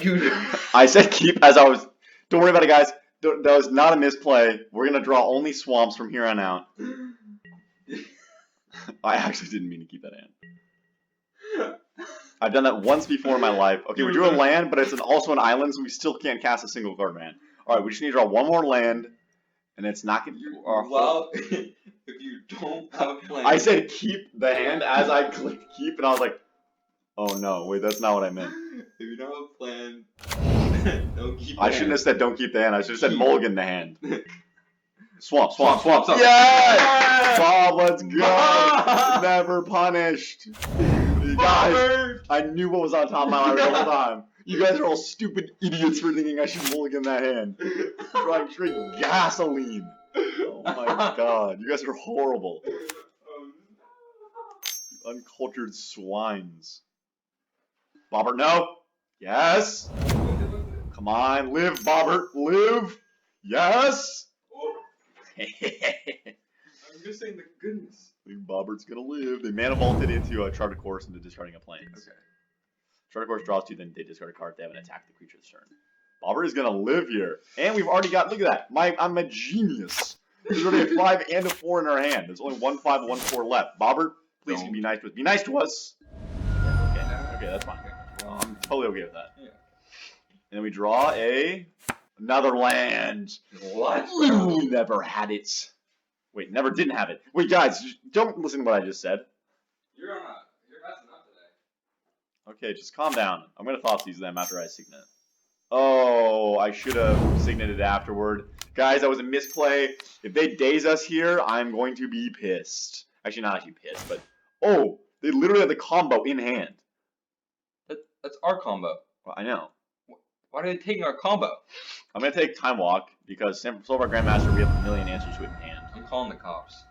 I said keep as I was... Don't worry about it, guys. That was not a misplay. We're going to draw only swamps from here on out. I actually didn't mean to keep that hand. I've done that once before in my life. Okay, we drew a land, but it's also an island, so we still can't cast a single card, man. Alright, we just need to draw 1 more land, and it's not going to... Well, if you don't have a plan... I said keep the hand as I clicked keep, and I was like, oh no, wait, that's not what I meant. If you don't have a plan, don't keep the I shouldn't have said don't keep the hand, I should have said mulligan the hand. Swamp. Swamp. Yes! Bob, let's go! Bob! Never punished. You guys, I knew what was on top of my mind the whole time. You guys are all stupid idiots for thinking I should mulligan that hand. Drawing straight gasoline. Oh my god, you guys are horrible. Uncultured swines. Bobbert, no. Yes. Come on, live, Bobbert, live. Yes. I'm just saying the goodness. I think Bobbert's gonna live. They mana vaulted into a Charted Course into discarding a Plains. Okay. Charted Course draws 2, then they discard a card. They haven't attacked the creature this turn. Bobbert is gonna live here, and we've already got. Look at that. I'm a genius. There's already a 5 and a 4 in our hand. There's only 1 5 and 1 4 left. Bobbert, please can be nice to us. Be nice to us. Okay, that's fine. I'm totally okay with that. Yeah. And then we draw another land. What? Literally never had it. Wait, never didn't have it. Wait, guys, don't listen to what I just said. You're messing up today. Okay, just calm down. I'm gonna Thoughtseize them after I signet. Oh, I should have signated afterward. Guys, that was a misplay. If they daze us here, I'm going to be pissed. Actually, not actually pissed, but oh, they literally have the combo in hand. That's our combo. Well, I know. Why are they taking our combo? I'm gonna take Time Walk because Silver Grandmaster, we have a million answers to it in hand. I'm calling the cops.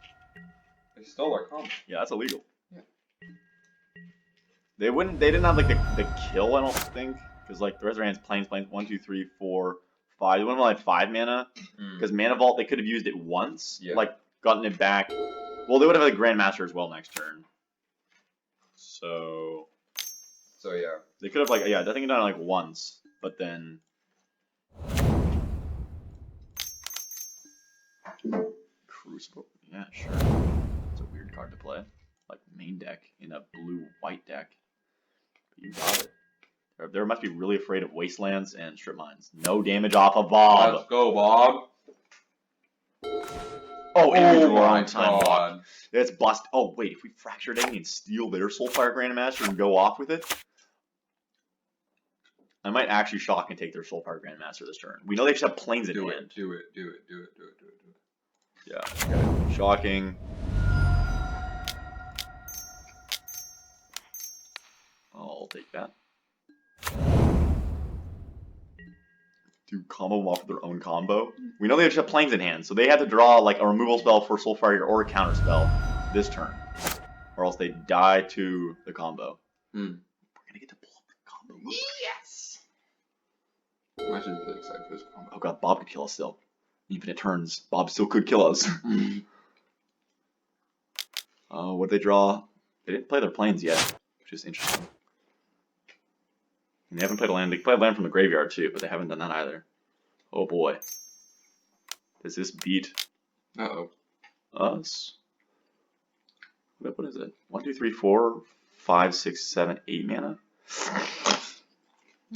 They stole our combo. Yeah, that's illegal. Yeah. They didn't have like the kill, I don't think, because like the rest of their hands Plains 1 2 3 4 5. They wouldn't have like 5 mana because Mana Vault they could have used it once, like gotten it back. Well, they would have had a Grandmaster as well next turn. So yeah, they could have like I think done it like once, but then. Crucible, yeah, sure. It's a weird card to play, like main deck in a blue-white deck. But you got it. They must be really afraid of wastelands and strip mines. No damage off of Bob. Let's go, Bob. Oh, and we drew our my own Time Walk. God. It's bust. Oh wait, if we Fractured Enemy and steal their Soulfire Grandmaster and go off with it, I might actually shock and take their Soulfire Grandmaster this turn. We know they just have Plains in hand. Do it. Yeah. Okay. Shocking. I'll take that. Do combo them off of their own combo. We know they just have Plains in hand, so they have to draw like a removal spell for Soulfire or a counter spell this turn, or else they die to the combo. We're gonna get to pull up the combo. Yes. I'm actually really excited for this combo. Oh god, Bob could kill us still. Even it turns, Bob still could kill us. What'd they draw? They didn't play their Plains yet, which is interesting. And they haven't played a land. They played land from the graveyard too, but they haven't done that either. Oh boy. Does this beat us? What is it? 1, 2, 3, 4, 5, 6, 7, 8 mana?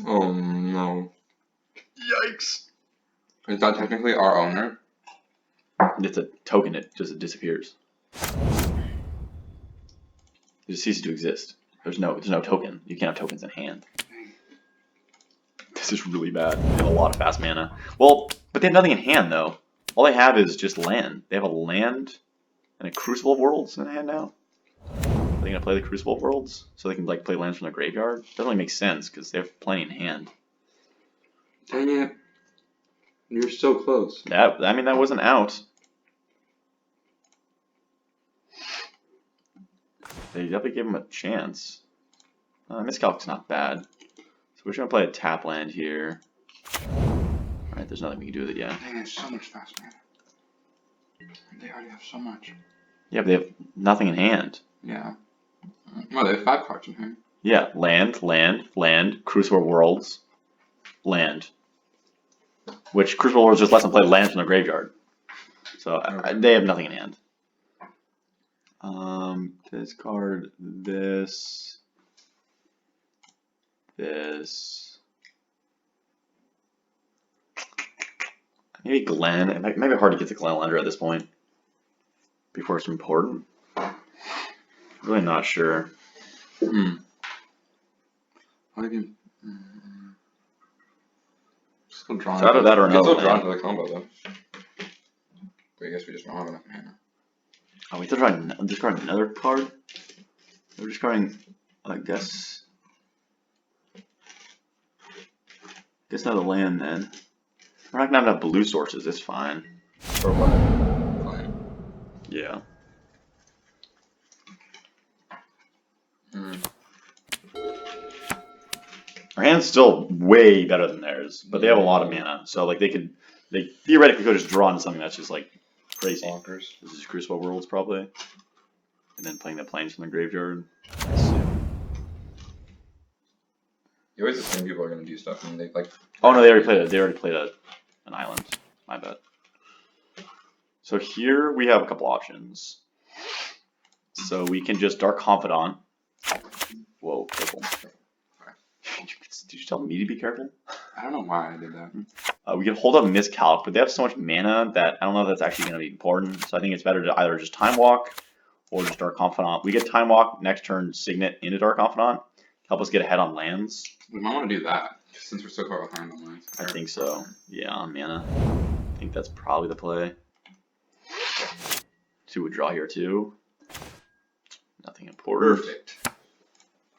Oh no. Yikes! Is that technically our owner? It's a token, it just disappears. It just ceases to exist. There's no token. You can't have tokens in hand. This is really bad. They have a lot of fast mana. Well, but they have nothing in hand though. All they have is just land. They have a land and a Crucible of Worlds in hand now. Are they gonna play the Crucible of Worlds so they can like play lands from their graveyard? Doesn't really make sense because they have plenty in hand. Dang it. You're so close. I mean, that wasn't out. They definitely gave him a chance. Miscalc's not bad. So we're just gonna play a tap land here. Alright, there's nothing we can do with it yet. Dang, it's so much fast mana. They already have so much. Yeah, but they have nothing in hand. Yeah. Well, they have 5 cards in hand. Yeah, land, Crucible of Worlds, land. Which Crucible of Worlds just lets them play lands from their graveyard. So they have nothing in hand. Discard this. This. Maybe Glen. It might be hard to get the Glen Lender at this point. Before it's important. Really not sure. What even? Still drawn. It's either that or another Still drawn land. to the combo though. But I guess we just don't have enough mana. Oh, we discard another card? We're discarding, I guess another land then. We're not gonna have enough blue sources, it's fine. For what? Fine. Yeah. Our hand's still way better than theirs, but they have a lot of mana, so like they theoretically could just draw into something that's just like crazy. Bonkers. This is Crucible Worlds probably. And then playing the planes from the graveyard. You always assume people are gonna do stuff and they like. Oh no, they already played an island. My bad. So here we have a couple options. So we can just Dark Confidant. Whoa, careful. Did you tell me to be careful? I don't know why I did that. We can hold up Miscalc, but they have so much mana that I don't know if that's actually going to be important. So I think it's better to either just Time Walk or just Dark Confidant. We get Time Walk, next turn Signet into Dark Confidant. Help us get ahead on lands. We might want to do that since we're so far behind on lands. I think so. Yeah, on mana. I think that's probably the play. So we would draw here too. Nothing important. Perfect.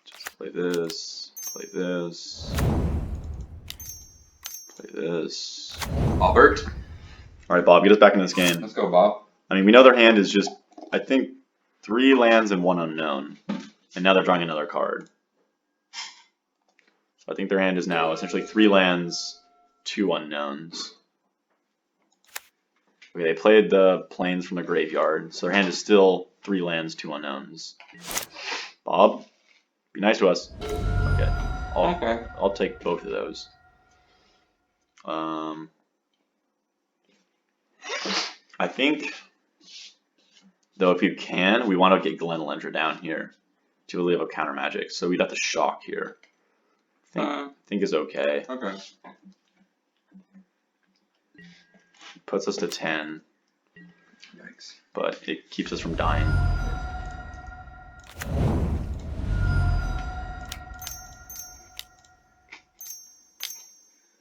Just play this. Play this. Play this. Albert. Alright, Bob, get us back in this game. Let's go, Bob. I mean, we know their hand is just, I think, 3 lands and 1 unknown. And now they're drawing another card. So I think their hand is now essentially 3 lands, 2 unknowns. Okay, they played the plains from the graveyard, so their hand is still 3 lands, 2 unknowns. Bob, be nice to us. Okay. I'll take both of those. I think, though, if you can, we want to get Glen Lender down here to relieve a counter magic. So we'd have to shock here. I think is okay. Okay. Puts us to 10, Yikes. but it keeps us from dying.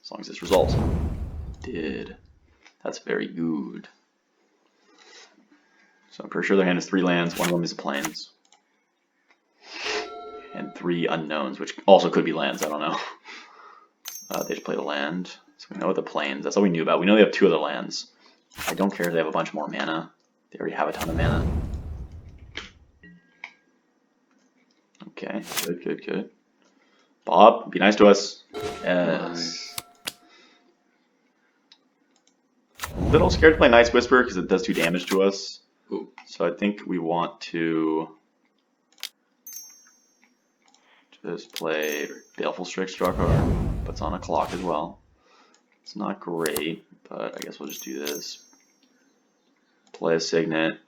As long as this results. Did. That's very good. So I'm pretty sure their hand is 3 lands, 1 of them is plains. And 3 unknowns, which also could be lands, I don't know. They just played a land, so we know the plains. That's all we knew about. We know they have 2 other lands. I don't care if they have a bunch more mana. They already have a ton of mana. Okay, good. Bob, be nice to us. Yes. A little scared to play Nice Whisper because it does 2 damage to us. Ooh. So I think we want to just play Baleful Strix, draw a card. Puts on a clock as well. It's not great, but I guess we'll just do this. Play a Signet.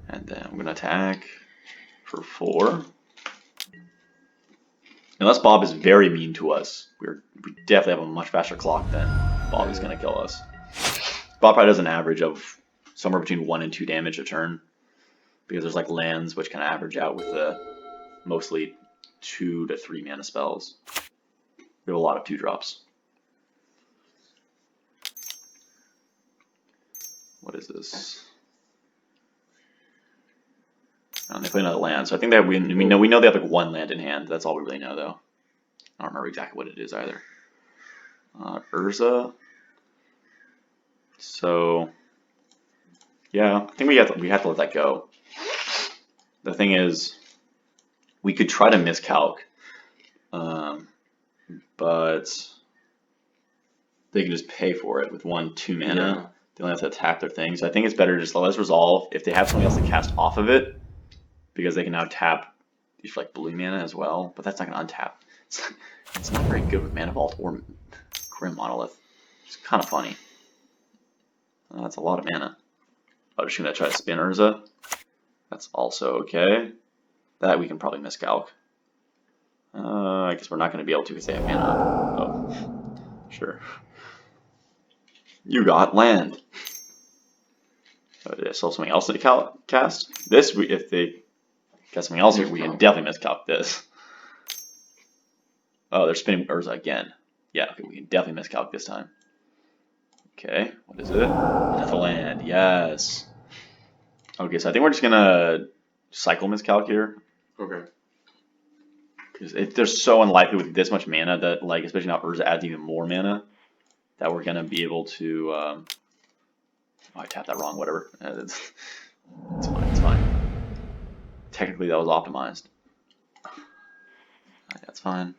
And then I'm going to attack for 4. Unless Bob is very mean to us, we definitely have a much faster clock than Bob is going to kill us. Bob probably does an average of somewhere between 1 and 2 damage a turn, because there's like lands which can average out with the mostly 2 to 3 mana spells. We have a lot of 2-drops. What is this? They play another land, so I think that we know they have like 1 land in hand. That's all we really know, though. I don't remember exactly what it is either. Urza. So yeah, I think we have to let that go. The thing is, we could try to miscalc, but they can just pay for it with 1/2 mana. Yeah. They only have to attack their things. So I think it's better to just let us resolve. If they have something else to cast off of it, because they can now tap these like blue mana as well, but that's not going to untap. It's not very good with Mana Vault or Grim Monolith. It's kind of funny. That's a lot of mana. I'm just going to try to spin Urza. That's also okay. That we can probably miscalc. I guess we're not going to be able to because they have mana. Oh, sure. You got land. Did I still have something else to cast? This, if they cast something else, we can definitely miscalc this. Oh, they're spinning Urza again. Yeah, okay, we can definitely miscalc this time. Okay, what is it? Another land, yes. Okay, so I think we're just gonna cycle miscalc here. Okay. Because they're so unlikely with this much mana that, like, especially now Urza adds even more mana, that we're gonna be able to. Oh, I tapped that wrong. Whatever. It's fine. It's fine. Technically, that was optimized. That's fine.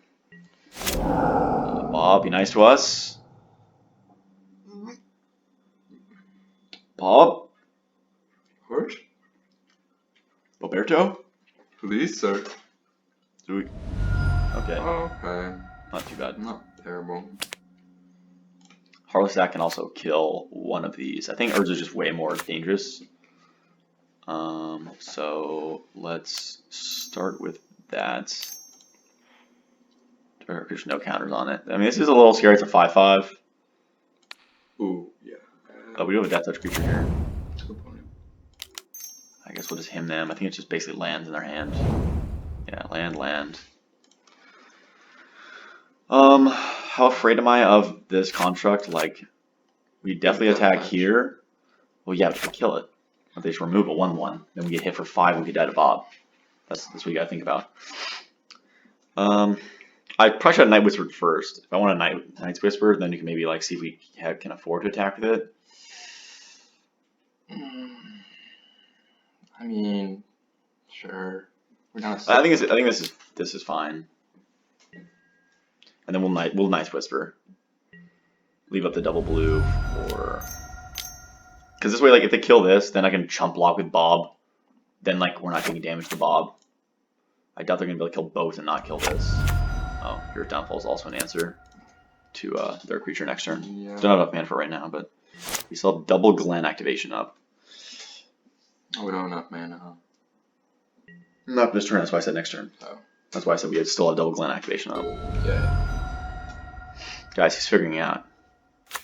Bob, be nice to us. Bob? Horse? Roberto? Please, sir. Okay. Okay. Not too bad. Not terrible. Heartless Act can also kill one of these. I think Urza is just way more dangerous. So let's start with that. There's no counters on it. I mean, this is a little scary. It's a 5/5. Ooh, yeah. But we do have a Death Touch creature here. Good point. I guess we'll just hymn them. I think it's just basically lands in their hand. Yeah, land. How afraid am I of this construct? Like, we definitely attack here. Well, yeah, we can kill it. If they just remove a 1/1, then we get hit for 5, we could die to Bob. That's what you gotta think about. I probably should have Night Whispered first. If I want a Night's Whisper, then you can maybe like see if we can afford to attack with it. I mean, sure. We're not. I think this is fine. And then we'll Night's Whisper. Leave up the double blue for. Because this way, like, if they kill this, then I can chump block with Bob. Then, like, we're not taking damage to Bob. I doubt they're going to be able to kill both and not kill this. Oh, your Downfall is also an answer to their creature next turn. Yeah. Don't have enough mana for right now, but we still have double Glen activation up. Oh, we don't have enough mana, huh? Not this turn, that's why I said next turn. Oh. That's why I said we still have double Glen activation up. Yeah. Guys, he's figuring it out.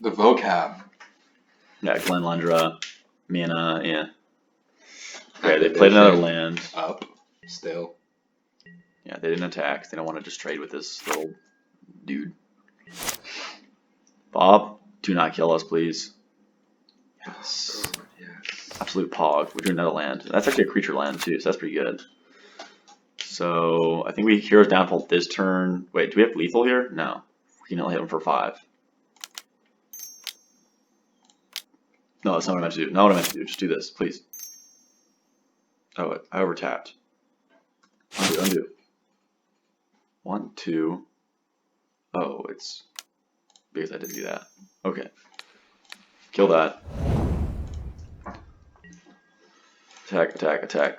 The vocab. Yeah, Glen Lundra, mana, yeah. Okay, they played another land. Up. Still. Yeah, they didn't attack. They don't want to just trade with this little dude. Bob, do not kill us, please. Yes. Oh, yes. Absolute pog. We're doing another land. That's actually a creature land, too, so that's pretty good. So, I think we Hero's Downfall this turn. Wait, do we have lethal here? No. We can only hit him for 5. No, that's not what I meant to do. Not what I meant to do. Just do this, please. Oh, I overtapped. Undo. 1, 2. Oh, it's because I didn't do that. Okay. Kill that. Attack.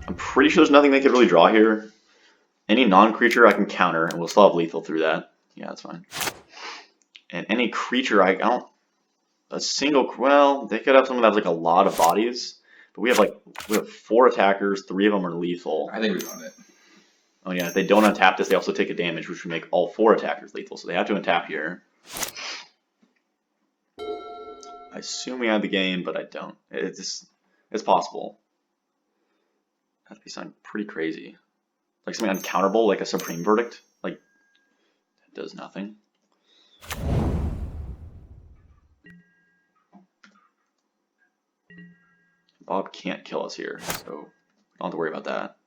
I'm pretty sure there's nothing they could really draw here. Any non-creature I can counter, and we'll still have lethal through that. Yeah, that's fine. And any creature I don't... well, they could have someone that has like a lot of bodies, but we have 4 attackers, 3 of them are lethal. I think we won it. Oh yeah, if they don't untap this, they also take a damage, which would make all 4 attackers lethal, so they have to untap here. I assume we have the game, but I don't. It's possible. That'd be something pretty crazy. Like something uncounterable, like a Supreme Verdict. Like, it does nothing. Bob can't kill us here, so don't have to worry about that.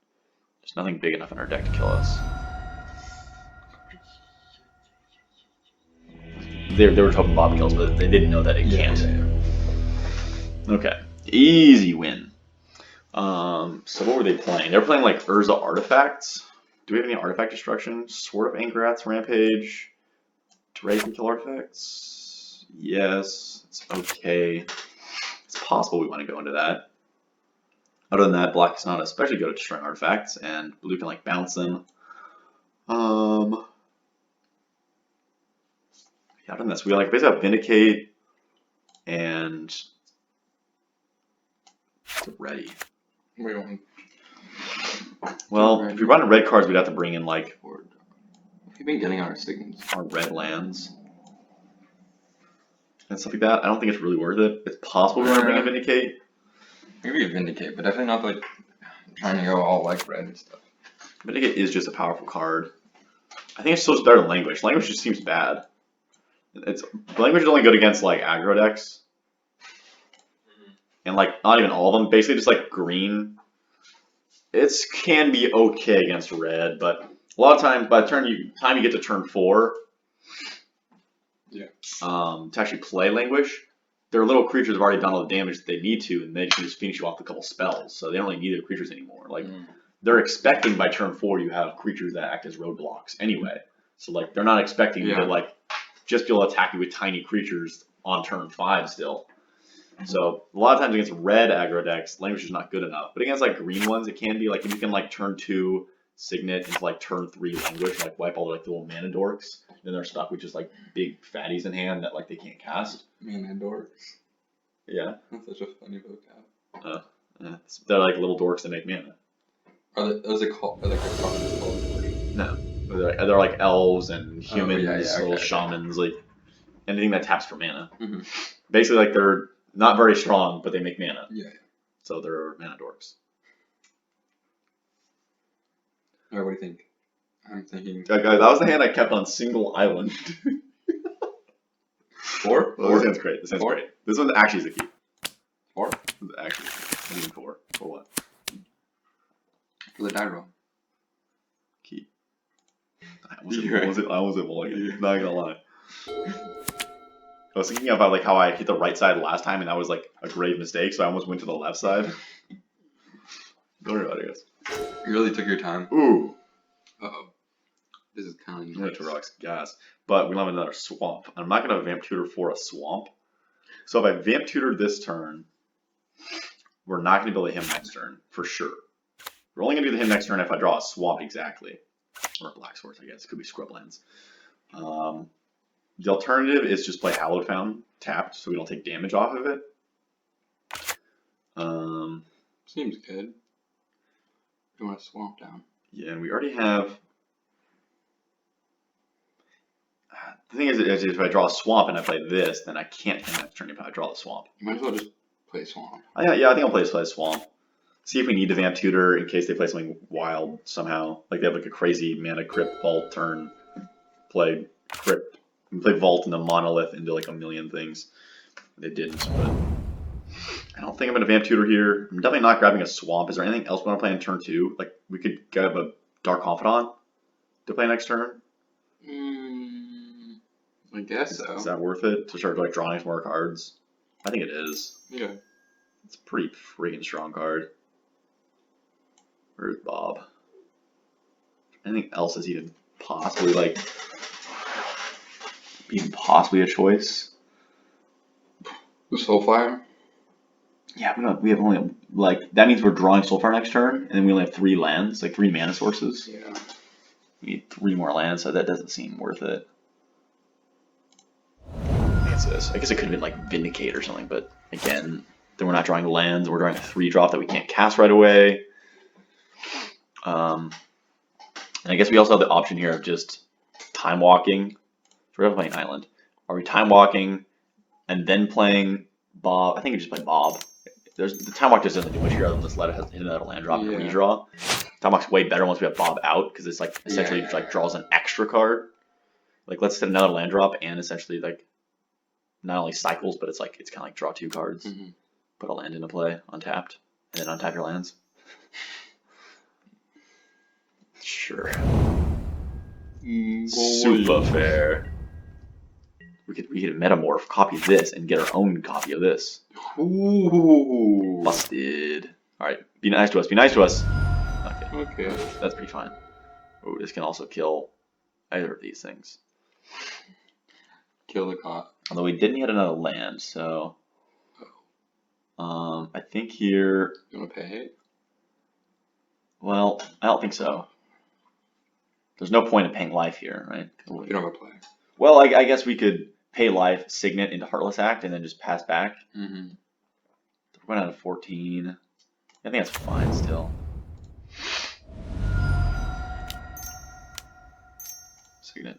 There's nothing big enough in our deck to kill us. They were hoping Bob kills, but they didn't know that it can't. Okay, easy win. So what were they playing? They were playing like Urza Artifacts. Do we have any artifact destruction? Sword of Angrath's Rampage. Drake can kill artifacts. Yes, it's okay. It's possible we want to go into that. Other than that, black is not especially good at destroying artifacts, and blue can like bounce them. Yeah, other than this, we like basically have Vindicate and it's ready. Well, if we run red cards, we'd have to bring in like We've been getting our signals. Our red lands and stuff like that. I don't think it's really worth it. It's possible we want to bring in Vindicate. Maybe a Vindicate, but definitely not like trying to go all like red and stuff. Vindicate is just a powerful card. I think it's still better than Languish. Languish just seems bad. Languish is only good against like aggro decks. And like not even all of them. Basically just like green. It can be okay against red, but a lot of times by the time you get to turn 4, to actually play Languish, their little creatures have already done all the damage that they need to, and they can just finish you off with a couple spells. So they don't really need their creatures anymore. Like they're expecting by turn 4 you have creatures that act as roadblocks anyway. So like they're not expecting you to like just be able to attack you with tiny creatures on turn 5 still. So a lot of times against red aggro decks, Languish is not good enough. But against like green ones, it can be like if you can like turn 2 Signet into like turn 3 Languish, like wipe all like the little mana dorks, then they're stuck with just like big fatties in hand that like they can't cast. Mana dorks. Yeah. That's such a funny vocab. Yeah. They're like little dorks that make mana. Are they called dorks? No. They're like elves and humans, little shamans, like anything that taps for mana. Basically like they're not very strong, but they make mana. Yeah. So they're mana dorks. Alright, what do you think? I'm thinking. Guys, that was the hand I kept on single island. 4? Well, this hand's great. This hand's great. This one actually is a key. 4? This is actually I mean 4. For what? For the die roll. Key. I almost hit mulligan. Not gonna lie. I was thinking about like how I hit the right side last time, and that was like a grave mistake, so I almost went to the left side. Don't worry about it, guys. You really took your time. Ooh. Uh-oh. This is kind of I'm gonna rocks gas. But we don't have another swamp. I'm not gonna Vamp Tutor for a swamp. So if I Vamp Tutor this turn, we're not gonna be able to hit him next turn, for sure. We're only gonna do the him next turn if I draw a swamp exactly. Or Black Swords, I guess. It could be Scrublands. The alternative is just play Hallowed Fountain tapped, so we don't take damage off of it. Seems good. You want to swamp down. Yeah, and we already have. The thing is if I draw a swamp and I play this, then I can't hit next turn if I draw the swamp. You might as well just play swamp. Yeah, I think I'll play swamp. See if we need to Vamp Tutor in case they play something wild somehow. Like they have like a crazy mana Crypt Vault turn. Play Crypt. Play Vault and the Monolith into like a million things. They didn't, but I don't think I'm going to Vamp Tutor here. I'm definitely not grabbing a swamp. Is there anything else we want to play in turn 2? Like we could grab a Dark Confidant to play next turn. I guess so. Is that worth it to start like drawing some more cards? I think it is. Yeah. It's a pretty freaking strong card. Where's Bob? Anything else is even possibly like a choice? The Soulfire? Yeah, we have only like that means we're drawing Soulfire next turn, and then we only have 3 lands, like 3 mana sources. Yeah. We need 3 more lands, so that doesn't seem worth it. What's this? I guess it could have been like Vindicate or something, but again, then we're not drawing lands. We're drawing a 3-drop that we can't cast right away. And I guess we also have the option here of just time walking. So we're playing Island. Are we time walking and then playing Bob? I think we just play Bob. the Time Walk just doesn't do much here other than just let it hit another land drop and Yeah. redraw. Time Walk's way better once we have Bob out because it's like essentially Yeah. like draws an extra card. Like let's hit another land drop and essentially like not only cycles but it's kind of like draw 2 cards, Mhm. put a land into play untapped, and then untap your lands. Sure. Super fair. We could metamorph, copy this, and get our own copy of this. Ooh. Busted. Alright, be nice to us, be nice to us. Okay, Okay. that's pretty fine. Oh, this can also kill either of these things. Kill the cop. Although we didn't get another land, so I think here, You wanna pay? well, I don't think so. There's no point in paying life here, right? You don't have a play. Well, I guess we could pay life, Signet into Heartless Act, and then just pass back. Mm-hmm. We're going out of 14. I think that's fine still. Signet.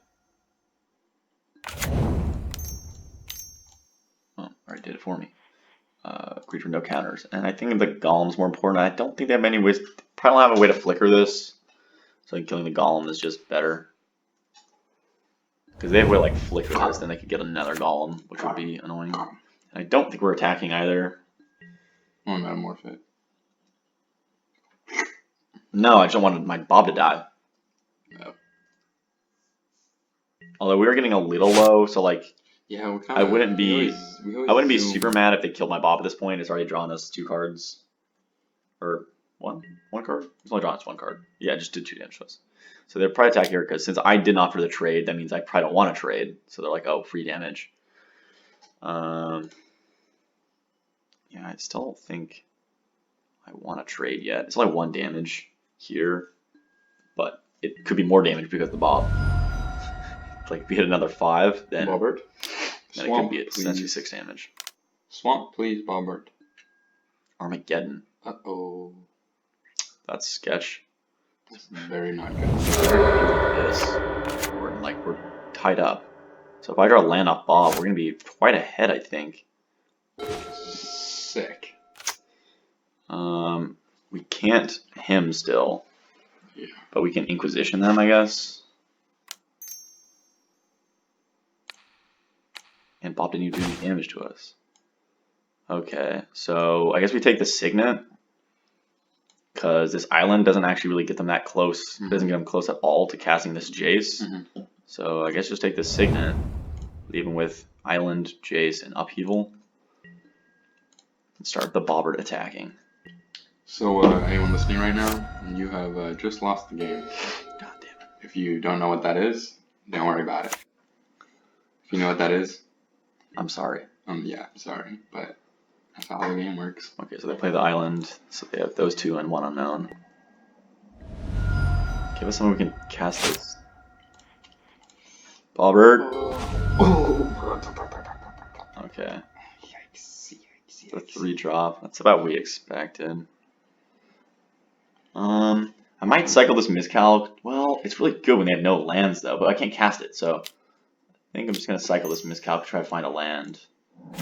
Oh, already did it for me. Creature no counters. And I think the Golem's more important. I don't think they have many ways. Probably don't have a way to flicker this. So I think killing the Golem is just better. Because they have a way to like flicker this, then they could get another Golem, which would be annoying. And I don't think we're attacking either. I want to metamorph it. No, I just don't want my Bob to die. No. Although we were getting a little low, so like Yeah, we kind I of. wouldn't be We I wouldn't be assume- super mad if they killed my Bob at this point. It's already drawn us 2 cards. Or one card? It's only drawn us 1 card. Yeah, just did 2 damage to us. So they'll probably attack here because since I did not for the trade, that means I probably don't want to trade. So they're like, oh, free damage. Yeah, I still don't think I want to trade yet. It's only 1 damage here, but it could be more damage because of the Bob. Like if we hit another 5, then Bobbert. it Swamp, could be essentially please. 6 damage. Swamp, please, Bobbert. Armageddon. Uh-oh. That's sketch. That's very not good. This. We're tied up. So if I draw a land off Bob, we're gonna be quite ahead, I think. Sick. We can't him still. Yeah. But we can Inquisition them, I guess. And Bob didn't even do any damage to us. Okay, so I guess we take the Signet. Because this island doesn't actually really get them that close. It doesn't get them close at all to casting this Jace. Mhm. So I guess just take the Signet. Leave them with Island, Jace, and Upheaval. And start the Bobbert attacking. So, anyone listening right now, you have just lost the game. God damn it. If you don't know what that is, don't worry about it. If you know what that is, I'm sorry. yeah, sorry, but that's how the game works. Okay, so they play the island. So they have those 2 and 1 unknown. Give us someone we can cast this. Bobbert. Okay. Yikes, yikes, The 3 drop. That's about what we expected. I might cycle this Miscalc. Well, it's really good when they have no lands though, but I can't cast it, so I think I'm just gonna cycle this Miscalc, try to find a land.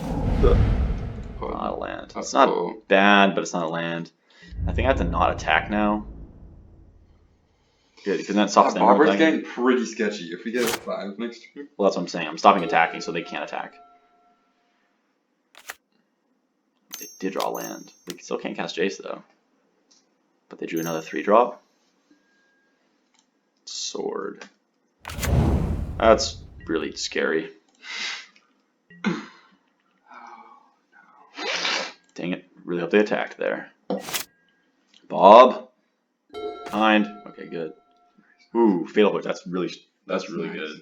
Not a land. It's not bad, but it's not a land. I think I have to not attack now. Good, because then it stops them from Bobbert's attacking. getting pretty sketchy. If we get a 5 next turn. Well, that's what I'm saying. I'm stopping attacking so they can't attack. They did draw land. They still can't cast Jace though. But they drew another 3 drop. Sword. That's really scary. Dang it. Really hope they attacked there. Bob. Kind. Okay, good. Ooh, Fatal Push. That's really Nice. good.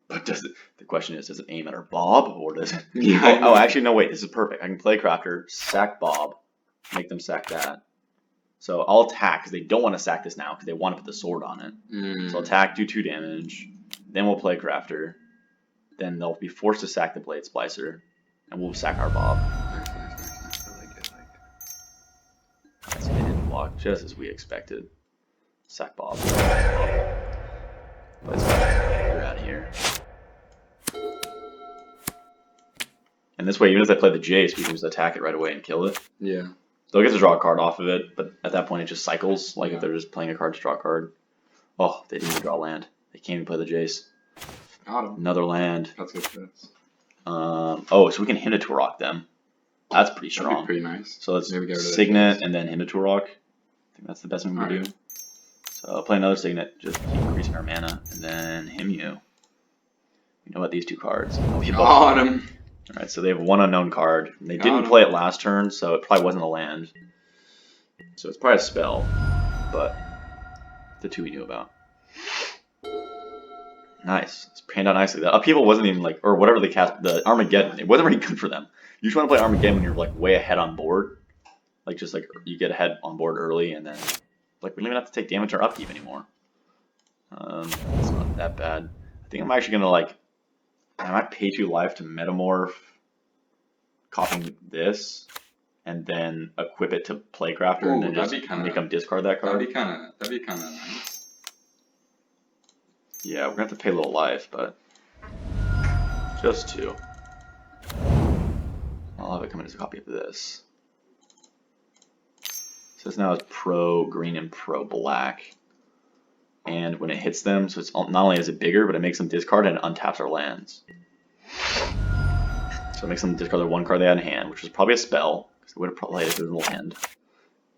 But the question is, does it aim at our Bob or does it? Yeah. Oh, actually, no. Wait. This is perfect. I can play Crafter, sack Bob, make them sack that. So I'll attack because they don't want to sack this now because they want to put the sword on it. So I'll attack, do 2 damage. Then we'll play Crafter. Then they'll be forced to sack the Blade Splicer, and we'll sack our Bob. Nice. I like it. Alright, so they didn't block just as we expected. Sack Bob. Blade Splicer, you're out of here. And this way, even if they play the Jace, we can just attack it right away and kill it. Yeah. They'll get to draw a card off of it, but at that point it just cycles, like Yeah. if they're just playing a card to draw a card. Oh, they didn't even draw land. They can't even play the Jace. Got him. Another land. That's good for us. Oh, so we can Hina Turok them. That's pretty That'd strong. be pretty nice. So let's Maybe get rid of that Signet Jace. and then Hina Turok. I think that's the best thing we can Alright. do. So I'll play another Signet, just keep increasing our mana, and then Himyu. You know about these two cards. Oh, we Got him. Alright, so they have one unknown card. They Got didn't him. play it last turn, so it probably wasn't a land. So it's probably a spell, but the two we knew about. Nice. It's panned out nicely. The upheaval wasn't even like, or whatever they cast, the Armageddon, it wasn't very good for them. You just want to play Armageddon when you're like way ahead on board. Like just like you get ahead on board early and then like we don't even have to take damage or upkeep anymore. It's not that bad. I think I'm actually gonna like, I might pay 2 life to metamorph, copying this, and then equip it to Playcrafter, and Ooh, then that'd just be kinda- make them discard that card. That'd be kind of nice. Yeah, we're gonna have to pay a little life, but just 2. I'll have it come in as a copy of this. So this now is pro green and pro black. And when it hits them, so it's not only is it bigger, but it makes them discard and it untaps our lands. So it makes them discard their 1 card they had in hand, which was probably a spell, because they would have probably played it if it was in hand.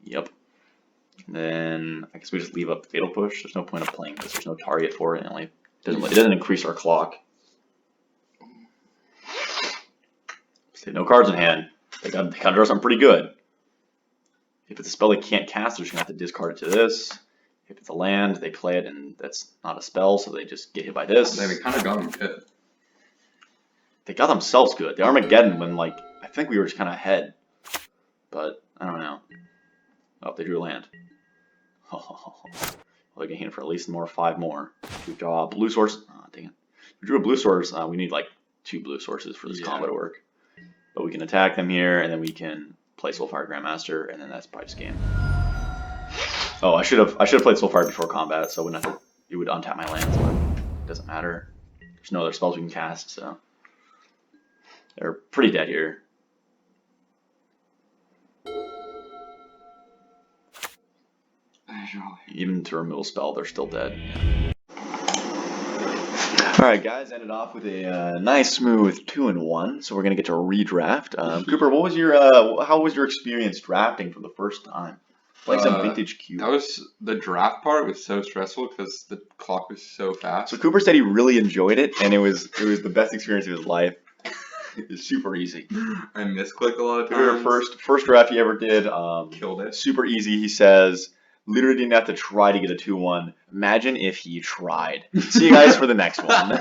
Yep. And then I guess we just leave up Fatal Push. There's no point of playing this. There's no target for it. It doesn't increase our clock. So no cards in hand. They got to draw something pretty good. If it's a spell they can't cast, they're just gonna have to discard it to this. If it's a land, they play it, and that's not a spell, so they just get hit by this. We kind of got him good. They got themselves good. The Armageddon, when like I think we were just kind of ahead, but I don't know. Oh, they drew a land. Oh, well, they can hit for at least 5 more. We draw a blue source. Oh, dang it. We drew a blue source. We need like 2 blue sources for this combo to work. But we can attack them here, and then we can play Soulfire Grandmaster, and then that's probably just game. Oh, I should have played Soulfire before combat, so it would untap my lands, but it doesn't matter. There's no other spells we can cast, so they're pretty dead here. Even to remove a spell, they're still dead. Alright guys, ended off with a nice smooth 2-1, so we're gonna get to redraft. Cooper, what was your how was your experience drafting for the first time? Playing some vintage Cube. That was the draft part was so stressful because the clock was so fast. So Cooper said he really enjoyed it, and it was the best experience of his life. It was super easy. I misclicked a lot of Cooper, times. first draft he ever did, Killed it. super easy. He says, literally didn't have to try to get a 2-1. Imagine if he tried. See you guys for the next one.